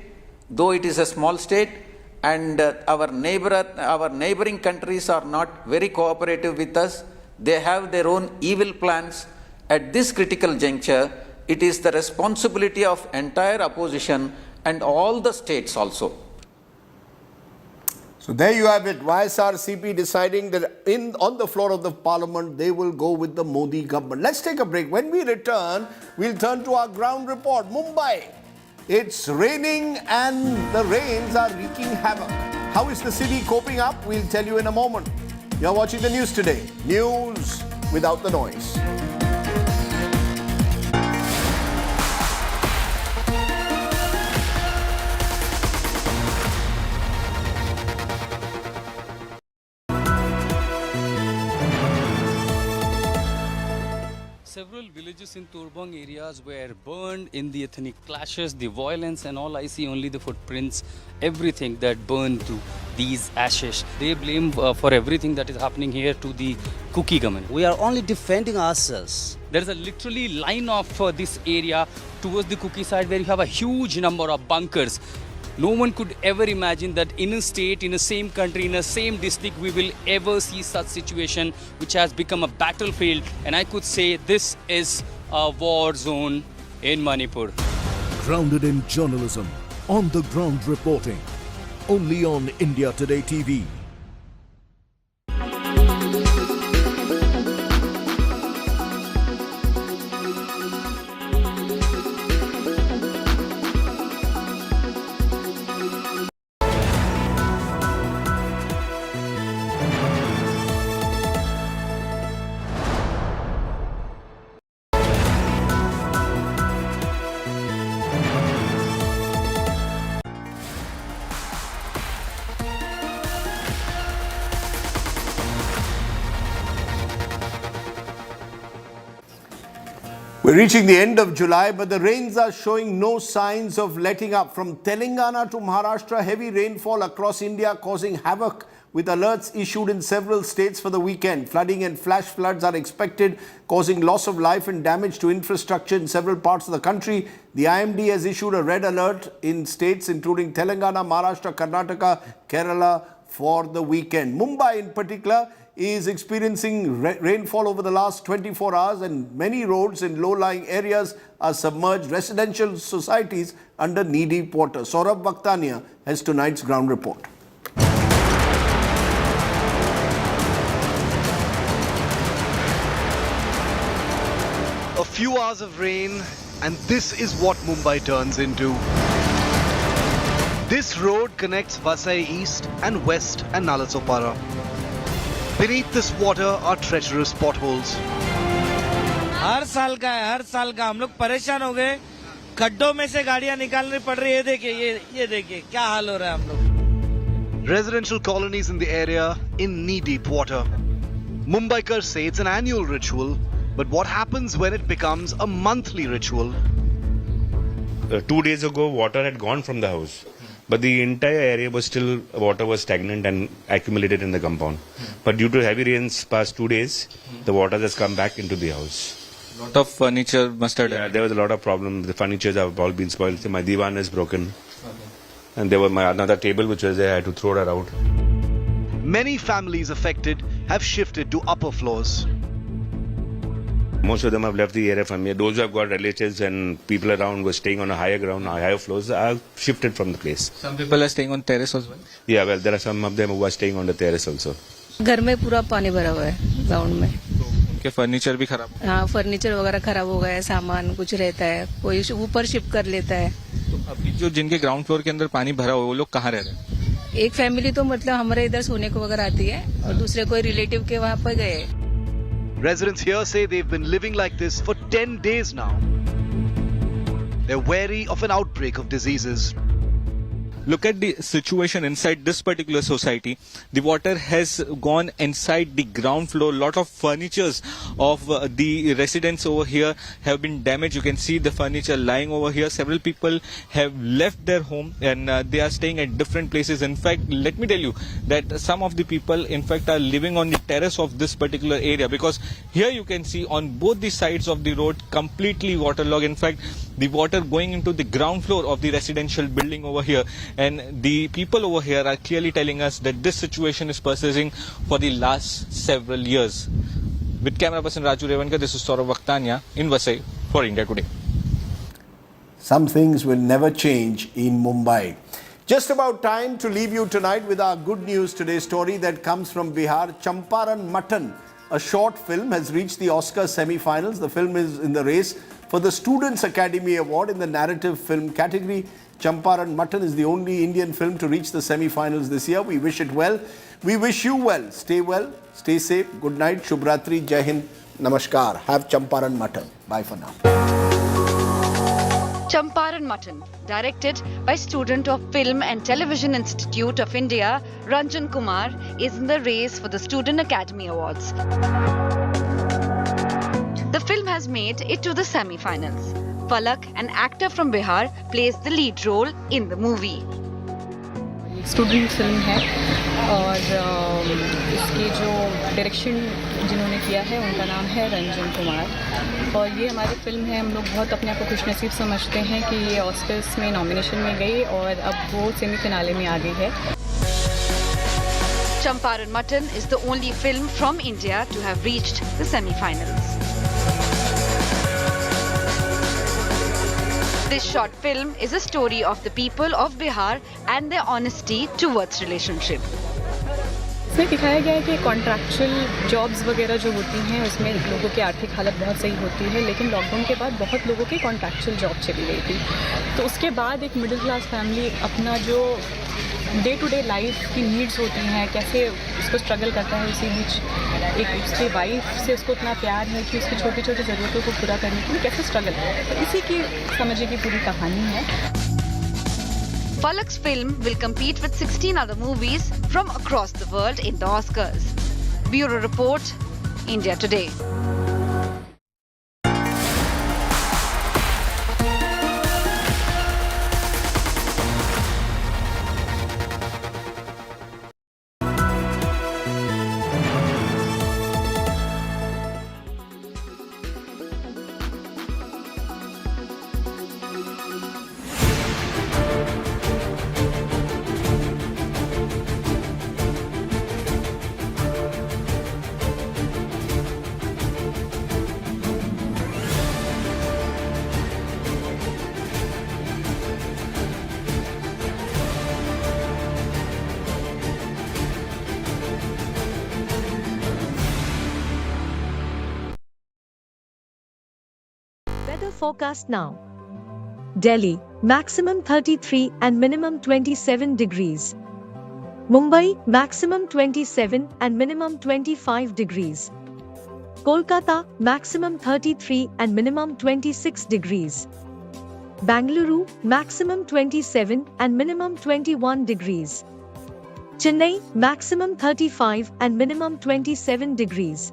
though it is a small state, and our neighboring countries are not very cooperative with us. They have their own evil plans. At this critical juncture, it is the responsibility of entire opposition and all the states also. So there you have it. YSRCP deciding that on the floor of the parliament, they will go with the Modi government. Let's take a break. When we return, we'll turn to our ground report. Mumbai. It's raining and the rains are wreaking havoc. How is the city coping up? We'll tell you in a moment. You're watching the news today. News without the noise. Several villages in Turbang areas were burned in the ethnic clashes, the violence and all. I see only the footprints, everything that burned to these ashes. They blame for everything that is happening here to the Cookie government. We are only defending ourselves. There is a literally line of this area towards the Cookie side where you have a huge number of bunkers. No one could ever imagine that in a state, in the same country, in the same district, we will ever see such situation which has become a battlefield. And I could say this is a war zone in Manipur. Grounded in journalism, on the ground reporting, only on India Today TV. We're reaching the end of July, but the rains are showing no signs of letting up. From Telangana to Maharashtra, heavy rainfall across India causing havoc, with alerts issued in several states for the weekend. Flooding and flash floods are expected, causing loss of life and damage to infrastructure in several parts of the country. The IMD has issued a red alert in states including Telangana, Maharashtra, Karnataka, Kerala for the weekend. Mumbai in particular is experiencing rainfall over the last 24 hours, and many roads in low-lying areas are submerged, residential societies under knee-deep water. Saurabh Vakhtania has tonight's ground report. A few hours of rain, and this is what Mumbai turns into. This road connects Vasai East and West and Nalasopara. Beneath this water are treacherous potholes. हर साल का हम लोग परेशान हो गए, गड्ढों में से गाड़ियां निकालनी पड़ रही है. ये देखिए क्या हाल हो रहा है हम लोग. Residential colonies in the area in knee-deep water. Mumbaikars say it's an annual ritual, but what happens when it becomes a monthly ritual? 2 days ago, water had gone from the house, but the entire area was still, water was stagnant and accumulated in the compound. But due to heavy rains past 2 days, the water has come back into the house. Lot of furniture must have damaged. There was a lot of problems. The furnitures have all been spoiled. My divan is broken. And there was another table which was there. I had to throw that out. Many families affected have shifted to upper floors. Most of them have left the area from here. Those who have got relatives and people around were staying on a higher ground, higher floors, have shifted from the place. Some people are staying on terrace as well? Yeah, well, there are some of them who are staying on the terrace also. घर में पूरा पानी भरा हुआ है ground में. उनके furniture भी खराब? हाँ, फर्नीचर वगैरह खराब हो गया है, सामान कुछ रहता है, कोई ऊपर शिफ्ट कर लेता है. तो अभी जो जिनके ग्राउंड फ्लोर के अंदर पानी भरा हुआ है वो लोग कहाँ रह रहे हैं? एक फैमिली तो मतलब हमारे इधर सोने को वगैरह आती है और दूसरे कोई रिलेटिव के वहाँ पर गए. Residents here say they've been living like this for 10 days now. They're wary of an outbreak of diseases. look at the situation inside this particular society. The water has gone inside the ground floor. Lot of furnitures of the residents over here have been damaged. You can see the furniture lying over here. Several people have left their home and they are staying at different places. In fact, let me tell you that some of the people in fact are living on the terrace of this particular area, because here you can see on both the sides of the road completely waterlogged. In fact, the water going into the ground floor of the residential building over here, and the people over here are clearly telling us that this situation is persisting for the last several years. With camera person Raju Revankar, this is Saurav Vakhtania in Vasai for India Today. Some things will never change in Mumbai. Just about time to leave you tonight with our good news today story that comes from Bihar. Champaran Mutton, a short film, has reached the Oscar semi-finals. The film is in the race for the Students' Academy Award in the narrative film category. Champaran Mutton is the only Indian film to reach the semi-finals this year. We wish it well. We wish you well. Stay safe. Good night. Shubh Ratri. Jai Hind. Namaskar. Have Champaran Mutton. Bye for now. Champaran Mutton, directed by student of Film and Television Institute of India, Ranjan Kumar, is in the race for the Student Academy Awards. The film has made it to the semi-finals. Falak, an actor from Bihar, plays the lead role in the movie. Student film है और इसकी जो direction जिन्होंने किया है उनका नाम है रंजन कुमार, और ये हमारी फिल्म है। हम लोग बहुत अपने आप को खुशनसीब समझते हैं कि ये ऑस्कर्स में नॉमिनेशन में गई और अब वो सेमीफिनाले में आ गई है। Champaran Mutton is the only film from India to have reached the semi-finals. This short film is a story of the people of Bihar and their honesty towards relationship. इसमें दिखाया गया है कि कॉन्ट्रैक्चुअल जॉब्स वगैरह जो होती हैं उसमें लोगों की आर्थिक हालत बहुत सही होती है, लेकिन लॉकडाउन के बाद बहुत लोगों की कॉन्ट्रैक्चुअल जॉब चली गई थी। तो उसके बाद एक मिडिल क्लास फैमिली अपना जो डे टू डे लाइफ की नीड्स होती हैं कैसे उसको स्ट्रगल करता है, उसी बीच एक उसकी वाइफ से उसको इतना प्यार है कि उसकी छोटी छोटी ज़रूरतों को पूरा करने के लिए कैसे स्ट्रगल करता है, तो इसी की समझिए की पूरी कहानी है। Falak's film will compete with 16 other movies from across the world in the Oscars. Bureau Report, India Today. Weather forecast now. Delhi, maximum 33 and minimum 27 degrees. Mumbai, maximum 27 and minimum 25 degrees. Kolkata, maximum 33 and minimum 26 degrees. Bangalore, maximum 27 and minimum 21 degrees. Chennai, maximum 35 and minimum 27 degrees.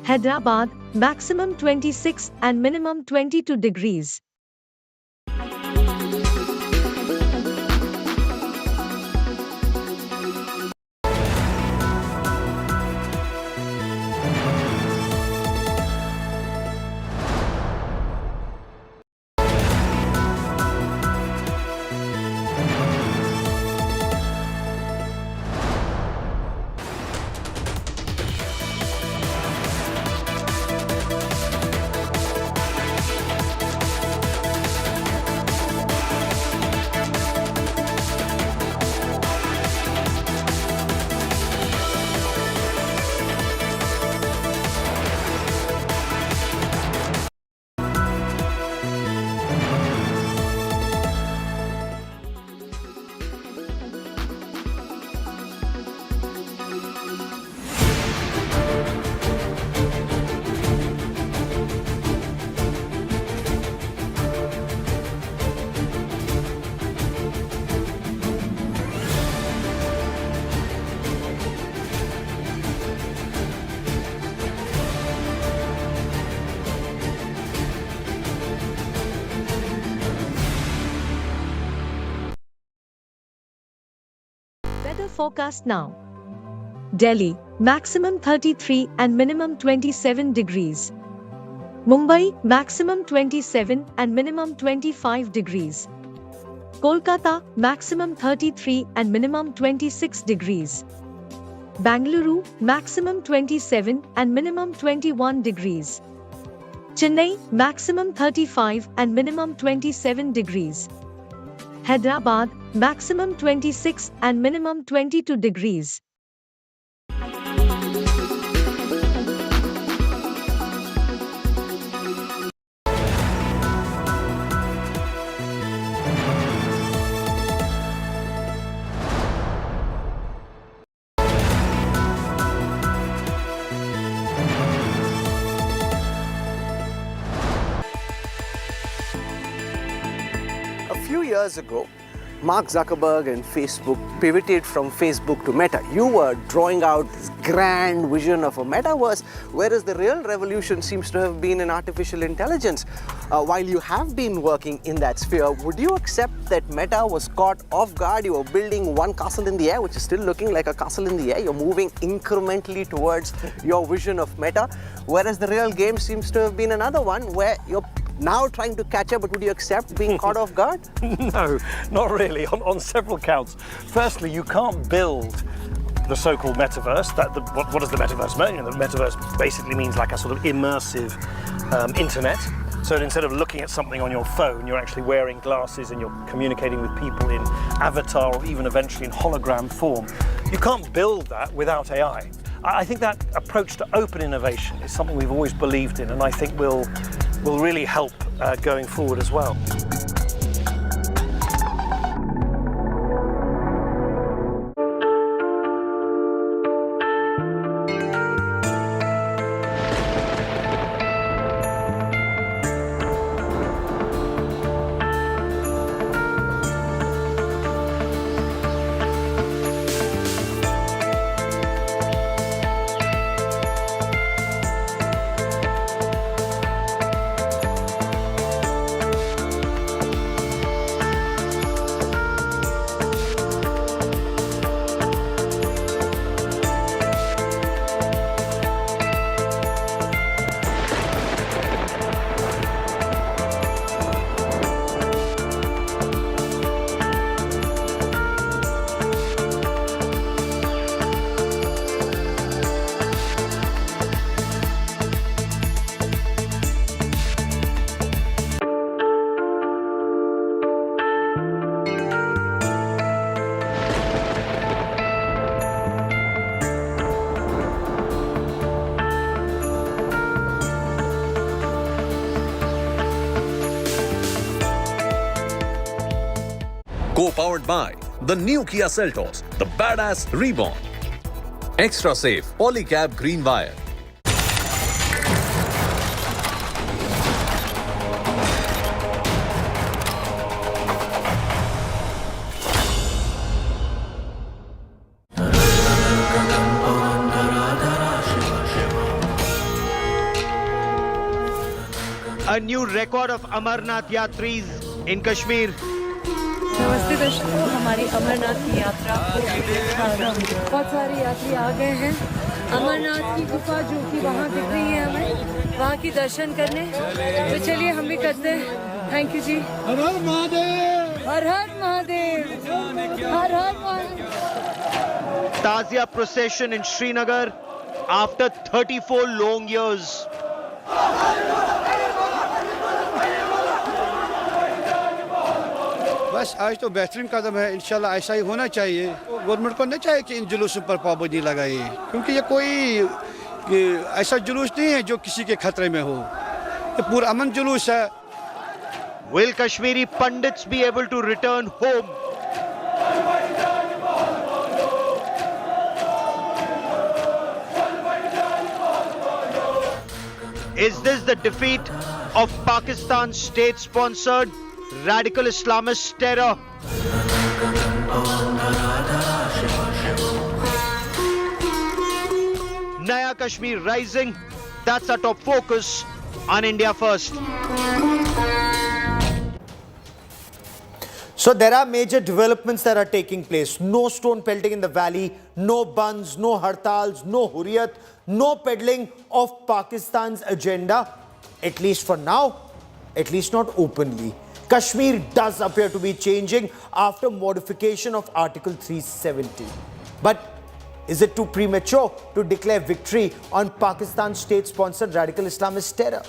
Hyderabad, maximum 26 and minimum 22 degrees. Weather forecast now. Delhi, maximum 33 and minimum 27 degrees. Mumbai, maximum 27 and minimum 25 degrees. Kolkata, maximum 33 and minimum 26 degrees. Bangalore, maximum 27 and minimum 21 degrees. Chennai, maximum 35 and minimum 27 degrees. Hyderabad, maximum 26 and minimum 22 degrees. A few years ago, Mark Zuckerberg and Facebook pivoted from Facebook to Meta. You were drawing out this grand vision of a metaverse, whereas the real revolution seems to have been in artificial intelligence. While you have been working in that sphere, would you accept that Meta was caught off guard? You were building one castle in the air, which is still looking like a castle in the air. You're moving incrementally towards your vision of Meta, whereas the real game seems to have been another one where you're now trying to catch up, but would you accept being caught off guard? No, not really, on several counts. Firstly, you can't build the so-called metaverse. What does the metaverse mean? The metaverse basically means like a sort of immersive internet. So instead of looking at something on your phone, you're actually wearing glasses and you're communicating with people in avatar or even eventually in hologram form. You can't build that without AI. I think that approach to open innovation is something we've always believed in, and I think will really help going forward as well. Co-powered by the new Kia Seltos, the badass reborn. Extra safe polycab green wire. A new record of Amarnath Yatris in Kashmir. नमस्ते दर्शकों, हमारी अमरनाथ की यात्रा बहुत सारे यात्री आ गए हैं अमरनाथ की गुफा जो कि वहाँ दिख रही है हमें वहाँ की दर्शन करने तो चलिए हम भी करते हैं थैंक यू जी हर हर महादेव हर हर महादेव हर हर Mahadev Tazia procession in Srinagar after 34 long years. बस आज तो बेहतरीन कदम है इंशाल्लाह ऐसा ही होना चाहिए गवर्नमेंट को नहीं चाहिए कि इन जुलूसों पर पाबंदी लगाए क्योंकि ये कोई ऐसा जुलूस नहीं है जो किसी के खतरे में हो ये पूरा अमन जुलूस है Will Kashmiri Pandits be able to return home? Is this the defeat of Pakistan's state-sponsored radical Islamist terror? Naya Kashmir rising, that's our top focus on India First. So there are major developments that are taking place. No stone pelting in the valley, no buns, no hartals, no hurriyat, no peddling of Pakistan's agenda, at least for now, at least not openly. Kashmir does appear to be changing after modification of Article 370. But is it too premature to declare victory on Pakistan's state-sponsored radical Islamist terror?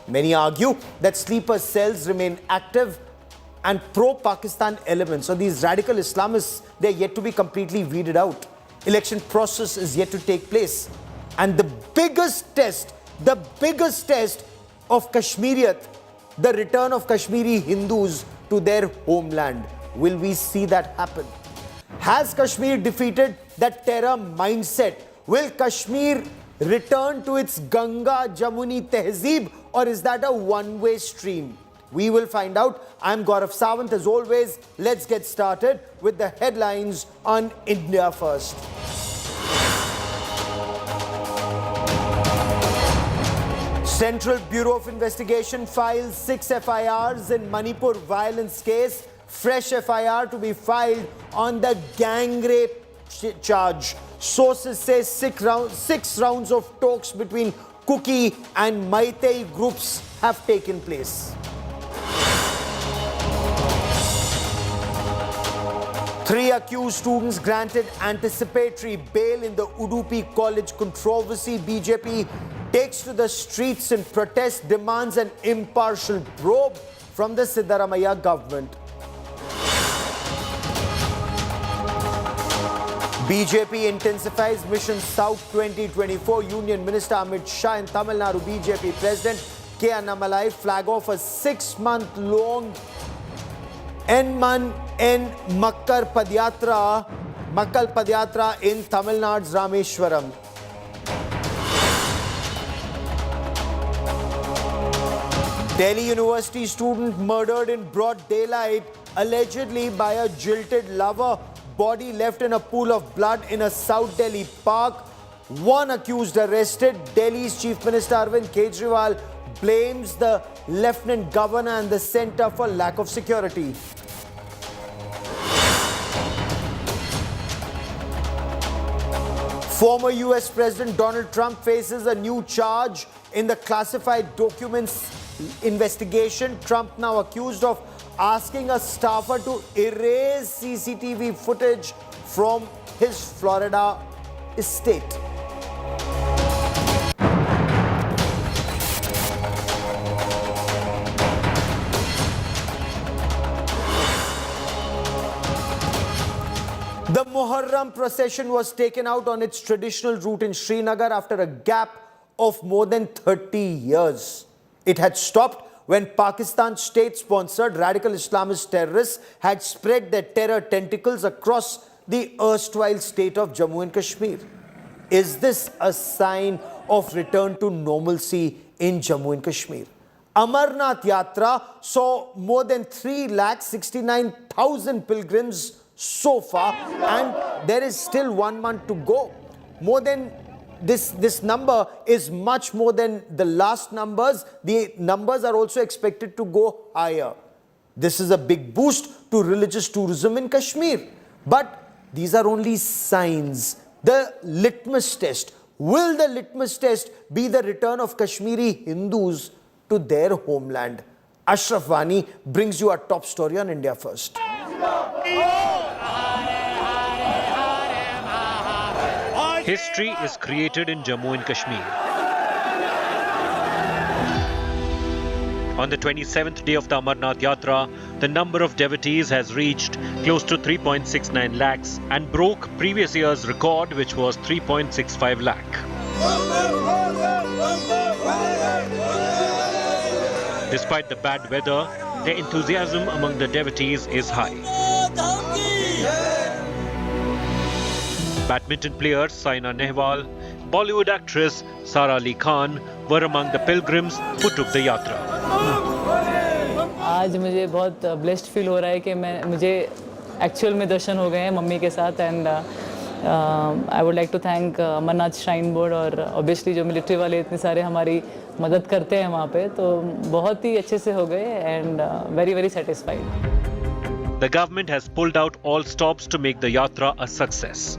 Many argue that sleeper cells remain active and pro-Pakistan elements, so these radical Islamists, they're yet to be completely weeded out. Election process is yet to take place. And the biggest test of Kashmiriyat, the return of Kashmiri Hindus to their homeland. Will we see that happen? Has Kashmir defeated that terror mindset? Will Kashmir return to its Ganga Jamuni Tehzeeb, or is that a one-way stream? We will find out. I'm Gaurav Sawant. As always, let's get started with the headlines on India First. Central Bureau of Investigation files 6 FIRs in Manipur violence case. Fresh FIR to be filed on the gang rape charge. Sources say 6 rounds of talks between Kuki and Meitei groups have taken place. 3 accused students granted anticipatory bail in the Udupi College controversy. BJP takes to the streets in protest, demands an impartial probe from the Siddaramaiah government. BJP intensifies Mission South 2024. Union Minister Amit Shah and Tamil Nadu BJP President K. Annamalai flag off a 6-month-long Makkal Padyatra in Tamil Nadu's Rameshwaram. Delhi University student murdered in broad daylight, allegedly by a jilted lover. Body left in a pool of blood in a South Delhi park. 1 accused arrested. Delhi's Chief Minister Arvind Kejriwal blames the Lieutenant Governor and the centre for lack of security. Former US President Donald Trump faces a new charge in the classified documents investigation. Trump now accused of asking a staffer to erase CCTV footage from his Florida estate. The Muharram procession was taken out on its traditional route in Srinagar after a gap of more than 30 years. It had stopped when Pakistan's state-sponsored radical Islamist terrorists had spread their terror tentacles across the erstwhile state of Jammu and Kashmir. Is this a sign of return to normalcy in Jammu and Kashmir? Amarnath Yatra saw more than 3,69,000 pilgrims so far, and there is still 1 month to go. More than this number is much more than the last numbers. The numbers are also expected to go higher. This is a big boost to religious tourism in Kashmir. But these are only signs. The litmus test. Will the litmus test be the return of Kashmiri Hindus to their homeland? Ashraf Wani brings you our top story on India First. History is created in Jammu and Kashmir. On the 27th day of the Amarnath Yatra, the number of devotees has reached close to 3.69 lakhs and broke previous year's record, which was 3.65 lakh. Despite the bad weather, the enthusiasm among the devotees is high. Badminton player Saina Nehwal, Bollywood actress Sara Ali Khan were among the pilgrims who took the yatra. आज मुझे बहुत blessed feel हो रहा है कि मुझे actual में दर्शन हो गए हैं मम्मी के साथ and I would like to thank Amarnath shrine board और ऑब्वियसली जो मिलिट्री वाले इतने सारे हमारी मदद करते हैं वहाँ पे तो बहुत ही अच्छे से हो गए and very very satisfied. The government has pulled out all stops to make the Yatra a success.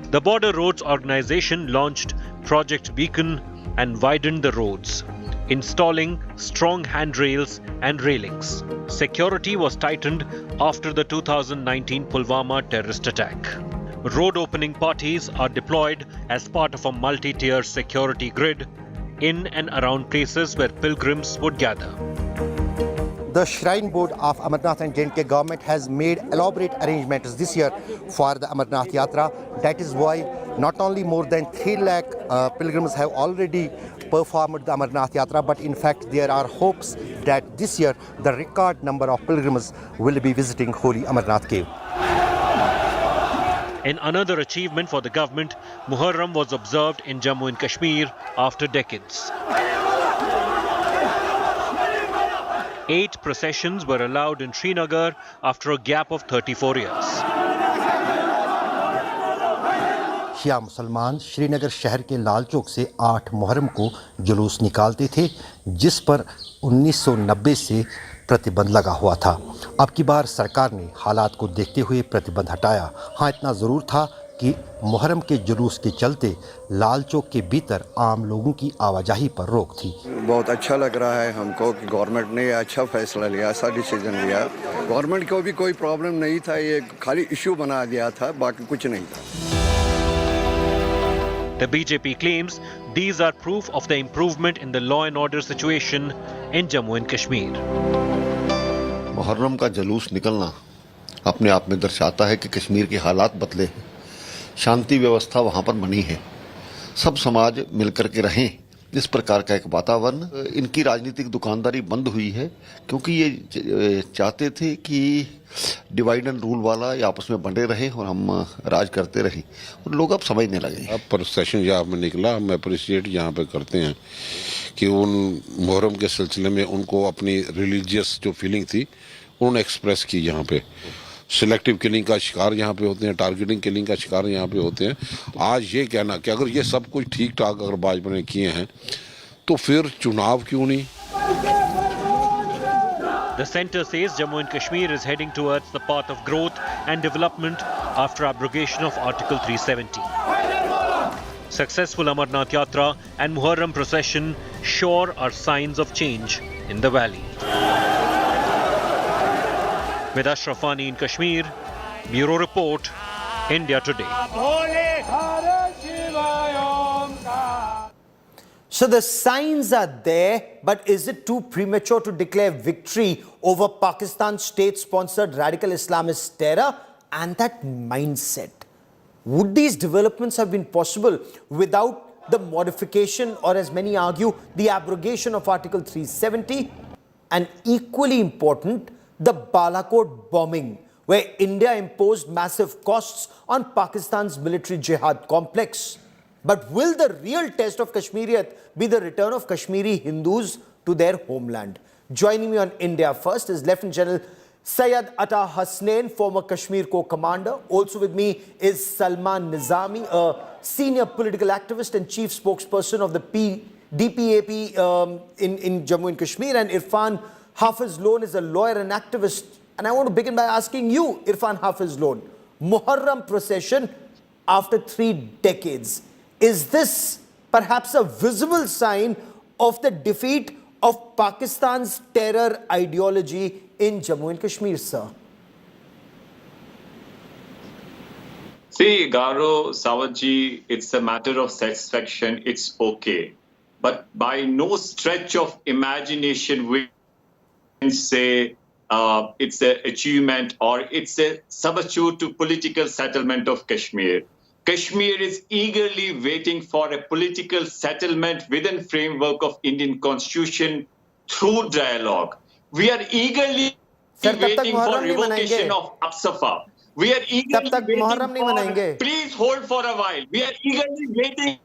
The Border Roads Organization launched Project Beacon and widened the roads, installing strong handrails and railings. Security was tightened after the 2019 Pulwama terrorist attack. Road opening parties are deployed as part of a multi-tier security grid in and around places where pilgrims would gather. The Shrine Board of Amarnath and J&K government has made elaborate arrangements this year for the Amarnath Yatra. That is why not only more than 3 lakh pilgrims have already performed the Amarnath Yatra, but in fact there are hopes that this year the record number of pilgrims will be visiting Holy Amarnath Cave. In another achievement for the government, Muharram was observed in Jammu and Kashmir after decades. 8 processions were allowed in Srinagar after a gap of 34 years. शिया मुसलमान श्रीनगर शहर के लाल चौक से 8 मुहर्रम को जुलूस निकालते थे, जिस पर 1990 से प्रतिबंध लगा हुआ था। अब की बार सरकार ने हालात को देखते हुए प्रतिबंध हटाया। हाँ, इतना ज़रूर था कि मुहर्रम के जुलूस के चलते लाल चौक के भीतर आम लोगों की आवाजाही पर रोक थी। बहुत अच्छा लग रहा है हमको कि गवर्नमेंट ने अच्छा फैसला लिया, ऐसा डिसीजन लिया। गवर्नमेंट को भी कोई प्रॉब्लम नहीं था, ये खाली इशू बना दिया था, बाकी कुछ नहीं था। The BJP claims these are proof of the improvement in the law and order situation in Jammu and Kashmir. Muharram का जुलूस निकलना अपने आप में दर्शाता है कि कश्मीर के हालात बदले हैं, शांति व्यवस्था वहाँ पर बनी है, सब समाज मिलकर के रहें, इस प्रकार का एक वातावरण। इनकी राजनीतिक दुकानदारी बंद हुई है क्योंकि ये चाहते थे कि डिवाइड एंड रूल वाला ये आपस में बंटे रहे और हम राज करते रहें, और लोग अब समझने लगे। अब प्रोसेशन यहाँ में निकला, हम अप्रिशिएट यहाँ पे करते हैं कि उन मुहर्रम के सिलसिले में उनको अपनी रिलीजियस जो फीलिंग थी उन्होंने एक्सप्रेस की। यहाँ पे सिलेक्टिव किलिंग का शिकार यहाँ पे होते हैं, टारगेटिंग किलिंग का शिकार यहाँ पे होते हैं। आज ये कहना कि अगर ये सब कुछ ठीक ठाक अगर भाजपा ने किए हैं तो फिर चुनाव क्यों नहीं? The centre says Jammu and Kashmir is heading towards the path of growth and development after abrogation of Article 370. Successful Amarnath Yatra and Muharram procession sure are signs of change in the valley. With Ashraf Wani in Kashmir, Bureau Report, India Today. So the signs are there, but is it too premature to declare victory over Pakistan's state-sponsored radical Islamist terror and that mindset? Would these developments have been possible without the modification, or as many argue, the abrogation of Article 370? And equally important, the Balakot bombing, where India imposed massive costs on Pakistan's military jihad complex. But will the real test of Kashmiriyat be the return of Kashmiri Hindus to their homeland? Joining me on India First is Lieutenant General Syed Atta Hasnain, former Kashmir Corps commander. Also with me is Salman Nizami, a senior political activist and chief spokesperson of the DPAP in Jammu and Kashmir. And Irfan Hafiz Loan is a lawyer and activist. And I want to begin by asking you, Irfan Hafiz Loan, Muharram procession after 3 decades. Is this perhaps a visible sign of the defeat of Pakistan's terror ideology in Jammu and Kashmir, sir? See, Garo, Sawatji, it's a matter of satisfaction. It's okay. But by no stretch of imagination we can say it's an achievement or it's a substitute to political settlement of Kashmir. Kashmir is eagerly waiting for a political settlement within framework of Indian Constitution through dialogue. We are eagerly waiting for revocation of Apsafa. We are eagerly waiting for, please hold for a while. We are eagerly waiting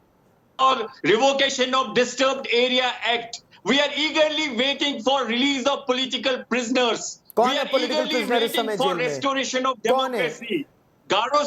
for revocation of Disturbed Area Act. We are eagerly waiting for release of political prisoners. We are eagerly waiting for restoration of democracy. Garo,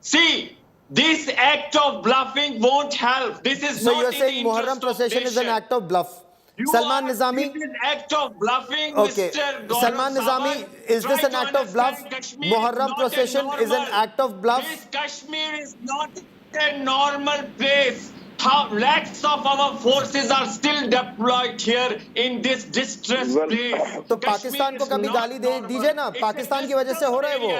see, this act of bluffing won't help. This is so not you're in saying the Muharram interest procession of is an act of bluff. Salman Nizami. It is act of bluffing, Okay. Mr. Gaurav Salman Nizami, Sawant. is this Try an to act of bluff? understand Kashmir is Muharram not procession a is an normal. act of bluff? This Kashmir is not a normal place. How lakhs of our forces are still deployed here in this distressed place. तो पाकिस्तान को कभी गाली दे दीजिए ना, पाकिस्तान की वजह से हो रहा है वो.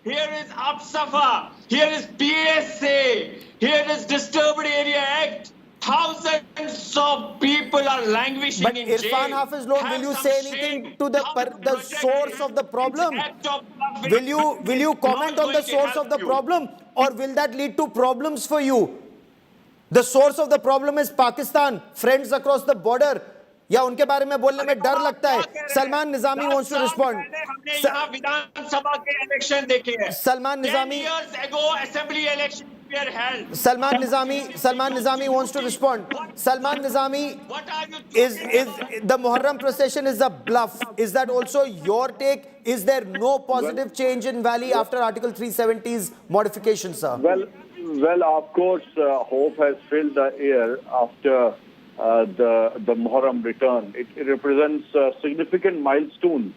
Here is APSAFA, here is PSA, here is Disturbed Area Act. Thousands of people are languishing But in jail. Irfan Hafiz Lone, will you say anything to the source of the problem? Will you comment on the source of the problem, or will that lead to problems for you? The source of the problem is Pakistan, friends across the border. या उनके बारे में बोलने में डर लगता है. Salman Nizami wants to respond. हमने यहाँ विधानसभा के इलेक्शन देखे हैं. Salman Nizami 10 years ago assembly elections were held. Salman Nizami wants to respond. Salman Nizami, is the Muharram procession is a bluff. Is that also your take? Is there no positive change in Valley after Article 370's modification, sir? Well, of course, hope has filled the air after the Muharram return. It represents a significant milestone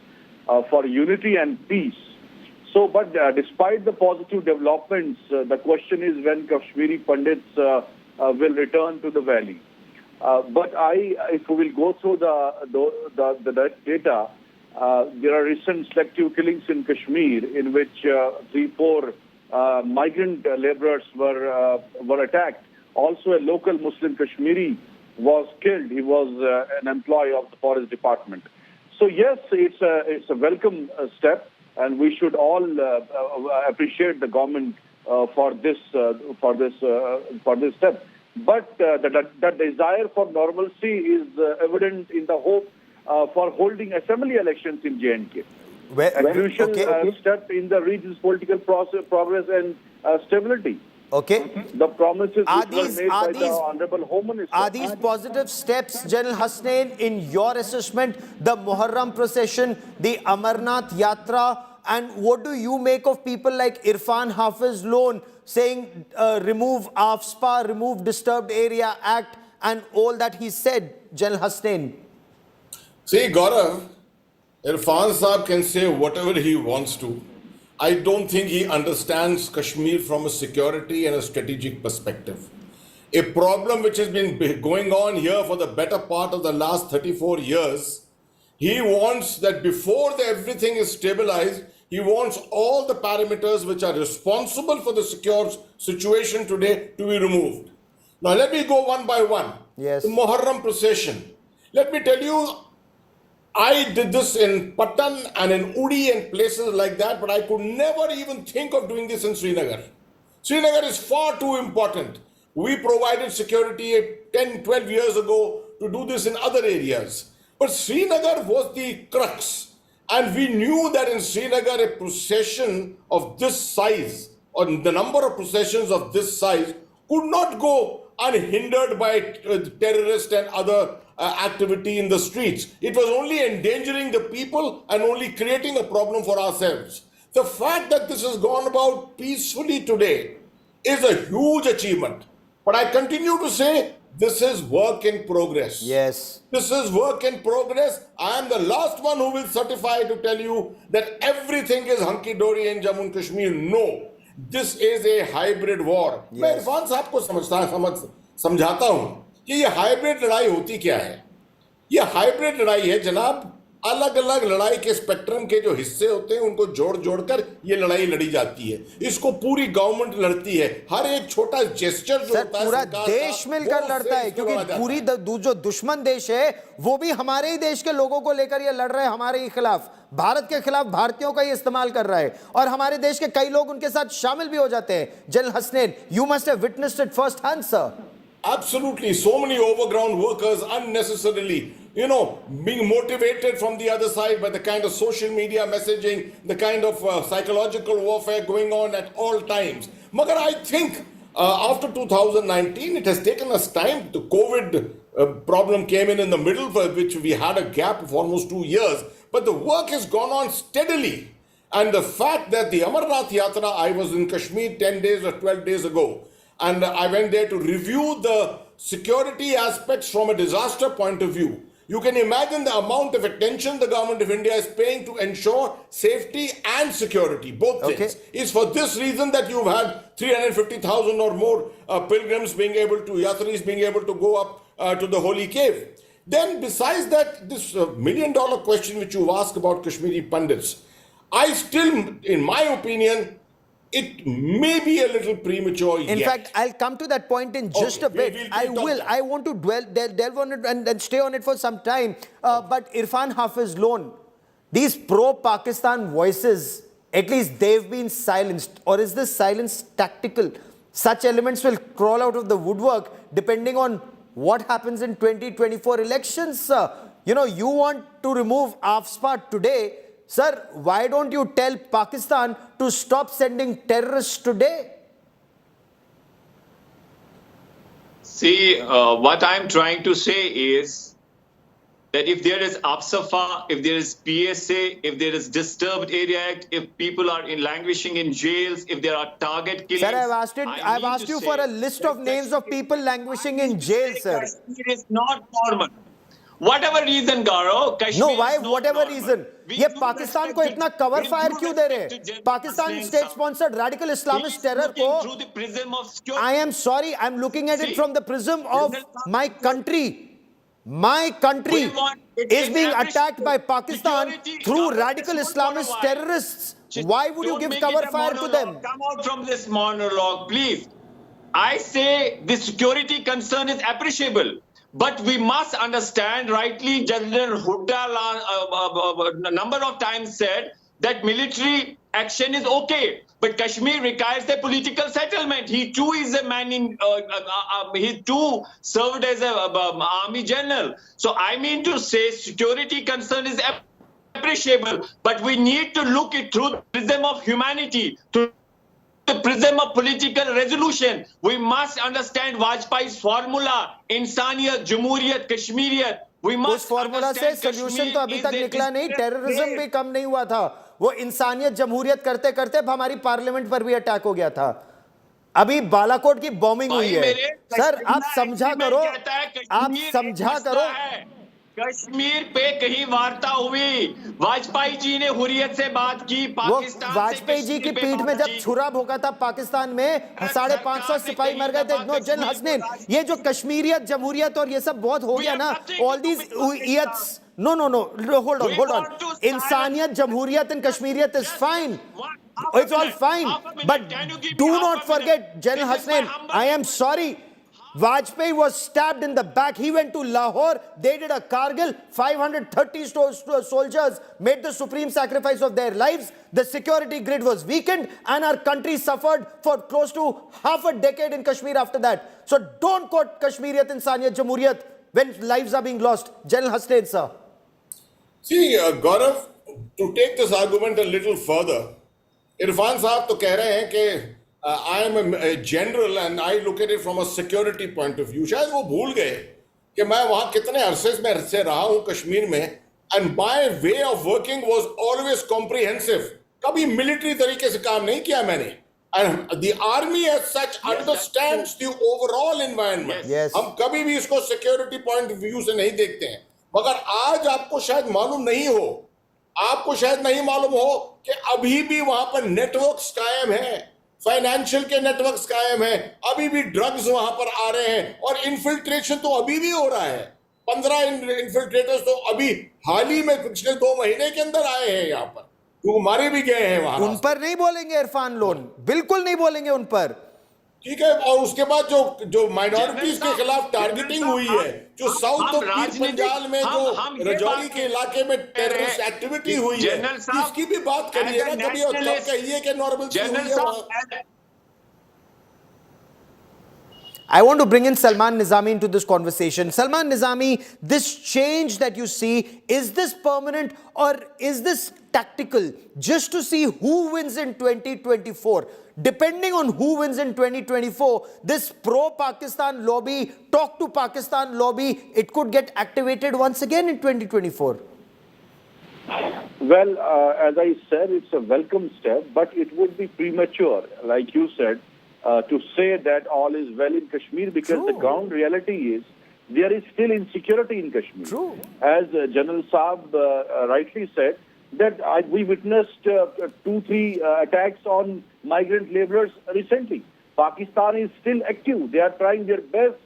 for unity and peace. So, but despite the positive developments, the question is when Kashmiri Pandits will return to the valley. But if we will go through the data, there are recent selective killings in Kashmir in which 3-4 migrant laborers were attacked. Also, a local Muslim Kashmiri was killed. He was an employee of the forest department. So yes, it's a welcome step, and we should all appreciate the government for this step. But the desire for normalcy is evident in the hope for holding assembly elections in J&K. A crucial step in the region's political progress and stability. Okay. The promises which were made by the Honorable Home Minister. Are these positive steps, General Hasnain, in your assessment? The Muharram procession, the Amarnath Yatra, and what do you make of people like Irfan Hafiz Lone saying remove AFSPA, remove Disturbed Area Act, and all that he said, General Hasnain? See, Gaurav, Irfan Saab can say whatever he wants to. I don't think he understands Kashmir from a security and a strategic perspective. A problem which has been going on here for the better part of the last 34 years, he wants that before everything is stabilized, he wants all the parameters which are responsible for the secure situation today to be removed. Now let me go one by one. Yes. The Muharram procession. Let me tell you, I did this in Patan and in Uri and places like that, but I could never even think of doing this in Srinagar. Srinagar is far too important. We provided security 10, 12 years ago to do this in other areas. But Srinagar was the crux. And we knew that in Srinagar, a procession of this size, or the number of processions of this size, could not go unhindered by terrorists and other activity in the streets. It was only endangering the people and only creating a problem for ourselves. The fact that this has gone about peacefully today is a huge achievement. But I continue to say this is work in progress. Yes. This is work in progress. I am the last one who will certify to tell you that everything is hunky-dory in Jammu and Kashmir. No. This is a hybrid war. मैं इरफान साहब को समझाता हूं कि ये hybrid लड़ाई होती क्या है. ये हाइब्रिड लड़ाई है जनाब, अलग अलग लड़ाई के स्पेक्ट्रम के जो हिस्से होते हैं उनको जोड़ जोड़कर ये लड़ाई लड़ी जाती है. इसको पूरी गवर्नमेंट लड़ती है. हर एक छोटा जेस्चर जो होता है पूरा देश मिलकर लड़ता है, क्योंकि पूरी जो दुश्मन देश है वो भी हमारे ही देश के लोगों को लेकर ये लड़ रहा है, हमारे ही खिलाफ, भारत के खिलाफ भारतीयों का ये इस्तेमाल कर रहा है, और हमारे देश के कई लोग उनके साथ शामिल भी हो जाते हैं. General Hasnain, you must have witnessed it first hand, sir. Absolutely. So many overground workers unnecessarily, being motivated from the other side by the kind of social media messaging, the kind of psychological warfare going on at all times. Magar, I think after 2019, it has taken us time. The COVID problem came in the middle, for which we had a gap of almost 2 years. But the work has gone on steadily. And the fact that the Amarnath Yatra, I was in Kashmir 10 days or 12 days ago, and I went there to review the security aspects from a disaster point of view. You can imagine the amount of attention the government of India is paying to ensure safety and security, both things. It's for this reason that you've had 350,000 or more pilgrims being able to, Yatris being able to go up to the holy cave. Then besides that, this million-dollar question which you've asked about Kashmiri Pandits, I still, in my opinion, it may be a little premature In yet. fact, I'll come to that point in just a bit. I want to delve on it and stay on it for some time. But Irfan Hafiz Loan, these pro-Pakistan voices, at least they've been silenced. Or is this silence tactical? Such elements will crawl out of the woodwork depending on what happens in 2024 elections. You know, you want to remove AFSPA today. Sir, why don't you tell Pakistan to stop sending terrorists today? See, what I'm trying to say is that if there is AFSPA, if there is PSA, if there is Disturbed Area Act, if people are languishing in jails, if there are target killings... Sir, I've asked you for a list of names of people languishing in jail, sir. Kashmir is not normal. Whatever reason, Gaurav, Kashmir No, why? is not Whatever normal. reason. ये पाकिस्तान को इतना cover fire क्यों दे रहे हैं? Pakistan state sponsored radical Islamist terror को I am sorry, I'm looking at it from the prism of my country. My country is being attacked by Pakistan through radical Islamist terrorists. Why would you give cover fire to them? Come out from this monologue, please. I say the security concern is appreciable. But we must understand, rightly, General Hooda a number of times said that military action is okay. But Kashmir requires a political settlement. He too is a man in, he too served as an army general. So I mean to say security concern is appreciable. But we need to look it through the prism of humanity, through the prism of political resolution. We must understand Vajpayee's formula, Insaniyat, Jamhuriyat, Kashmiriyat. We must उस formula से solution तो अभी तक निकला नहीं, terrorism भी कम नहीं हुआ था, वो इंसानियत जमहूरियत करते करते हमारी पार्लियामेंट पर भी अटैक हो गया था, अभी बालाकोट की बॉम्बिंग हुई है। सर आप समझा करो, आप समझा करो। कश्मीर पे कहीं वार्ता हुई, वाजपेयी जी ने हुर्रियत से बात की, पाकिस्तान से वाजपेयी जी की पीठ में जब छुरा भोंका था पाकिस्तान में 550 सिपाही मर गए थे। नो जनरल हसनैन, ये जो कश्मीरियत जमहूरियत और ये सब बहुत हो गया ना, ऑल दीज ईयट्स, नो होल्ड ऑन, इंसानियत जमहूरियत एंड कश्मीरियत is fine, it's all fine, but do not forget General Hasnain, I am sorry, Vajpayee was stabbed in the back. He went to Lahore. They did a Kargil. 530 soldiers made the supreme sacrifice of their lives. The security grid was weakened and our country suffered for close to half a decade in Kashmir after that. So don't quote Kashmiriyat, Insaniyat, Jamhuriyat when lives are being lost. General Hussain, sir. See, Gaurav, to take this argument a little further, Irfan Saab to कह रहे हैं कि I am a general and I look at it from a security point of view. शायद वो भूल गए कि मैं वहाँ कितने अरसे में से रहा हूँ कश्मीर में, and my way of working was always comprehensive. कभी military तरीके से काम नहीं किया मैंने. And the army as such understands the overall environment. हम कभी भी इसको security point of view से नहीं देखते हैं. मगर आज आपको शायद मालूम नहीं हो, आपको शायद नहीं मालूम हो कि अभी भी वहाँ पर networks कायम हैं, फाइनेंशियल के नेटवर्क्स कायम हैं, अभी भी ड्रग्स वहां पर आ रहे हैं और इन्फिल्ट्रेशन तो अभी भी हो रहा है। 15 इन्फिल्ट्रेटर्स तो अभी हाल ही में पिछले 2 महीने के अंदर आए हैं यहाँ पर, तो मारे भी गए हैं वहां। उन पर नहीं बोलेंगे इरफान लोन, बिल्कुल नहीं बोलेंगे उन पर, ठीक है। और उसके बाद जो माइनॉरिटीज के खिलाफ टारगेटिंग हुई है, जो साउथ ऑफ पंजाब में जो रजौरी के इलाके में टेररिस्ट एक्टिविटी हुई है, इसकी भी बात करिएगा कभी और तब कहिए कि नॉर्मल सी हुई है वहां। I want to bring in Salman Nizami into this conversation. Salman Nizami, this change that you see, is this permanent or is this tactical just to see who wins in 2024? Depending on who wins in 2024, this pro-Pakistan lobby, talk to Pakistan lobby, it could get activated once again in 2024. Well, as I said, it's a welcome step, but it would be premature, like you said, to say that all is well in Kashmir, because the ground reality is there is still insecurity in Kashmir. True. As General Saab rightly said, that we witnessed 2-3 attacks on migrant laborers recently. Pakistan is still active. They are trying their best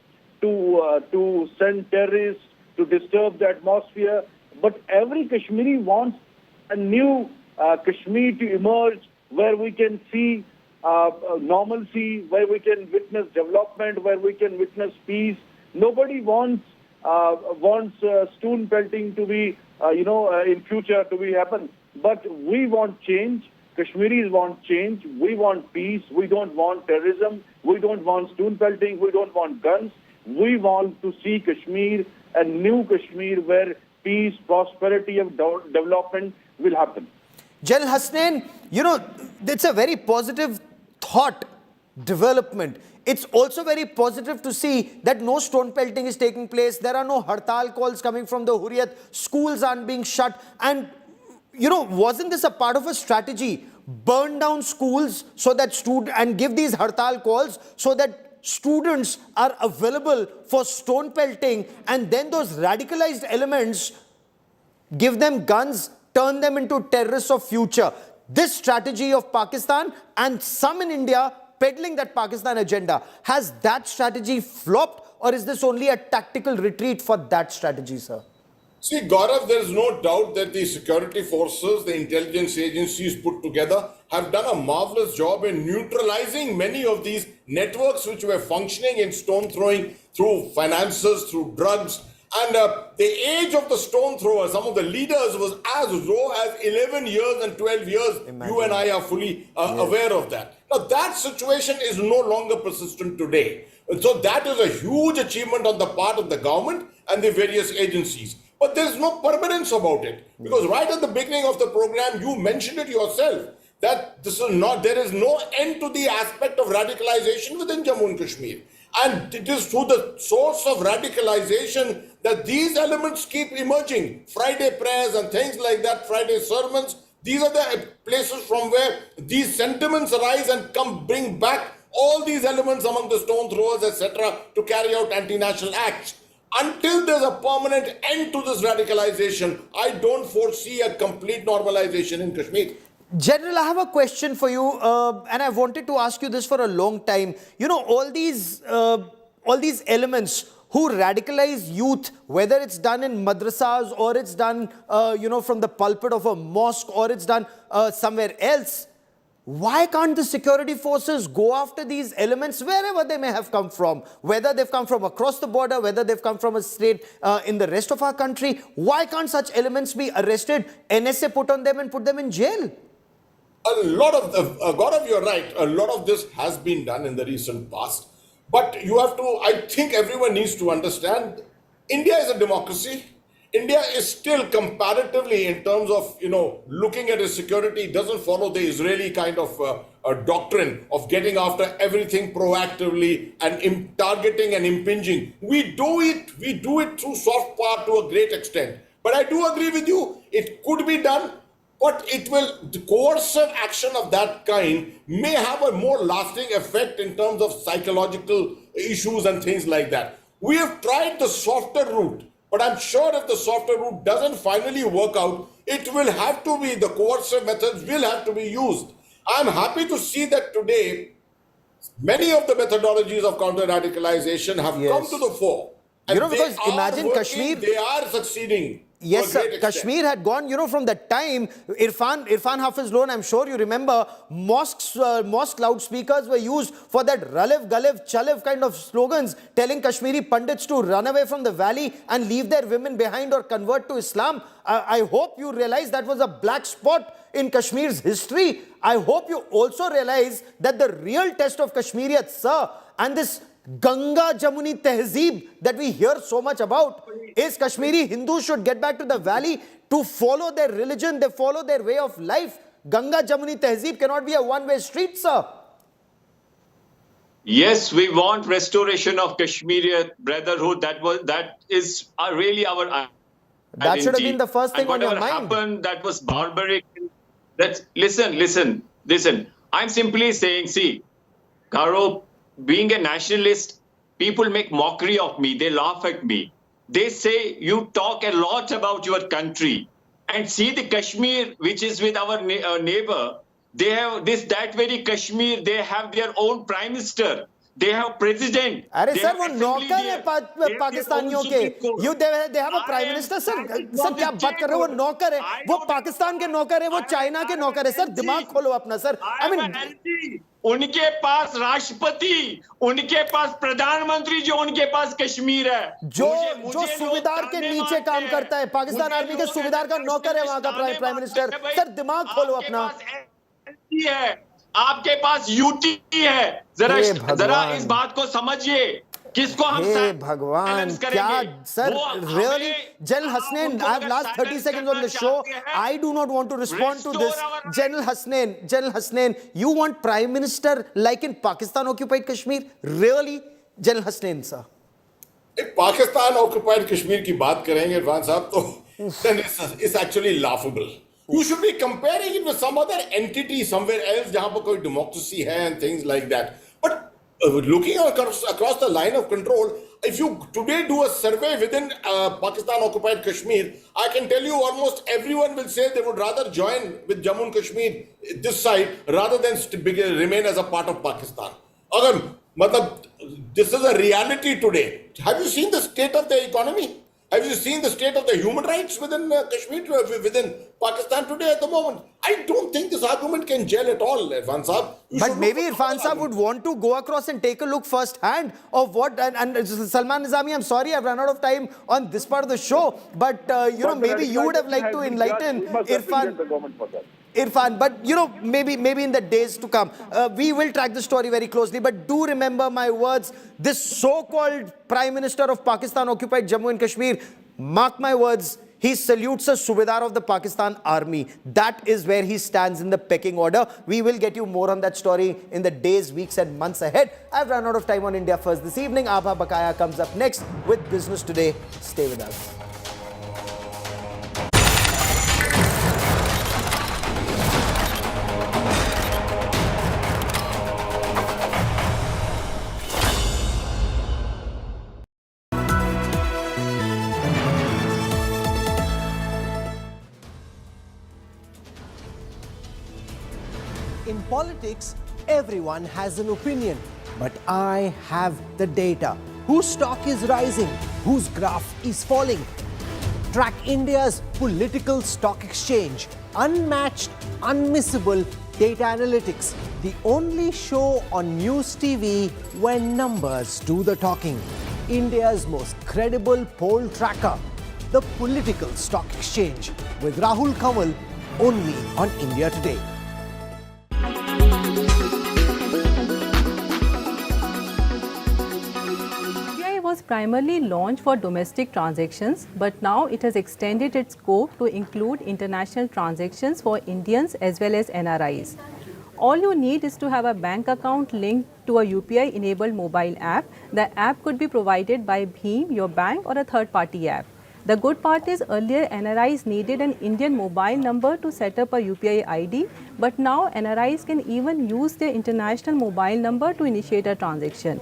to send terrorists to disturb the atmosphere. But every Kashmiri wants a new Kashmir to emerge, where we can see normalcy, where we can witness development, where we can witness peace. Nobody wants stone pelting to be, in future to be happen. But we want change. Kashmiris want change. We want peace. We don't want terrorism. We don't want stone pelting. We don't want guns. We want to see Kashmir, a new Kashmir, where peace, prosperity, and development will happen. General Hasnain, it's a very positive thought development. It's also very positive to see that no stone pelting is taking place. There are no hartal calls coming from the Hurriyat. Schools aren't being shut. And, wasn't this a part of a strategy? Burn down schools so that and give these hartal calls so that students are available for stone pelting, and then those radicalized elements, give them guns, turn them into terrorists of future. This strategy of Pakistan and some in India peddling that Pakistan agenda, has that strategy flopped, or is this only a tactical retreat for that strategy, sir? See, Gaurav, there is no doubt that the security forces, the intelligence agencies put together, have done a marvelous job in neutralizing many of these networks which were functioning in stone throwing through finances, through drugs. And the age of the stone throwers, some of the leaders, was as low as 11 years and 12 years. Imagine. You and I are fully aware of that. Now, that situation is no longer persistent today. And so that is a huge achievement on the part of the government and the various agencies. But there is no permanence about it. Because right at the beginning of the program, you mentioned it yourself, that there is no end to the aspect of radicalization within Jammu and Kashmir. And it is through the source of radicalization that these elements keep emerging. Friday prayers and things like that, Friday sermons, these are the places from where these sentiments arise and bring back all these elements among the stone throwers, etc., to carry out anti-national acts. Until there's a permanent end to this radicalization, I don't foresee a complete normalization in Kashmir. General, I have a question for you, and I wanted to ask you this for a long time. All these elements who radicalize youth, whether it's done in madrasas or it's done, from the pulpit of a mosque or it's done somewhere else, why can't the security forces go after these elements wherever they may have come from? Whether they've come from across the border, whether they've come from a state in the rest of our country, why can't such elements be arrested, NSA put on them and put them in jail? A lot of, Gaurav, you're right, a lot of this has been done in the recent past. But you have to, I think everyone needs to understand, India is a democracy. India is still comparatively, in terms of, looking at its security, doesn't follow the Israeli kind of doctrine of getting after everything proactively and targeting and impinging. We do it through soft power to a great extent. But I do agree with you, it could be done. But the coercive action of that kind may have a more lasting effect in terms of psychological issues and things like that. We have tried the softer route, but I'm sure if the softer route doesn't finally work out, it will have to be, the coercive methods will have to be used. I'm happy to see that today, many of the methodologies of counter-radicalization have come to the fore. And because imagine Kashmir, they are succeeding. Yes, sir. Kashmir had gone, from the time Irfan Hafiz Loan, I'm sure you remember, mosque loudspeakers were used for that Ralev, Galev, Chalev kind of slogans, telling Kashmiri Pandits to run away from the valley and leave their women behind or convert to Islam. I hope you realize that was a black spot in Kashmir's history. I hope you also realize that the real test of Kashmiriyat, sir, and this Ganga Jamuni Tehzeeb that we hear so much about, is Kashmiri Hindus should get back to the valley to follow their religion, they follow their way of life. Ganga Jamuni Tehzeeb cannot be a one-way street, sir. Yes, we want restoration of Kashmiri brotherhood. That is really our identity. That should have been the first thing on your mind. Whatever happened, that was barbaric. Listen. I'm simply saying, see, Garo, being a nationalist, people make mockery of me. They laugh at me. They say, you talk a lot about your country. And see the Kashmir, which is with our neighbor. They have that very Kashmir, they have their own prime minister. They have president. अरे they sir have वो assembly नौकर there. है They have their पाकिस्तानियों own के Supreme Court. You they have a prime minister sir क्या बात कर रहे हो वो नौकर है वो पाकिस्तान के नौकर है वो चाइना के नौकर है सर दिमाग खोलो अपना सर आई मीन उनके पास राष्ट्रपति उनके पास प्रधानमंत्री जो उनके पास कश्मीर है जो सूबेदार के नीचे काम करता है पाकिस्तान आर्मी के सूबेदार का नौकर है वहां का प्राइम मिनिस्टर सर दिमाग खोलो अपना है आपके पास यूटी है जरा इस बात को समझिए किसको हम भगवान क्या sir really general Hasnain I have last 30 seconds on the show I do not want to respond to this General Hasnain you want prime minister like in Pakistan occupied Kashmir really General Hasnain sir Pakistan occupied Kashmir की बात करेंगे इरफान साहब तो then it's actually laughable. You should be comparing it with some other entity somewhere else जहां पर कोई democracy है and things like that. But looking across the line of control, if you today do a survey within Pakistan occupied Kashmir, I can tell you almost everyone will say they would rather join with Jammu and Kashmir this side rather than remain as a part of Pakistan. Agar matlab this is a reality today. Have you seen the state of the economy? Have you seen the state of the human rights within Kashmir, within Pakistan today at the moment? I don't think this argument can gel at all, Irfan Saab. But maybe Irfan Saab would want to go across and take a look firsthand of what, and Salman Nizami, I'm sorry I've run out of time on this part of the show, but maybe you would have liked to enlighten Irfan, but maybe in the days to come. We will track the story very closely, but do remember my words, this so-called Prime Minister of Pakistan occupied Jammu and Kashmir, mark my words, he salutes a Subedar of the Pakistan Army. That is where he stands in the pecking order. We will get you more on that story in the days, weeks and months ahead. I've run out of time on India First this evening. Abha Bakaya comes up next with Business Today. Stay with us. In politics, everyone has an opinion, but I have the data. Whose stock is rising? Whose graph is falling? Track India's political stock exchange. Unmatched, unmissable data analytics. The only show on News TV when numbers do the talking. India's most credible poll tracker. The Political Stock Exchange with Rahul Kanwal only on India Today. Was primarily launched for domestic transactions, but now it has extended its scope to include international transactions for Indians as well as NRIs. All you need is to have a bank account linked to a UPI-enabled mobile app. The app could be provided by Bheem, your bank, or a third-party app. The good part is earlier NRIs needed an Indian mobile number to set up a UPI ID, but now NRIs can even use their international mobile number to initiate a transaction.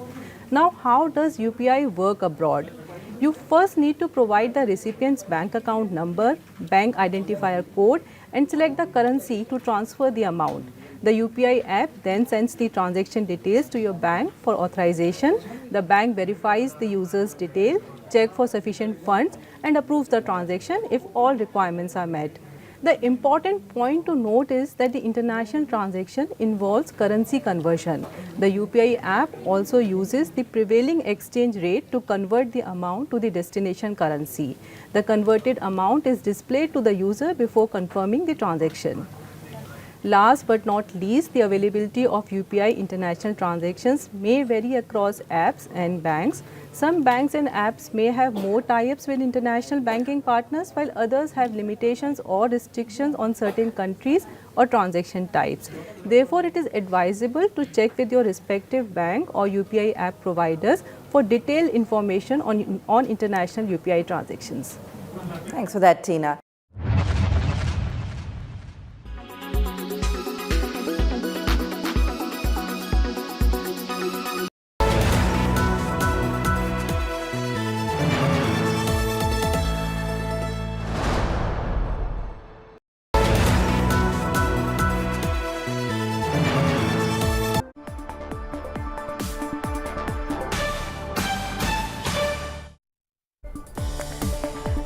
Now, how does UPI work abroad? You first need to provide the recipient's bank account number, bank identifier code, and select the currency to transfer the amount. The UPI app then sends the transaction details to your bank for authorization. The bank verifies the user's detail, checks for sufficient funds, and approves the transaction if all requirements are met. The important point to note is that the international transaction involves currency conversion. The UPI app also uses the prevailing exchange rate to convert the amount to the destination currency. The converted amount is displayed to the user before confirming the transaction. Last but not least, the availability of UPI international transactions may vary across apps and banks. Some banks and apps may have more tie-ups with international banking partners, while others have limitations or restrictions on certain countries or transaction types. Therefore, it is advisable to check with your respective bank or UPI app providers for detailed information on international UPI transactions. Thanks for that, Tina.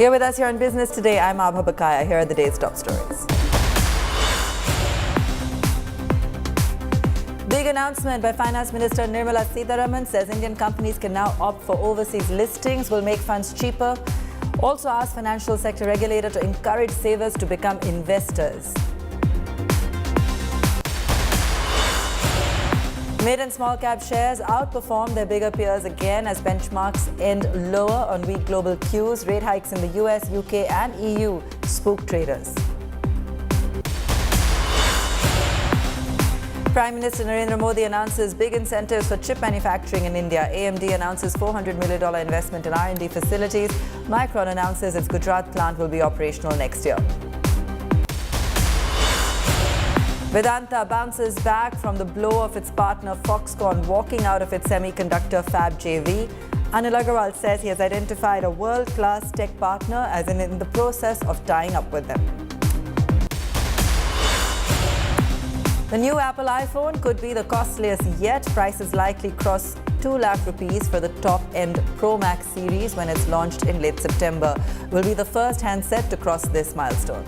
Here with us here on Business Today, I'm Abha Bakaya. Here are the day's top stories. Big announcement by Finance Minister Nirmala Sitharaman says Indian companies can now opt for overseas listings, will make funds cheaper. Also asked financial sector regulator to encourage savers to become investors. Mid and small cap shares outperformed their bigger peers again as benchmarks end lower on weak global cues. Rate hikes in the US, UK and EU spooked traders. Prime Minister Narendra Modi announces big incentives for chip manufacturing in India. AMD announces $400 million investment in R&D facilities. Micron announces its Gujarat plant will be operational next year. Vedanta bounces back from the blow of its partner Foxconn walking out of its semiconductor fab JV. Anil Agarwal says he has identified a world-class tech partner as in the process of tying up with them. The new Apple iPhone could be the costliest yet. Prices likely cross 2 lakh rupees for the top-end Pro Max series when it's launched in late September. Will be the first handset to cross this milestone.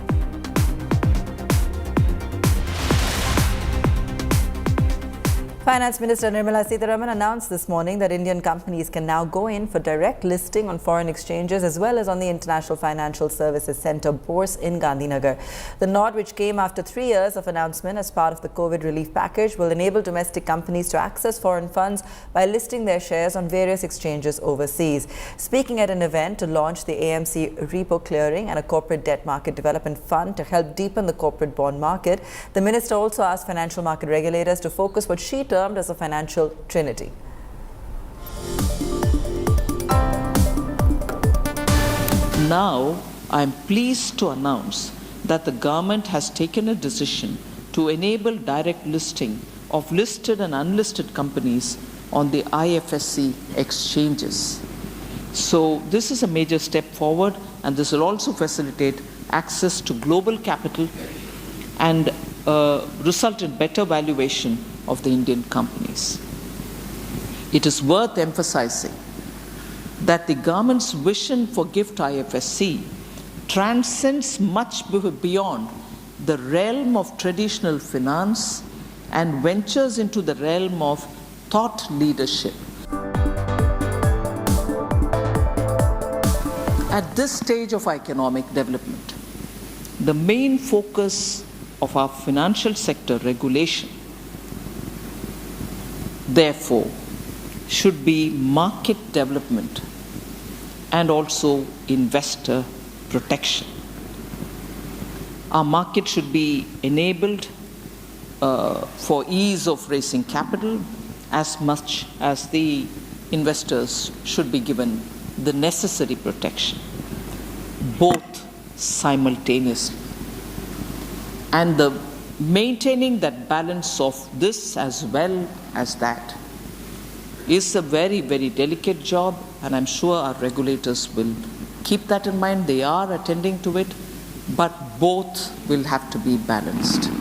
Finance Minister Nirmala Sitharaman announced this morning that Indian companies can now go in for direct listing on foreign exchanges as well as on the International Financial Services Centre Bourse in Gandhinagar. The nod, which came after 3 years of announcement as part of the COVID relief package, will enable domestic companies to access foreign funds by listing their shares on various exchanges overseas. Speaking at an event to launch the AMC Repo Clearing and a corporate debt market development fund to help deepen the corporate bond market, the minister also asked financial market regulators to focus what she termed as a financial trinity. Now, I am pleased to announce that the government has taken a decision to enable direct listing of listed and unlisted companies on the IFSC exchanges. So this is a major step forward, and this will also facilitate access to global capital and result in better valuation of the Indian companies. It is worth emphasizing that the government's vision for GIFT IFSC transcends much beyond the realm of traditional finance and ventures into the realm of thought leadership. At this stage of economic development, the main focus of our financial sector regulation, therefore, should be market development and also investor protection. Our market should be enabled for ease of raising capital as much as the investors should be given the necessary protection, both simultaneously. And the maintaining that balance of this as well as that is a very, very delicate job, and I'm sure our regulators will keep that in mind. They are attending to it, but both will have to be balanced.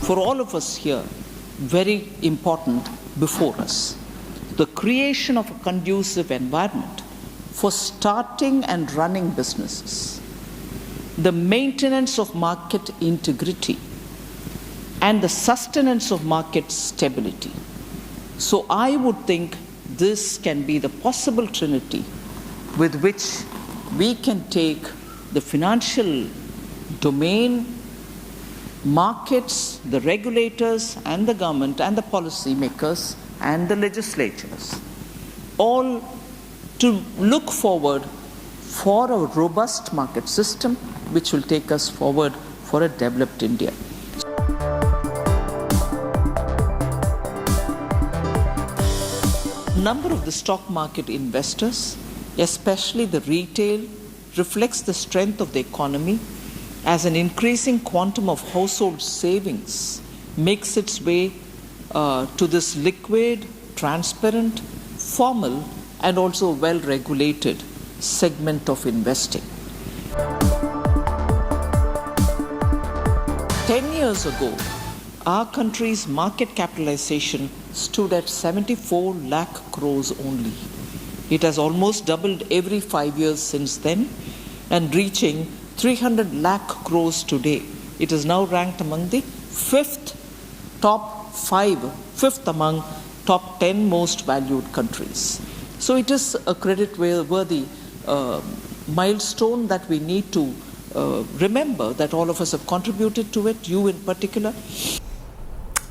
For all of us here, very important before us, the creation of a conducive environment for starting and running businesses, the maintenance of market integrity, and the sustenance of market stability. So I would think this can be the possible trinity with which we can take the financial domain, markets, the regulators and the government and the policy makers and the legislatures, all to look forward for a robust market system which will take us forward for a developed India. Number of the stock market investors, especially the retail, reflects the strength of the economy as an increasing quantum of household savings makes its way to this liquid, transparent, formal and also well-regulated segment of investing. 10 years ago, our country's market capitalization stood at 74 lakh crores only. It has almost doubled every 5 years since then and reaching 300 lakh crores today. It is now ranked among the fifth among top 10 most valued countries. So it is a credit-worthy milestone that we need to remember that all of us have contributed to it, you in particular.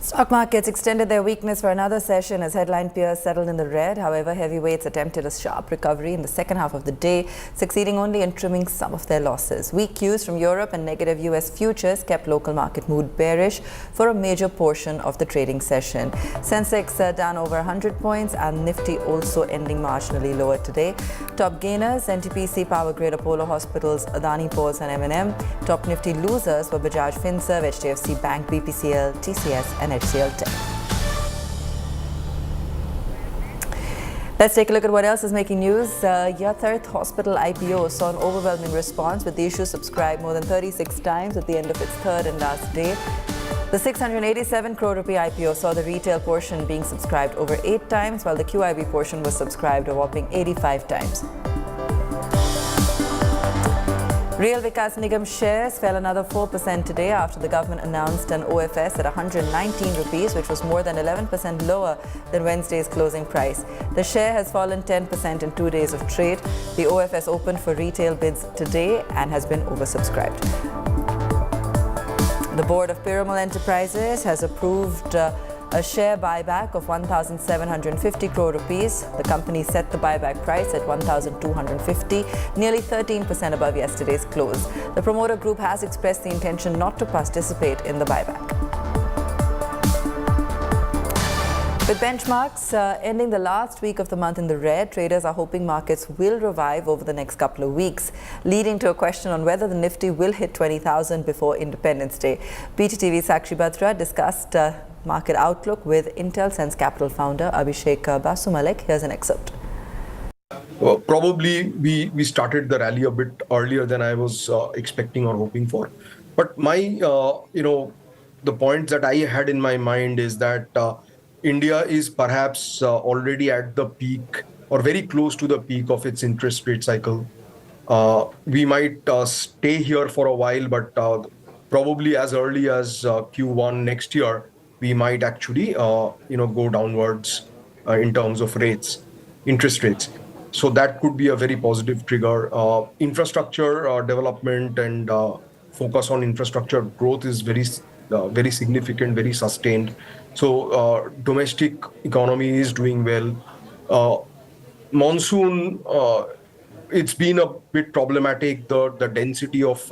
Stock markets extended their weakness for another session as headline peers settled in the red. However, heavyweights attempted a sharp recovery in the second half of the day, succeeding only in trimming some of their losses. Weak cues from Europe and negative US futures kept local market mood bearish for a major portion of the trading session. Sensex down over 100 points and Nifty also ending marginally lower today. Top gainers, NTPC, Power Grid, Apollo Hospitals, Adani Ports and M&M. Top Nifty losers were Bajaj Finserv, HDFC Bank, BPCL, TCS and HCL Tech. Let's take a look at what else is making news. Yatarth Hospital IPO saw an overwhelming response, with the issue subscribed more than 36 times at the end of its third and last day. The 687 crore rupee IPO saw the retail portion being subscribed over 8 times, while the QIB portion was subscribed a whopping 85 times. Real Vikas Nigam shares fell another 4% today after the government announced an OFS at 119 rupees, which was more than 11% lower than Wednesday's closing price. The share has fallen 10% in 2 days of trade. The OFS opened for retail bids today and has been oversubscribed. The board of Piramal Enterprises has approved a share buyback of 1,750 crore rupees. The company set the buyback price at 1,250, nearly 13% above yesterday's close. The promoter group has expressed the intention not to participate in the buyback. With benchmarks ending the last week of the month in the red, traders are hoping markets will revive over the next couple of weeks, leading to a question on whether the Nifty will hit 20,000 before Independence Day. BTTV's Sakshi Batra discussed market outlook with Intel Sense Capital founder Abhishek Basu Malik. Here's an excerpt. Probably we started the rally a bit earlier than I was expecting or hoping for. But my, the points that I had in my mind is that India is perhaps already at the peak or very close to the peak of its interest rate cycle. We might stay here for a while, but probably as early as Q1 next year, we might actually, go downwards in terms of rates, interest rates. So that could be a very positive trigger. Infrastructure development and focus on infrastructure growth is very significant, very sustained. So domestic economy is doing well. Monsoon, it's been a bit problematic. The density of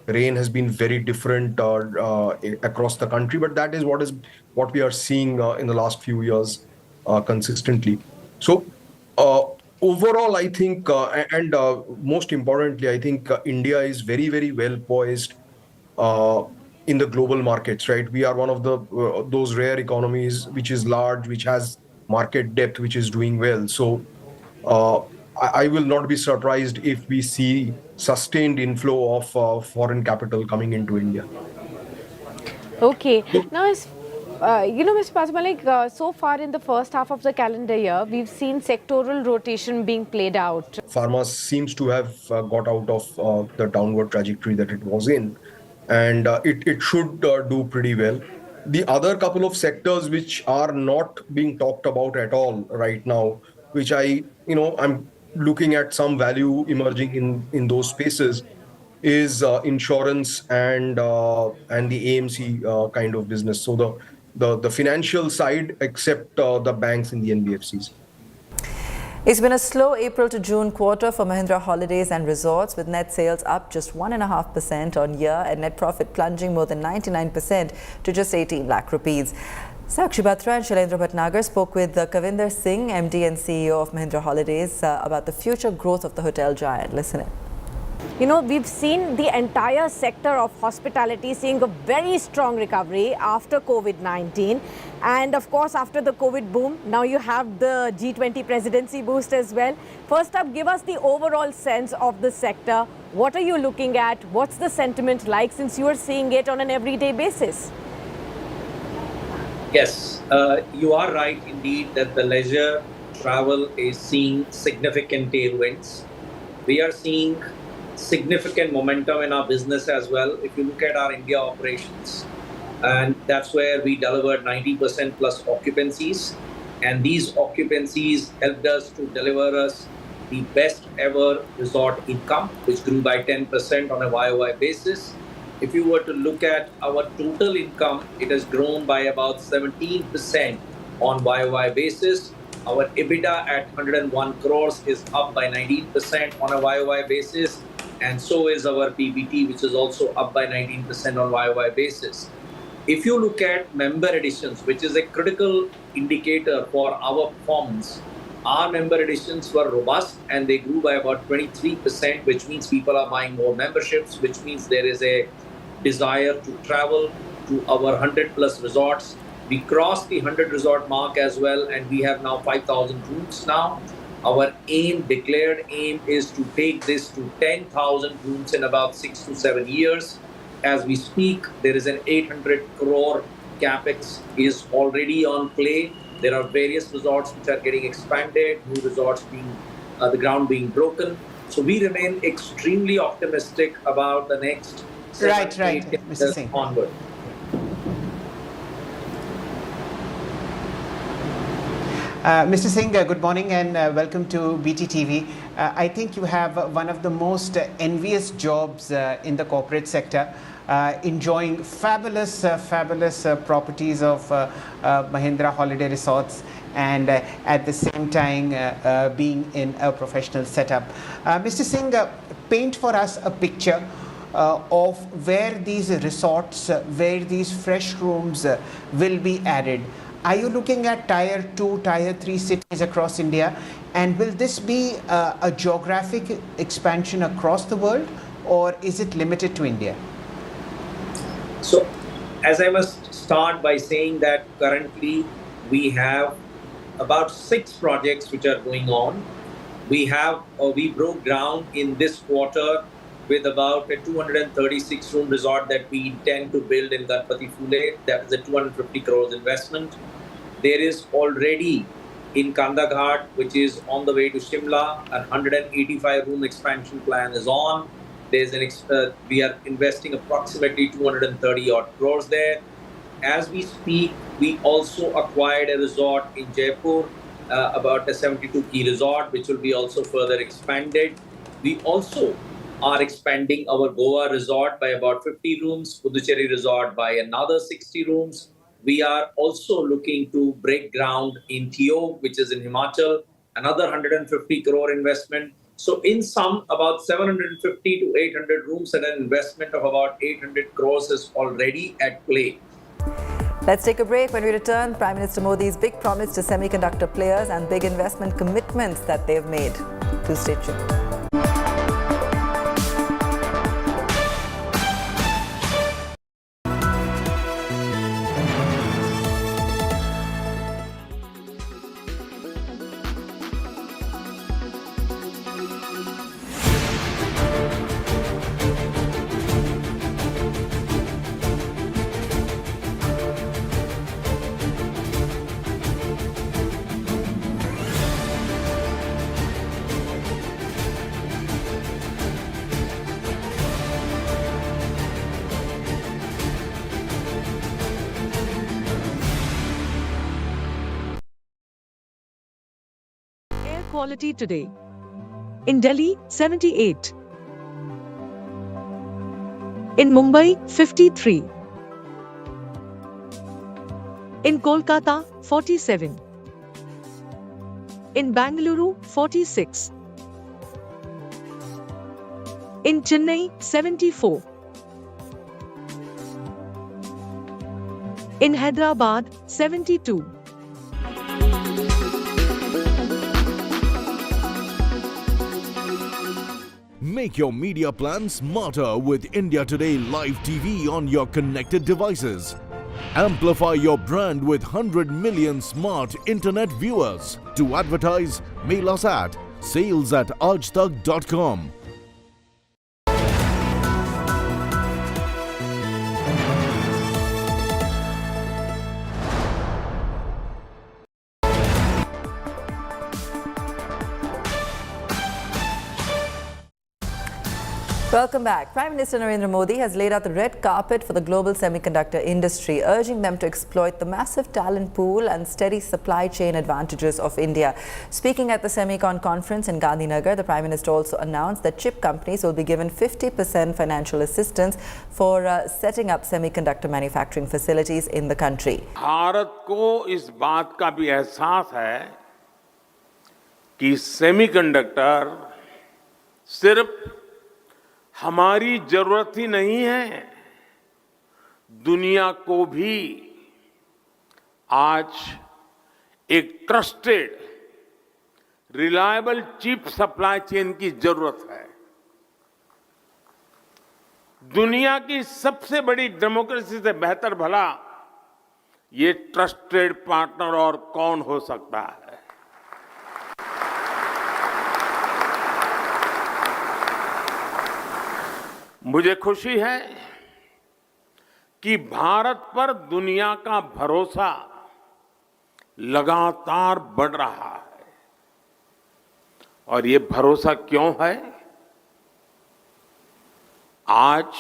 rain has been very different across the country, but that is what we are seeing in the last few years consistently. So overall, I think, and most importantly, I think India is very, very well poised in the global markets, right? We are one of those rare economies which is large, which has market depth, which is doing well. So I will not be surprised if we see sustained inflow of foreign capital coming into India. Okay. Now, Mr. Basu Malik, so far in the first half of the calendar year, we've seen sectoral rotation being played out. Pharma seems to have got out of the downward trajectory that it was in, and it should do pretty well. The other couple of sectors which are not being talked about at all right now, which I'm looking at some value emerging in those spaces, is insurance and the AMC kind of business. So the financial side, except the banks and the NBFCs. It's been a slow April to June quarter for Mahindra Holidays and Resorts, with net sales up just 1.5% on year and net profit plunging more than 99% to just 18 lakh rupees. Sakshi Batra and Shailendra Bhatnagar spoke with Kavinder Singh, MD and CEO of Mahindra Holidays, about the future growth of the hotel giant. Listen in. We've seen the entire sector of hospitality seeing a very strong recovery after COVID-19. And of course, after the COVID boom, now you have the G20 presidency boost as well. First up, give us the overall sense of the sector. What are you looking at? What's the sentiment like, since you are seeing it on an everyday basis? Yes, you are right indeed that the leisure travel is seeing significant tailwinds. We are seeing significant momentum in our business as well. If you look at our India operations, and that's where we delivered 90% plus occupancies. And these occupancies helped us to deliver us the best ever resort income, which grew by 10% on a YOY basis. If you were to look at our total income, it has grown by about 17% on YOY basis. Our EBITDA at 101 crores is up by 19% on a YOY basis. And so is our PBT, which is also up by 19% on YOY basis. If you look at member additions, which is a critical indicator for our performance, our member additions were robust and they grew by about 23%, which means people are buying more memberships, which means there is a desire to travel to our 100 plus resorts. We crossed the 100 resort mark as well, and we have now 5,000 rooms now. Our declared aim is to take this to 10,000 rooms in about 6 to 7 years. As we speak, there is an 800 crore capex is already on play. There are various resorts which are getting expanded, new resorts being, the ground being broken. So we remain extremely optimistic about the next 7-8 years onward. Mr. Singh, good morning and welcome to BTTV. I think you have one of the most envious jobs in the corporate sector, enjoying fabulous properties of Mahindra Holiday Resorts and at the same time being in a professional setup. Mr. Singh, paint for us a picture of where these resorts, where these fresh rooms will be added. Are you looking at Tier 2, Tier 3 cities across India? And will this be a geographic expansion across the world, or is it limited to India? So, as I must start by saying that currently we have about 6 projects which are going on. We broke ground in this quarter with about a 236 room resort that we intend to build in Ganpati Phule. That is a 250 crores investment. There is already in Kandaghat, which is on the way to Shimla, a 185 room expansion plan is on. There's we are investing approximately 230 odd crores there. As we speak, we also acquired a resort in Jaipur, about a 72 key resort, which will be also further expanded. We also are expanding our Goa resort by about 50 rooms, Puducherry resort by another 60 rooms. We are also looking to break ground in Thiog, which is in Himachal, another 150 crore investment. So in sum, about 750 to 800 rooms and an investment of about 800 crores is already at play. Let's take a break. When we return, Prime Minister Modi's big promise to semiconductor players and big investment commitments that they've made. Do stay tuned. Quality today. In Delhi, 78. In Mumbai, 53. In Kolkata, 47. In Bangalore, 46. In Chennai, 74. In Hyderabad, 72. Make your media plan smarter with India Today Live TV on your connected devices. Amplify your brand with 100 million smart internet viewers. To advertise, mail us at sales@aajtak.com. Welcome back. Prime Minister Narendra Modi has laid out the red carpet for the global semiconductor industry, urging them to exploit the massive talent pool and steady supply chain advantages of India. Speaking at the Semicon conference in Gandhinagar, the Prime Minister also announced that chip companies will be given 50% financial assistance for setting up semiconductor manufacturing facilities in the country. Bharat को इस बात का भी एहसास है कि semiconductor सिर्फ हमारी जरूरत ही नहीं है, दुनिया को भी आज एक trusted, reliable chip supply chain की जरूरत है। दुनिया की सबसे बड़ी डेमोक्रेसी से बेहतर भला ये ट्रस्टेड पार्टनर और कौन हो सकता है। मुझे खुशी है कि भारत पर दुनिया का भरोसा लगातार बढ़ रहा है। और ये भरोसा क्यों है? आज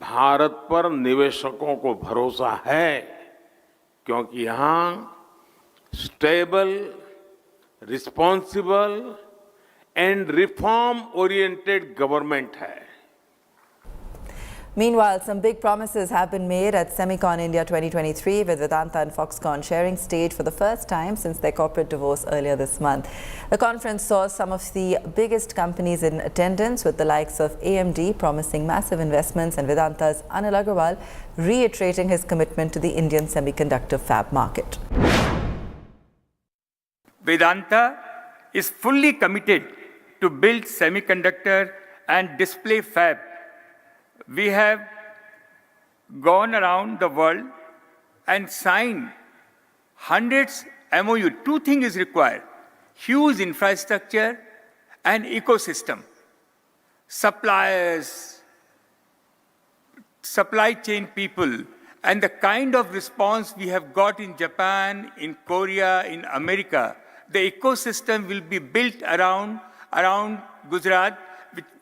भारत पर निवेशकों को भरोसा है क्योंकि यहां stable, responsible and reform oriented government है। Meanwhile, some big promises have been made at Semicon India 2023, with Vedanta and Foxconn sharing stage for the first time since their corporate divorce earlier this month. The conference saw some of the biggest companies in attendance, with the likes of AMD promising massive investments and Vedanta's Anil Agarwal reiterating his commitment to the Indian semiconductor fab market. Vedanta is fully committed to build semiconductor and display fab. We have gone around the world and signed hundreds MOU. Two things is required: huge infrastructure and ecosystem. Suppliers, supply chain people, and the kind of response we have got in Japan, in Korea, in America, the ecosystem will be built around Gujarat,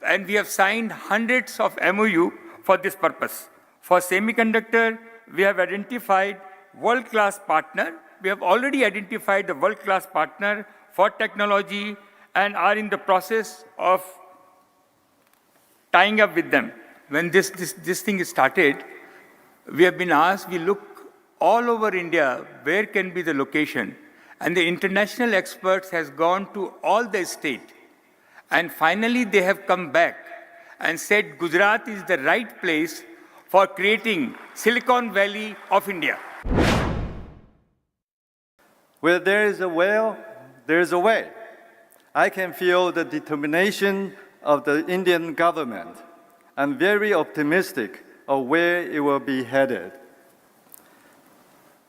and we have signed hundreds of MOU for this purpose. For semiconductor, we have identified world-class partner. We have already identified the world-class partner for technology and are in the process of tying up with them. When this thing started, we have been asked, we look all over India, where can be the location? And the international experts has gone to all the state. And finally, they have come back and said Gujarat is the right place for creating Silicon Valley of India. Where there is a will, there is a way. I can feel the determination of the Indian government. I'm very optimistic of where it will be headed.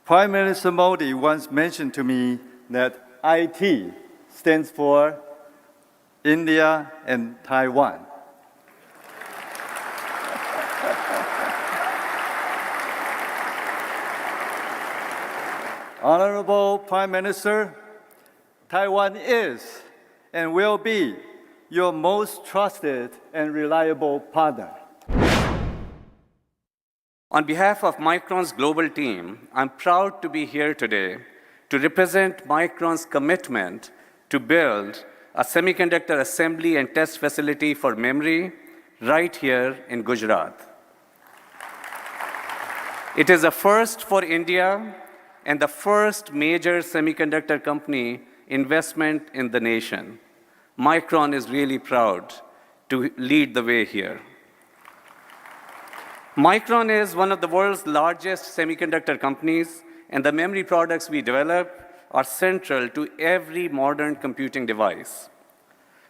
Prime Minister Modi once mentioned to me that IT stands for India and Taiwan. Honorable Prime Minister, Taiwan is and will be your most trusted and reliable partner. On behalf of Micron's global team, I'm proud to be here today to represent Micron's commitment to build a semiconductor assembly and test facility for memory right here in Gujarat. It is a first for India and the first major semiconductor company investment in the nation. Micron is really proud to lead the way here. Micron is one of the world's largest semiconductor companies, and the memory products we develop are central to every modern computing device.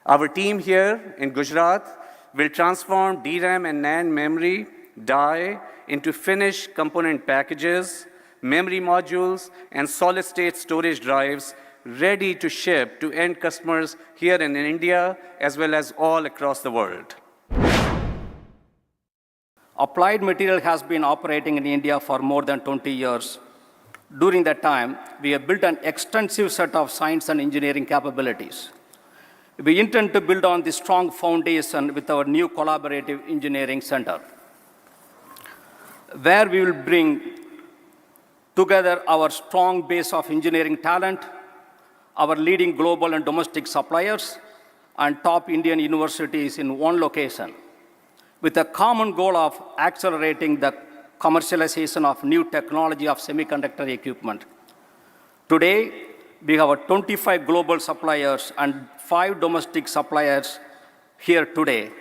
Our team here in Gujarat will transform DRAM and NAND memory die into finished component packages, memory modules, and solid-state storage drives ready to ship to end customers here in India as well as all across the world. Applied Material has been operating in India for more than 20 years. During that time, we have built an extensive set of science and engineering capabilities. We intend to build on this strong foundation with our new collaborative engineering center, where we will bring together our strong base of engineering talent, our leading global and domestic suppliers, and top Indian universities in one location, with a common goal of accelerating the commercialization of new technology of semiconductor equipment. Today, we have 25 global suppliers and 5 domestic suppliers here today.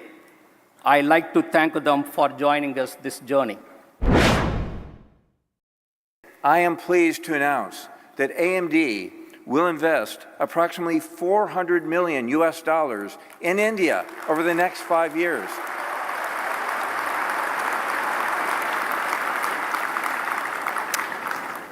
I'd like to thank them for joining us this journey. I am pleased to announce that AMD will invest approximately $400 million in India over the next 5 years.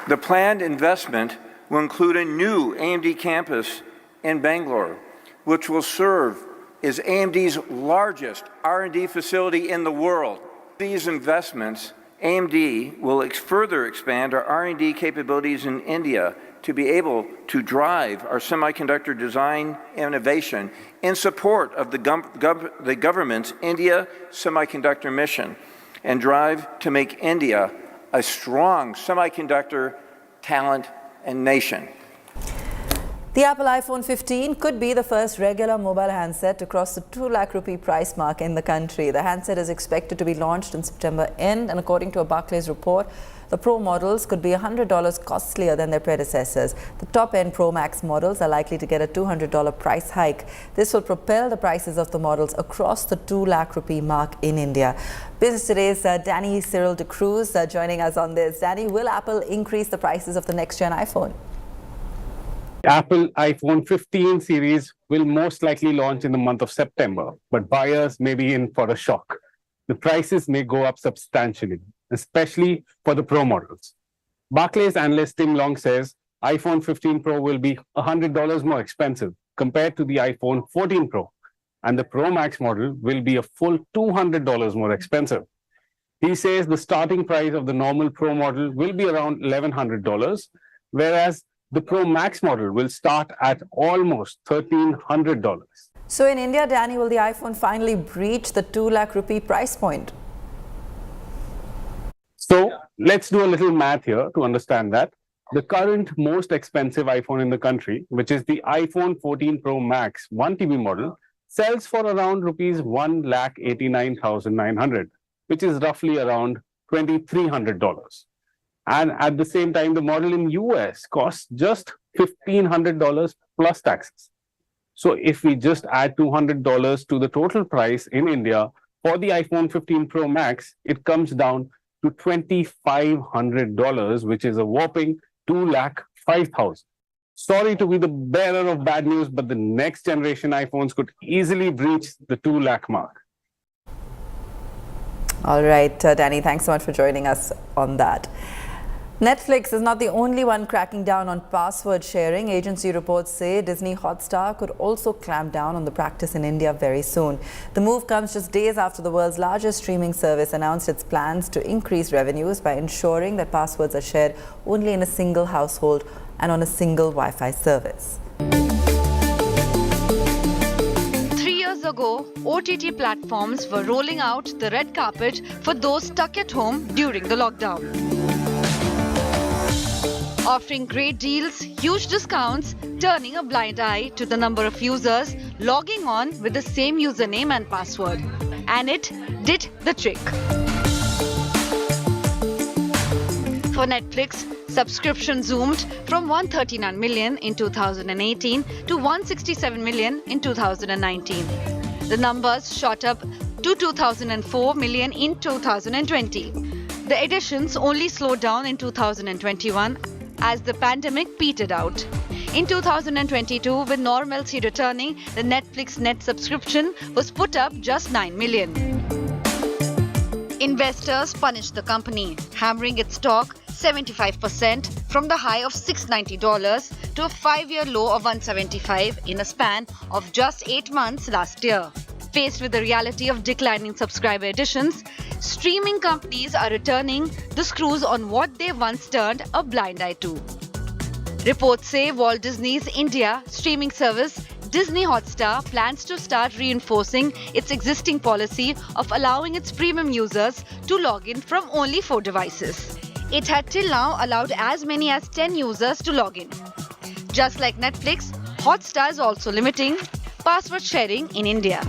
The planned investment will include a new AMD campus in Bangalore, which will serve as AMD's largest R&D facility in the world. These investments, AMD will further expand our R&D capabilities in India to be able to drive our semiconductor design innovation in support of the government's India semiconductor mission and drive to make India a strong semiconductor talent and nation. The Apple iPhone 15 could be the first regular mobile handset to cross the 2 lakh rupee price mark in the country. The handset is expected to be launched in September end, and according to a Barclays report, the Pro models could be $100 costlier than their predecessors. The top-end Pro Max models are likely to get a $200 price hike. This will propel the prices of the models across the 2 lakh rupee mark in India. Business Today's Danny Cyril de Cruz joining us on this. Danny, will Apple increase the prices of the next-gen iPhone? Apple iPhone 15 series will most likely launch in the month of September, but buyers may be in for a shock. The prices may go up substantially, especially for the Pro models. Barclays analyst Tim Long says iPhone 15 Pro will be $100 more expensive compared to the iPhone 14 Pro, and the Pro Max model will be a full $200 more expensive. He says the starting price of the normal Pro model will be around $1,100, whereas the Pro Max model will start at almost $1,300. So in India, Danny, will the iPhone finally breach the 2 lakh rupee price point? So let's do a little math here to understand that. The current most expensive iPhone in the country, which is the iPhone 14 Pro Max 1 TB model, sells for around rupees 1,89,900, which is roughly around $2,300. And at the same time, the model in US costs just $1,500 plus taxes. So if we just add $200 to the total price in India for the iPhone 15 Pro Max, it comes down to $2,500, which is a whopping 2,05,000. Sorry to be the bearer of bad news, but the next generation iPhones could easily breach the 2 lakh mark. All right, Danny, thanks so much for joining us on that. Netflix is not the only one cracking down on password sharing. Agency reports say Disney Hotstar could also clamp down on the practice in India very soon. The move comes just days after the world's largest streaming service announced its plans to increase revenues by ensuring that passwords are shared only in a single household and on a single Wi-Fi service. 3 years ago, OTT platforms were rolling out the red carpet for those stuck at home during the lockdown. Offering great deals, huge discounts, turning a blind eye to the number of users logging on with the same username and password. And it did the trick. For Netflix, subscription zoomed from 139 million in 2018 to 167 million in 2019. The numbers shot up to 2004 million in 2020. The additions only slowed down in 2021 as the pandemic petered out. In 2022, with normalcy returning, the Netflix net subscription was put up just 9 million. Investors punished the company, hammering its stock 75% from the high of $690 to a 5-year low of $175 in a span of just 8 months last year. Faced with the reality of declining subscriber additions, streaming companies are returning the screws on what they once turned a blind eye to. Reports say Walt Disney's India streaming service Disney Hotstar plans to start reinforcing its existing policy of allowing its premium users to log in from only 4 devices. It had till now allowed as many as 10 users to log in. Just like Netflix, Hotstar is also limiting password sharing in India.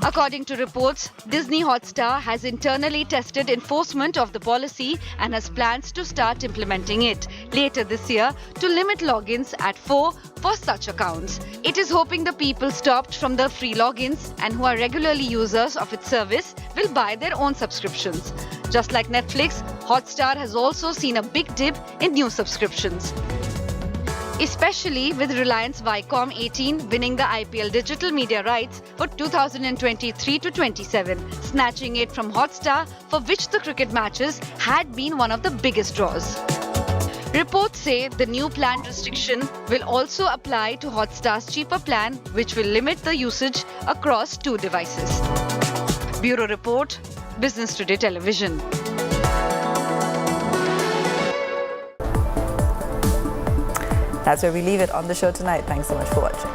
According to reports, Disney Hotstar has internally tested enforcement of the policy and has plans to start implementing it later this year to limit logins at 4 for such accounts. It is hoping the people stopped from the free logins and who are regularly users of its service will buy their own subscriptions. Just like Netflix, Hotstar has also seen a big dip in new subscriptions, especially with Reliance Viacom 18 winning the IPL digital media rights for 2023 to 27, snatching it from Hotstar, for which the cricket matches had been one of the biggest draws. Reports say the new planned restriction will also apply to Hotstar's cheaper plan, which will limit the usage across 2 devices. Bureau Report, Business Today Television. That's where we leave it on the show tonight. Thanks so much for watching.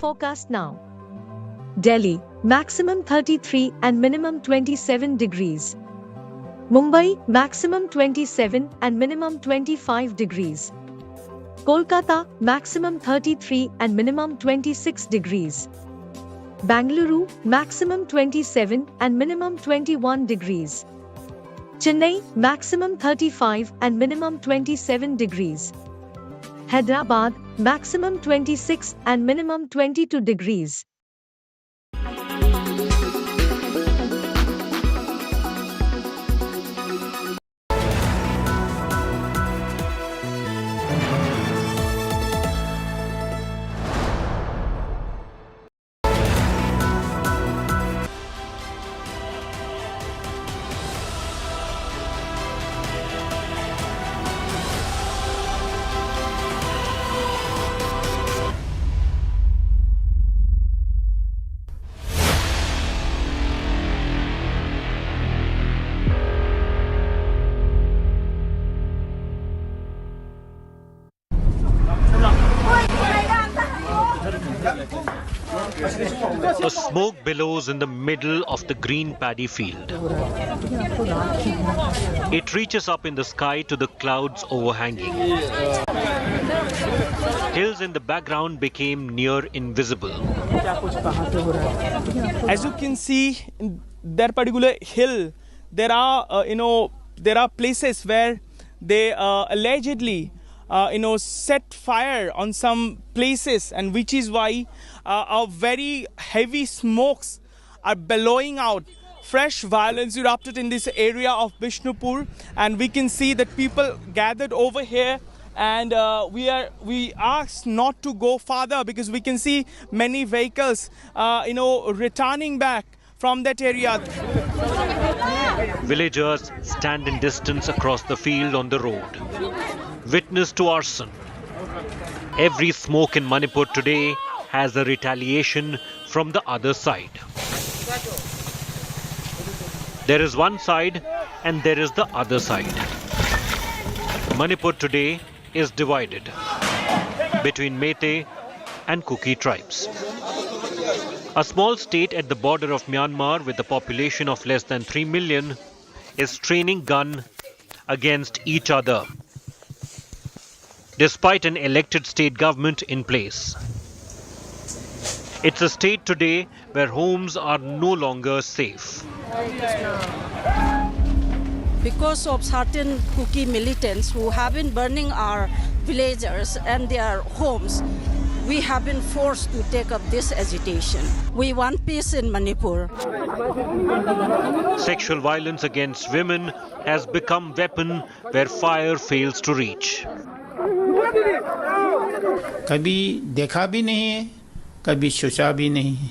Forecast now. Delhi, maximum 33 and minimum 27 degrees. Mumbai, maximum 27 and minimum 25 degrees. Kolkata, maximum 33 and minimum 26 degrees. Bangalore, maximum 27 and minimum 21 degrees. Chennai, maximum 35 and minimum 27 degrees. Hyderabad, maximum 26 and minimum 22 degrees. The smoke billows in the middle of the green paddy field. It reaches up in the sky to the clouds overhanging. Hills in the background became near invisible. As you can see, in that particular hill, there are there are places where they allegedly set fire on some places, and which is why very heavy smokes are billowing out. Fresh violence erupted in this area of Bishnupur, and we can see that people gathered over here, and we asked not to go farther because we can see many vehicles returning back from that area. Villagers stand in distance across the field on the road. Witness to arson. Every smoke in Manipur today has a retaliation from the other side. There is one side and there is the other side. Manipur today is divided between Meitei and Kuki tribes. A small state at the border of Myanmar with a population of less than 3 million is training gun against each other, despite an elected state government in place. It's a state today where homes are no longer safe. Because of certain Kuki militants who have been burning our villagers and their homes, we have been forced to take up this agitation. We want peace in Manipur. Sexual violence against women has become weapon where fire fails to reach. कभी देखा भी नहीं है, कभी सोचा भी नहीं है,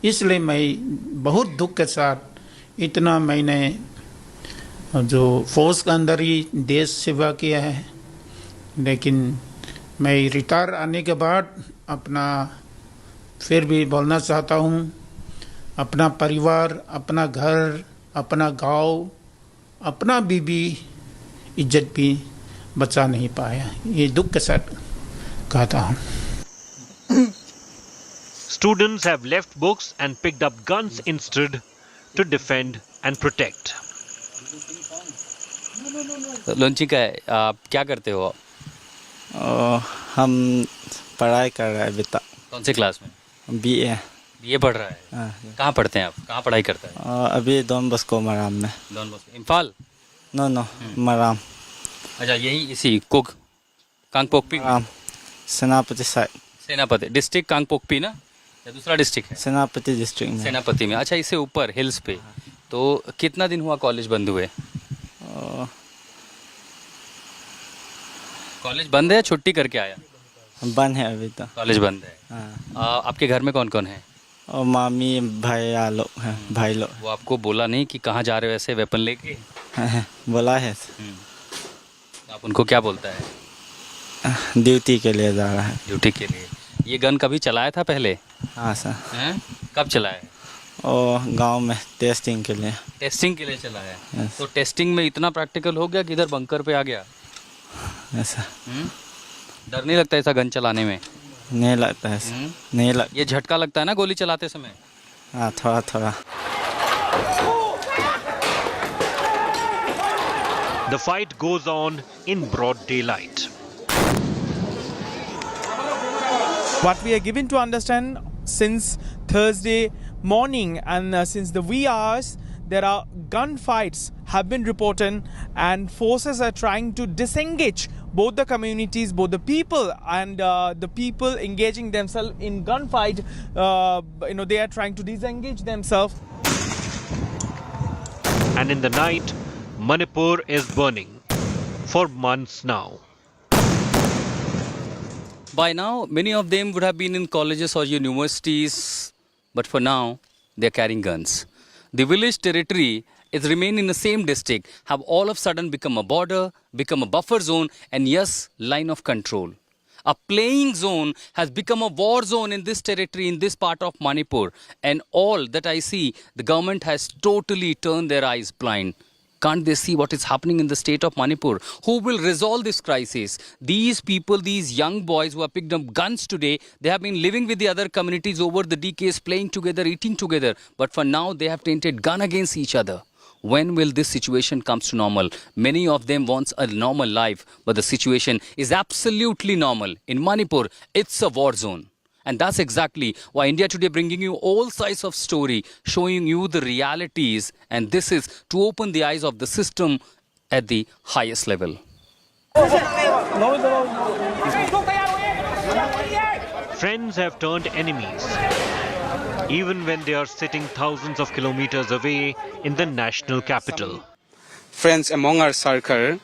इसलिए मैं बहुत दुख के साथ इतना मैंने जो फौज के अंदर ही देश सेवा किया है, लेकिन मैं रिटायर आने के बाद अपना फिर भी बोलना चाहता हूँ, अपना परिवार, अपना घर, अपना गांव, अपना बीबी इज्जत भी बचा नहीं पाया, ये दुख के साथ कहता हूँ. Students have left books and picked up guns instead to defend and protect. Launching का है, आप क्या करते हो? हम पढ़ाई कर रहे हैं बेटा. कौन से क्लास में? बीए. बीए पढ़ रहा है. कहाँ पढ़ते हैं आप? कहाँ पढ़ाई करते हैं? अभी डॉन बॉस्को मराम में. Don Bosco Imphal? No Maram. अच्छा, यही इसी कांगपोकपी? सेनापति साइड. सेनापति डिस्ट्रिक्ट कांगपोकपी ना, या दूसरा डिस्ट्रिक्ट है? सेनापति डिस्ट्रिक्ट में. सेनापति में. अच्छा, इससे ऊपर हिल्स पे. तो कितना दिन हुआ कॉलेज बंद हुए? कॉलेज बंद है या छुट्टी करके आया? बंद है अभी तो. कॉलेज बंद है. आपके घर में कौन कौन है? और मामी भाई लोग हैं. भाई लोग. वो आपको बोला नहीं कि कहाँ जा रहे हो ऐसे वेपन लेके? बोला है. आप उनको क्या बोलता है? ड्यूटी के लिए जा रहा है. ड्यूटी के लिए. ये गन कभी चलाया था पहले? हाँ सर. कब चलाया? और गांव में टेस्टिंग के लिए. टेस्टिंग के लिए चलाया. तो टेस्टिंग में इतना प्रैक्टिकल हो गया कि इधर बंकर पे आ गया? ऐसा. डर नहीं लगता ऐसा गन चलाने में? नहीं लगता है. नहीं लगता. ये झटका लगता है ना गोली चलाते समय? हाँ, थोड़ा थोड़ा. The fight goes on in broad daylight. What we are given to understand, since Thursday morning and since the wee hours, there are gunfights have been reported and forces are trying to disengage both the communities, both the people and the people engaging themselves in gunfight. They are trying to disengage themselves. And in the night, Manipur is burning for months now. By now, many of them would have been in colleges or universities, but for now, they are carrying guns. The village territory is remain in the same district, have all of a sudden become a border, become a buffer zone, and yes, line of control. A playing zone has become a war zone in this territory, in this part of Manipur. And all that I see, the government has totally turned their eyes blind. Can't they see what is happening in the state of Manipur? Who will resolve this crisis? These people, these young boys who have picked up guns today, they have been living with the other communities over the decades, playing together, eating together. But for now, they have tainted gun against each other. When will this situation come to normal? Many of them want a normal life, but the situation is absolutely normal. In Manipur, it's a war zone. And that's exactly why India Today bringing you all sides of story, showing you the realities. And this is to open the eyes of the system at the highest level. Friends have turned enemies, even when they are sitting thousands of kilometers away in the national capital. Friends among our circle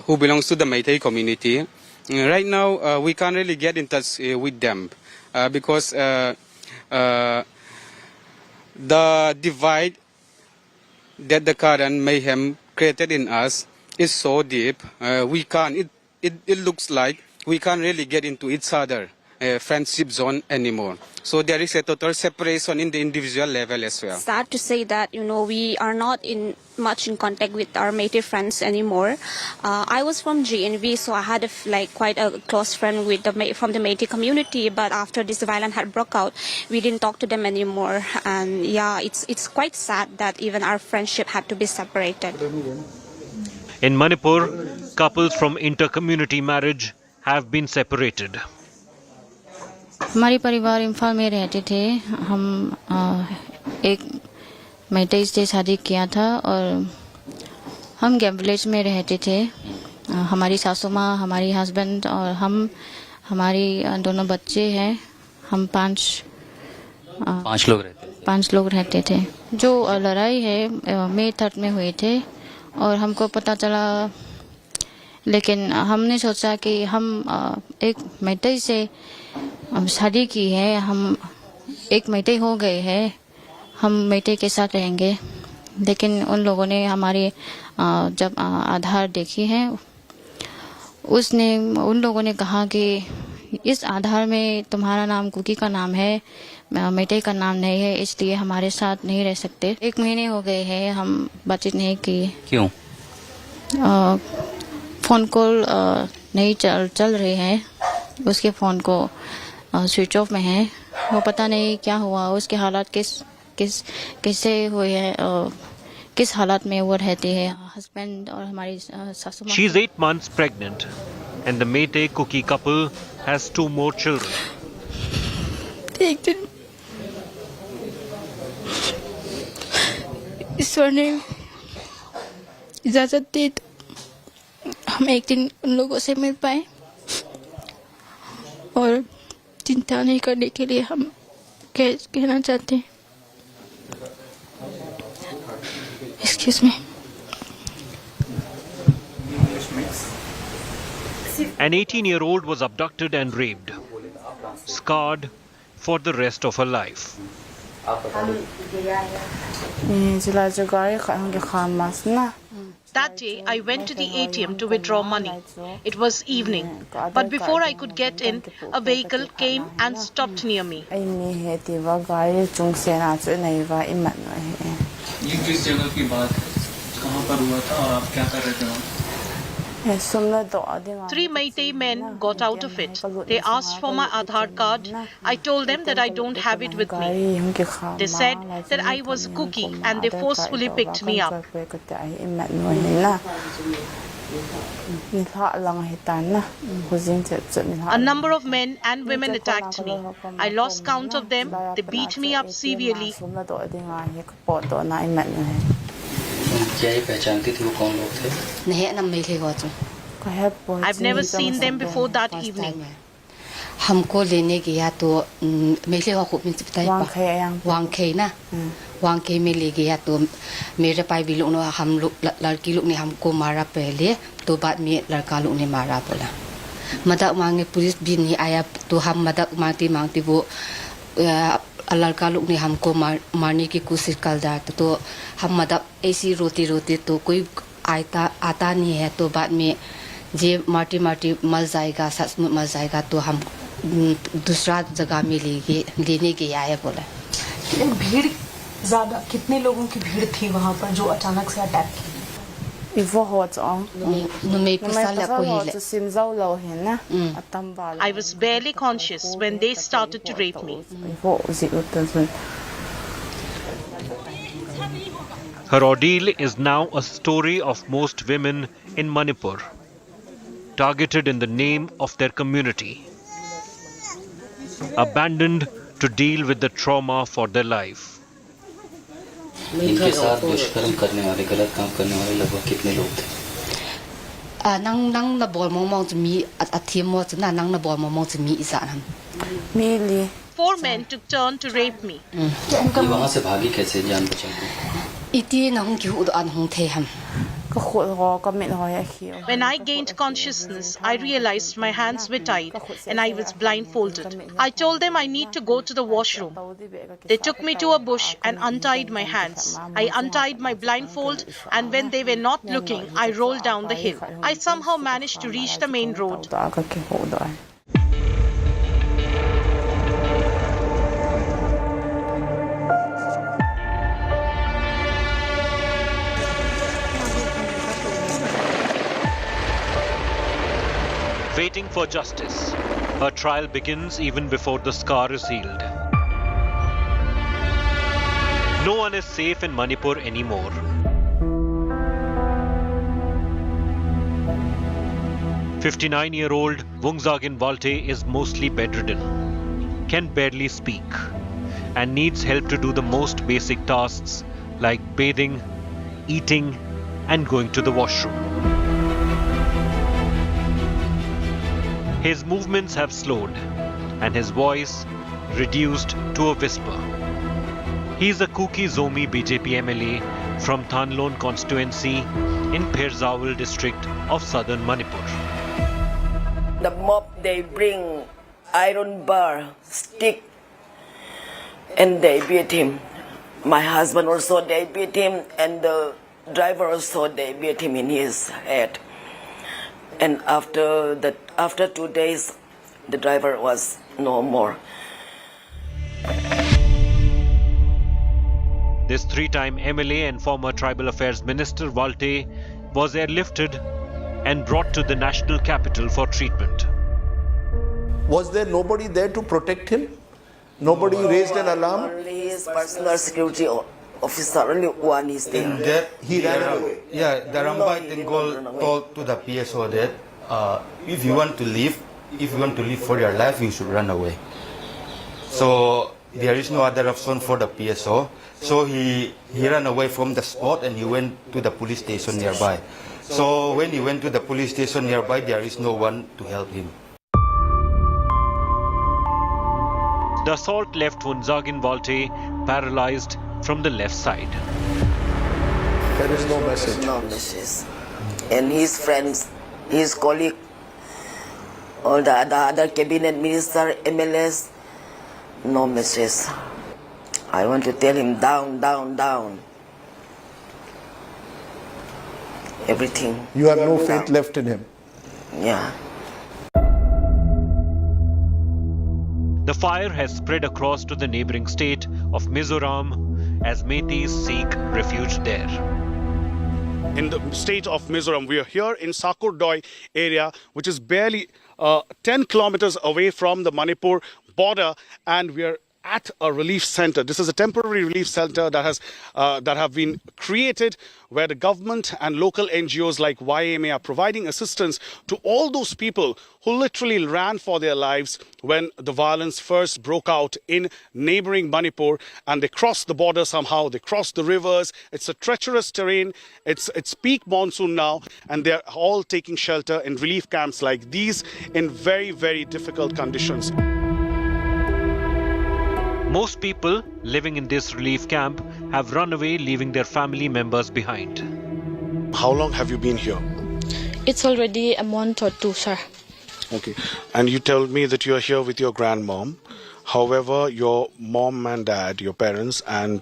who belongs to the Meitei community. Right now, we can't really get in touch with them because the divide that the current mayhem created in us is so deep. It looks like we can't really get into each other friendship zone anymore. So there is a total separation in the individual level as well. Sad to say that, we are not much in contact with our Meitei friends anymore. I was from GNV, so I had quite a close friend from the Meitei community. But after this violence had broke out, we didn't talk to them anymore. And yeah, it's quite sad that even our friendship had to be separated. In Manipur, couples from inter-community marriage have been separated. हमारी परिवार इम्फाल में रहते थे. हम एक मेइतेई से शादी किया था और हम गेम विलेज में रहते थे. हमारी सासू माँ, हमारी हस्बैंड और हम हमारी दोनों बच्चे हैं, हम पांच लोग रहते थे। जो लड़ाई है मई 3 में हुई थे और हमको पता चला, लेकिन हमने सोचा कि हम एक मैते से शादी की है, हम एक मैते हो गए हैं, हम मैते के साथ रहेंगे। लेकिन उन लोगों ने हमारे जब आधार देखी है, उन लोगों ने कहा कि इस आधार में तुम्हारा नाम कुकी का नाम है, मैते का नाम नहीं है, इसलिए हमारे साथ नहीं रह सकते। 1 महीने हो गए हैं, हम बातचीत नहीं की। क्यों? फ़ोन कॉल नहीं चल रहे हैं, उसके फ़ोन को स्विच ऑफ में है। वो पता नहीं क्या हुआ, उसके हालात कैसे हुए हैं, किस हालात में वो रहती है। हस्बैंड और हमारी सासू माँ। She is 8 months pregnant and the Meitei Kuki couple has 2 more children. एक दिन ईश्वर ने इजाज़त दी तो हम एक दिन उन लोगों से मिल पाए, और चिंता नहीं करने के लिए हम कहना चाहते हैं। Excuse me. An 18-year-old was abducted and raped, scarred for the rest of her life. That day, I went to the ATM to withdraw money. It was evening, but before I could get in, a vehicle came and stopped near me. ये किस जगह की बात है? कहाँ पर हुआ था और आप क्या कर रहे थे वहाँ? 3 Meitei men got out of it. They asked for my Aadhaar card. I told them that I don't have it with me. They said that I was Kuki and they forcefully picked me up. A number of men and women attacked me. I lost count of them. They beat me up severely. क्या ये पहचानती थी वो कौन लोग थे? I've never seen them before that evening. हमको लेने गया तो मेरे को वांखे ना वांखे में ले गया तो मेरे पाई भी लोग हम लोग लड़की लोग ने हमको मारा पहले, तो बाद में लड़का लोग ने मारा बोला। मदद मांगे, पुलिस भी नहीं आया, तो हम मदद मांगते वो लड़का लोग ने हमको मारने की कोशिश कर रहा था। तो हम मदद ऐसी रोते तो कोई आता नहीं है, तो बाद में जे माटी मर जाएगा, सचमुच मर जाएगा, तो हम दूसरा जगह में लेने गया है बोला। भीड़ ज्यादा, कितने लोगों की भीड़ थी वहाँ पर जो अचानक से अटैक की? I was barely conscious when they started to rape me. Her ordeal is now a story of most women in Manipur, targeted in the name of their community, abandoned to deal with the trauma for their life. इनके साथ दुष्कर्म करने वाले, गलत काम करने वाले लगभग कितने लोग थे? नंग न बोल मोमों से मी अथीम मोच ना नंग न बोल मोमों से मी इसान हम 4 men took turn to rape me. ये वहाँ से भागी कैसे, जान बचाई? इतने नंग की उड़ अनहों थे हम। When I gained consciousness, I realized my hands were tied and I was blindfolded. I told them I need to go to the washroom. They took me to a bush and untied my hands. I untied my blindfold, and when they were not looking, I rolled down the hill. I somehow managed to reach the main road. Waiting for justice, her trial begins even before the scar is healed. No one is safe in Manipur anymore. "59-year-old Wungzagin Walte is mostly bedridden, can barely speak, and needs help to do the most basic tasks like bathing, eating, and going to the washroom. His movements have slowed and his voice reduced to a whisper. He is a Kuki Zomi BJP MLA from Thanlon constituency in Phirzawal district of southern Manipur. The mob, they bring iron bar, stick, and they beat him. My husband also, they beat him, and the driver also, they beat him in his head. And after 2 days, the driver was no more. This three-time MLA and former Tribal Affairs Minister Walte was airlifted and brought to the national capital for treatment. Was there nobody there to protect him? Nobody raised an alarm? Only his personal security officer, only one is there. He ran away? Yeah, the Rambai Tengol told to the PSO that if you want to live for your life, you should run away. So there is no other option for the PSO. So he ran away from the spot and he went to the police station nearby. So when he went to the police station nearby, there is no one to help him. The assault left Hunzagin Walte paralyzed from the left side. There is no message. No message. And his friends, his colleague, all the other cabinet minister, MLS, no message. I want to tell him down, down, down. Everything. You have no faith left in him? Yeah. The fire has spread across to the neighboring state of Mizoram as Meiteis seek refuge there. In the state of Mizoram, we are here in Sakurdoi area, which is barely 10 kilometers away from the Manipur border, and we are at a relief center. This is a temporary relief center that have been created where the government and local NGOs like YMA are providing assistance to all those people who literally ran for their lives when the violence first broke out in neighboring Manipur, and they crossed the border somehow, they crossed the rivers. It's a treacherous terrain. It's peak monsoon now, and they're all taking shelter in relief camps like these in very, very difficult conditions. Most people living in this relief camp have run away, leaving their family members behind. How long have you been here? It's already a month or two, sir. Okay. And you told me that you are here with your grandmom. However, your mom and dad, your parents and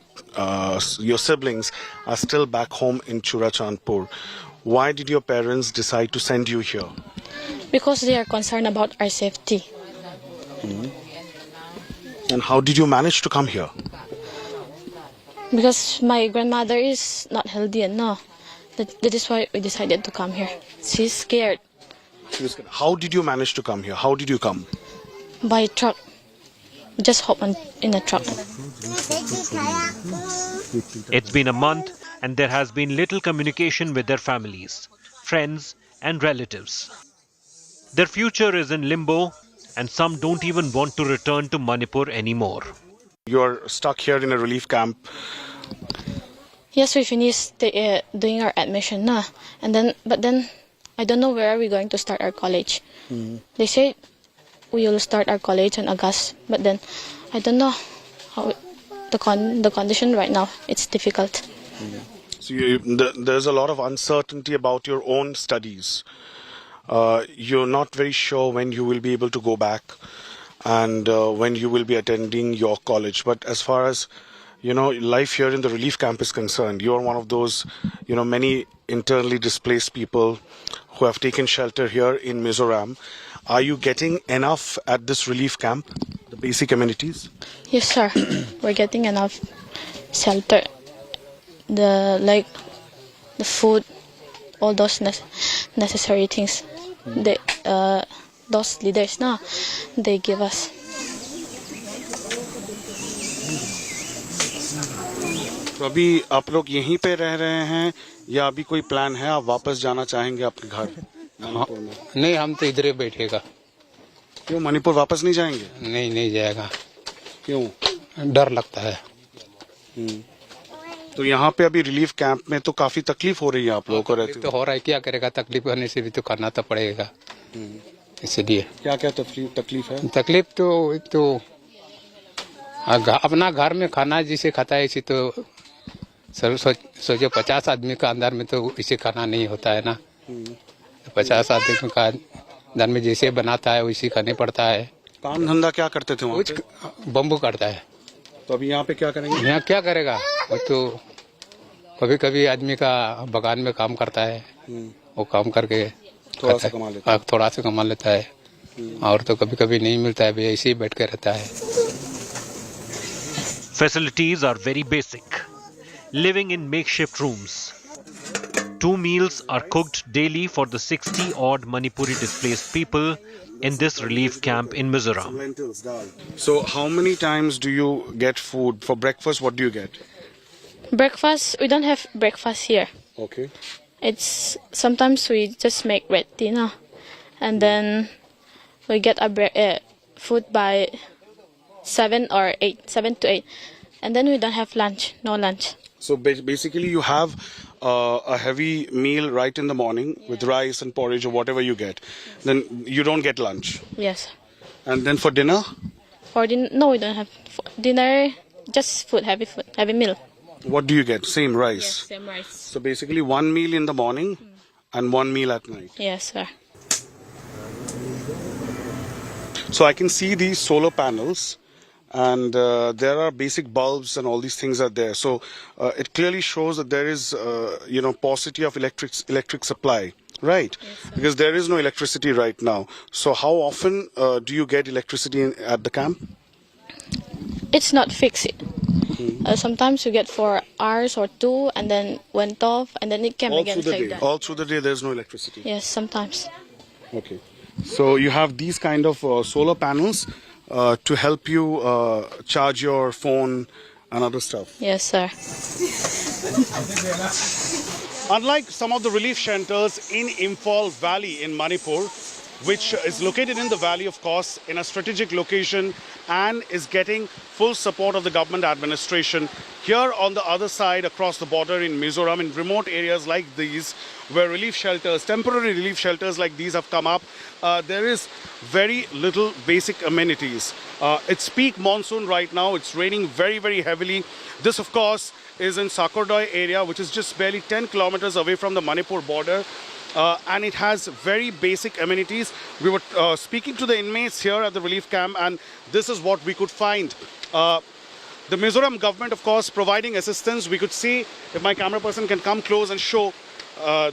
your siblings are still back home in Churachandpur. Why did your parents decide to send you here? Because they are concerned about our safety. Mm-hmm. And how did you manage to come here? Because my grandmother is not healthy enough. That is why we decided to come here. She's scared. How did you manage to come here? How did you come? By truck. Just hop in a truck. It's been a month and there has been little communication with their families, friends and relatives. Their future is in limbo, and some don't even want to return to Manipur anymore. You're stuck here in a relief camp. Yes, we finished doing our admission now, but then I don't know where are we going to start our college. Mm. They say we will start our college in August, but then I don't know how the condition right now. It's difficult. Mm. So there's a lot of uncertainty about your own studies. You're not very sure when you will be able to go back and when you will be attending your college. But as far as, life here in the relief camp is concerned, you're one of those, many internally displaced people who have taken shelter here in Mizoram. Are you getting enough at this relief camp, the basic amenities? Yes, sir. We're getting enough shelter, the food, all those necessary things. Those leaders now, they give us. तो अभी आप लोग यहीं पे रह रहे हैं या अभी कोई प्लान है आप वापस जाना चाहेंगे अपने घर? नहीं, हम तो इधर ही बैठेगा। क्यों मणिपुर वापस नहीं जाएंगे? नहीं जाएगा। क्यों? डर लगता है। तो यहाँ पे अभी रिलीफ कैंप में तो काफी तकलीफ हो रही है आप लोगों को रहते तो हो रहा है, क्या करेगा, तकलीफ होने से भी तो करना तो पड़ेगा। इसलिए क्या क्या तकलीफ है? तकलीफ तो एक तो अपना घर में खाना जिसे खाता है इसे तो सोचो 50 आदमी का अंदर में तो इसे खाना नहीं होता है ना। 50 आदमी का अंदर में जैसे बनाता है वैसे खाने पड़ता है। काम धंधा क्या करते थे वहाँ पे? बम्बू करता है। तो अभी यहाँ पे क्या करेंगे? यहाँ क्या करेगा? वो तो कभी कभी आदमी का बगान में काम करता है, वो काम करके थोड़ा सा कमा लेता है और तो कभी कभी नहीं मिलता है, ऐसे ही बैठ के रहता है। Facilities are very basic. Living in makeshift rooms. 2 meals are cooked daily for the 60 odd Manipuri displaced people in this relief camp in Mizoram. So how many times do you get food? For breakfast, what do you get? Breakfast, we don't have breakfast here. Okay. It's sometimes we just make red dinner and then we get our food by 7 to 8, and then we don't have lunch, no lunch. So basically you have a heavy meal right in the morning with rice and porridge or whatever you get. Then you don't get lunch. Yes. And then for dinner? For dinner, no, we don't have dinner, just heavy meal. What do you get? Same rice? Yes, same rice. So basically 1 meal in the morning and 1 meal at night. Yes, sir. So I can see these solar panels and there are basic bulbs and all these things are there. So it clearly shows that there is, paucity of electric supply, right? Yes, because there is no electricity right now. So how often do you get electricity at the camp? It's not fixed. Sometimes you get 4 hours or 2 and then went off and then it came again. All through the day there's no electricity? Yes, sometimes. Okay. So you have these kind of solar panels to help you charge your phone and other stuff? Yes, sir. Unlike some of the relief shelters in Imphal Valley in Manipur, which is located in the valley, of course, in a strategic location and is getting full support of the government administration. Here on the other side, across the border in Mizoram, in remote areas like these, where relief shelters, temporary relief shelters like these have come up, there is very little basic amenities. It's peak monsoon right now. It's raining very, very heavily. This, of course, is in Sakordoi area, which is just barely 10 kilometers away from the Manipur border. And it has very basic amenities. We were speaking to the inmates here at the relief camp, and this is what we could find. The Mizoram government, of course, providing assistance. We could see, if my camera person can come close and show,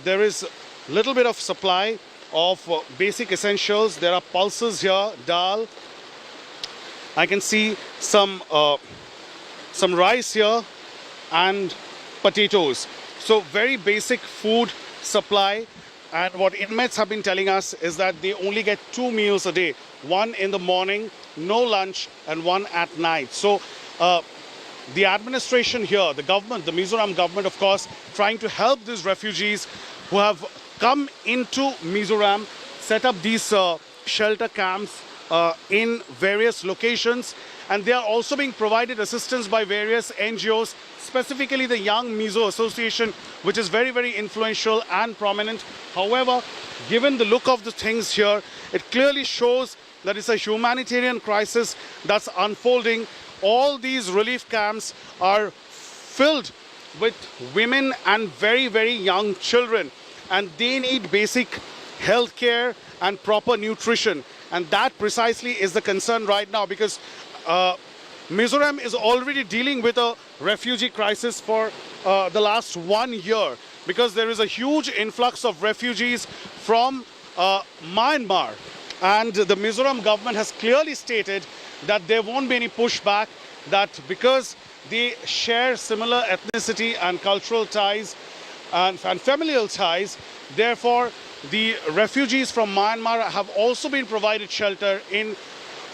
there is a little bit of supply of basic essentials. There are pulses here, dal. I can see some rice here and potatoes. So very basic food supply. And what inmates have been telling us is that they only get 2 meals a day, one in the morning, no lunch, and one at night. So the administration here, the government, the Mizoram government, of course, trying to help these refugees who have come into Mizoram, set up these shelter camps in various locations. And they are also being provided assistance by various NGOs, specifically the Young Mizo Association, which is very, very influential and prominent. However, given the look of the things here, it clearly shows that it's a humanitarian crisis that's unfolding. All these relief camps are filled with women and very, very young children, and they need basic health care and proper nutrition. And that precisely is the concern right now, because Mizoram is already dealing with a refugee crisis for the last 1 year, because there is a huge influx of refugees from Myanmar. And the Mizoram government has clearly stated that there won't be any pushback, that because they share similar ethnicity and cultural ties and familial ties, therefore the refugees from Myanmar have also been provided shelter in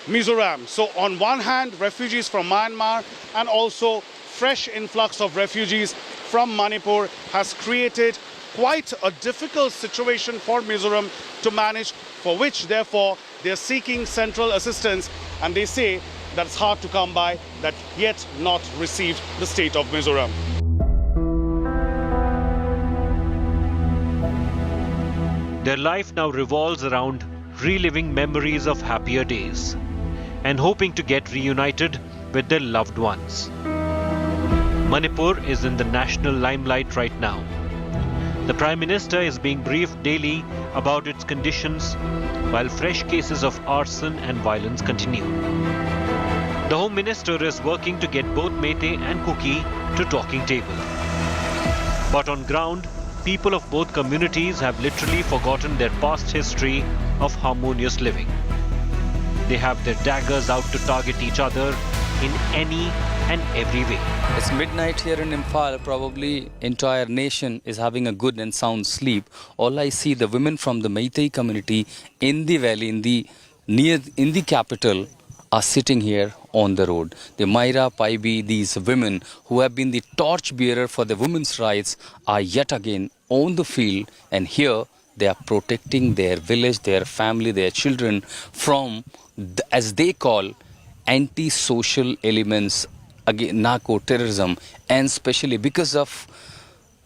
Mizoram. So on one hand, refugees from Myanmar and also fresh influx of refugees from Manipur has created quite a difficult situation for Mizoram to manage, for which therefore they are seeking central assistance, and they say that it's hard to come by, that yet not received the state of Mizoram. Their life now revolves around reliving memories of happier days and hoping to get reunited with their loved ones. Manipur is in the national limelight right now. The Prime Minister is being briefed daily about its conditions while fresh cases of arson and violence continue. The Home Minister is working to get both Meitei and Kuki to talking table. But on ground, people of both communities have literally forgotten their past history of harmonious living. They have their daggers out to target each other in any and every way. It's midnight here in Imphal. Probably entire nation is having a good and sound sleep. All I see, the women from the Meitei community in the valley, in the capital, are sitting here on the road. The Maira, Paibi, these women who have been the torchbearer for the women's rights are yet again on the field, and here they are protecting their village, their family, their children from, as they call, anti-social elements, again, narco-terrorism, and especially because of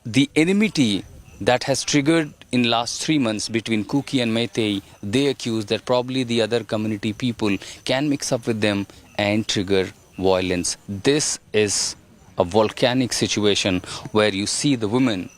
the enmity that has triggered in last 3 months between Kuki and Meitei. They accuse that probably the other community people can mix up with them and trigger violence. This is a volcanic situation where you see the women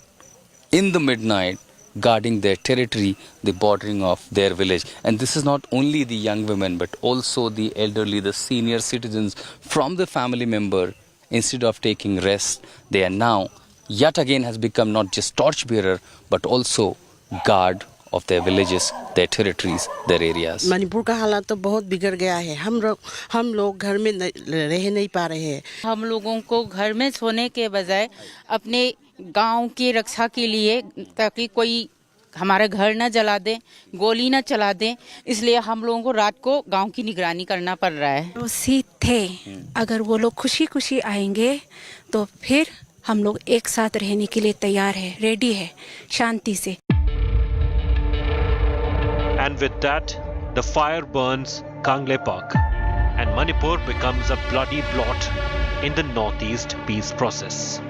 in the midnight guarding their territory, the bordering of their village. And this is not only the young women, but also the elderly, the senior citizens from the family member. Instead of taking rest, they are now yet again has become not just torchbearer, but also guard of their villages, their territories, their areas. Manipur का हालात तो बहुत बिगड़ गया है. हम लोग घर में रह नहीं पा रहे हैं. हम लोगों को घर में सोने के बजाय अपने गांव की रक्षा के लिए, ताकि कोई हमारा घर न जला दे, गोली न चला दे, इसलिए हम लोगों को रात को गांव की निगरानी करना पड़ रहा है. उसी थे, अगर वो लोग खुशी खुशी आएंगे तो फिर हम लोग एक साथ रहने के लिए तैयार है, रेडी है, शांति से. And with that, the fire burns Kangle Park, and Manipur becomes a bloody blot in the northeast peace process.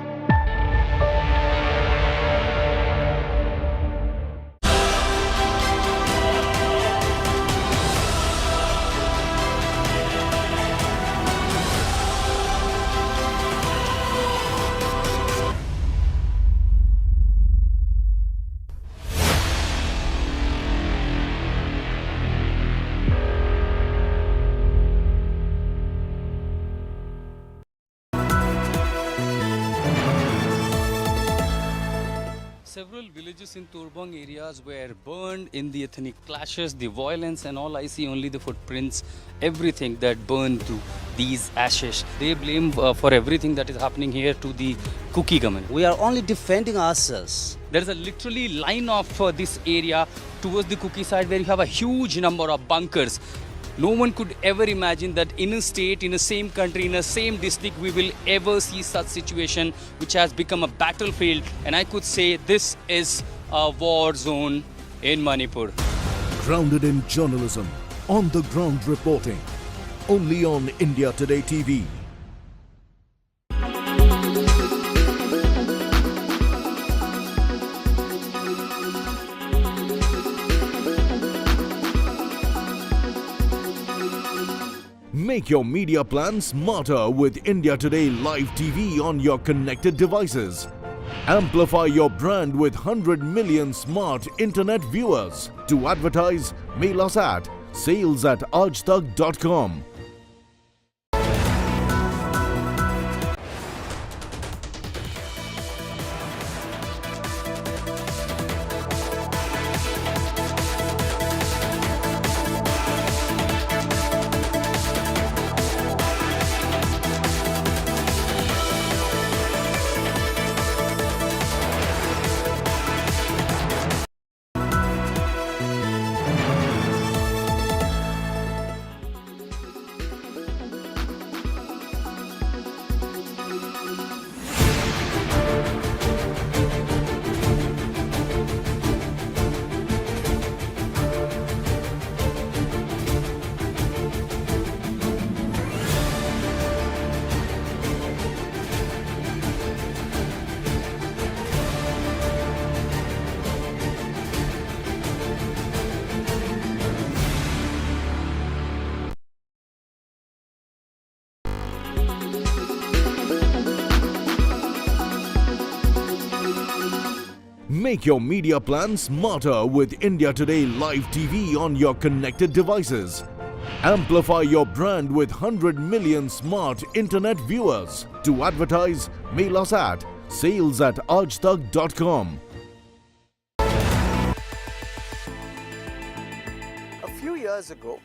Several villages in Turbang areas were burned in the ethnic clashes, the violence, and all I see only the footprints, everything that burned to these ashes. They blame for everything that is happening here to the Kuki government. We are only defending ourselves. There is a literally line of this area towards the Kuki side where you have a huge number of bunkers. No one could ever imagine that in a state, in the same country, in the same district, we will ever see such situation which has become a battlefield. And I could say this is a war zone in Manipur. Grounded in journalism, on the ground reporting, only on India Today TV. Make your media plan smarter with India Today Live TV on your connected devices. Amplify your brand with 100 million smart internet viewers. To advertise, mail us at sales@aajtak.com. Make your media plan smarter with India Today Live TV on your connected devices. Amplify your brand with 100 million smart internet viewers. To advertise, mail us at sales@aajtak.com. A few years ago,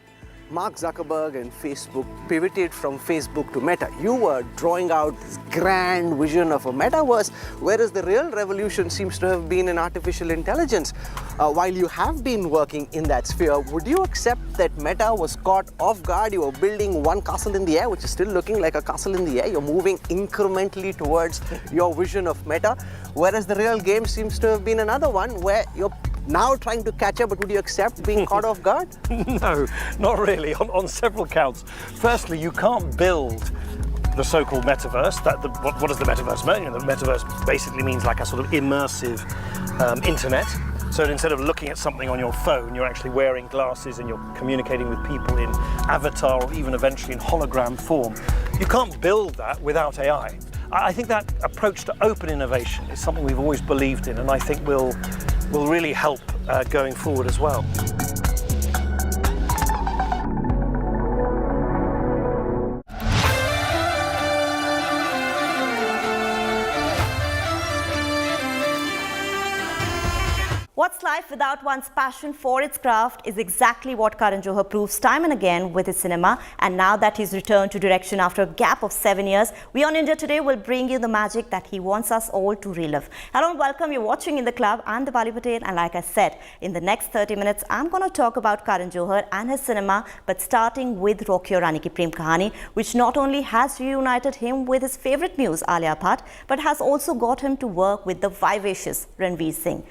Mark Zuckerberg and Facebook pivoted from Facebook to Meta. You were drawing out this grand vision of a metaverse, whereas the real revolution seems to have been in artificial intelligence. While you have been working in that sphere, would you accept that Meta was caught off guard? You were building one castle in the air, which is still looking like a castle in the air. You're moving incrementally towards your vision of Meta, whereas the real game seems to have been another one where you're now trying to catch up, but would you accept being caught off guard? No, not really, on several counts. Firstly, you can't build the so-called metaverse. What does the metaverse mean? The metaverse basically means like a sort of immersive internet. So instead of looking at something on your phone, you're actually wearing glasses and you're communicating with people in avatar or even eventually in hologram form. You can't build that without AI. I think that approach to open innovation is something we've always believed in, and I think will really help going forward as well. What's life without one's passion for its craft is exactly what Karan Johar proves time and again with his cinema. And now that he's returned to direction after a gap of 7 years, we on India Today will bring you the magic that he wants us all to relive. Hello and welcome. You're watching In the Club. I'm Dipali Patel, and like I said, in the next 30 minutes, I'm going to talk about Karan Johar and his cinema, but starting with Rocky Aur Rani Ki Prem Kahani, which not only has reunited him with his favorite muse Alia Bhatt, but has also got him to work with the vivacious Ranveer Singh.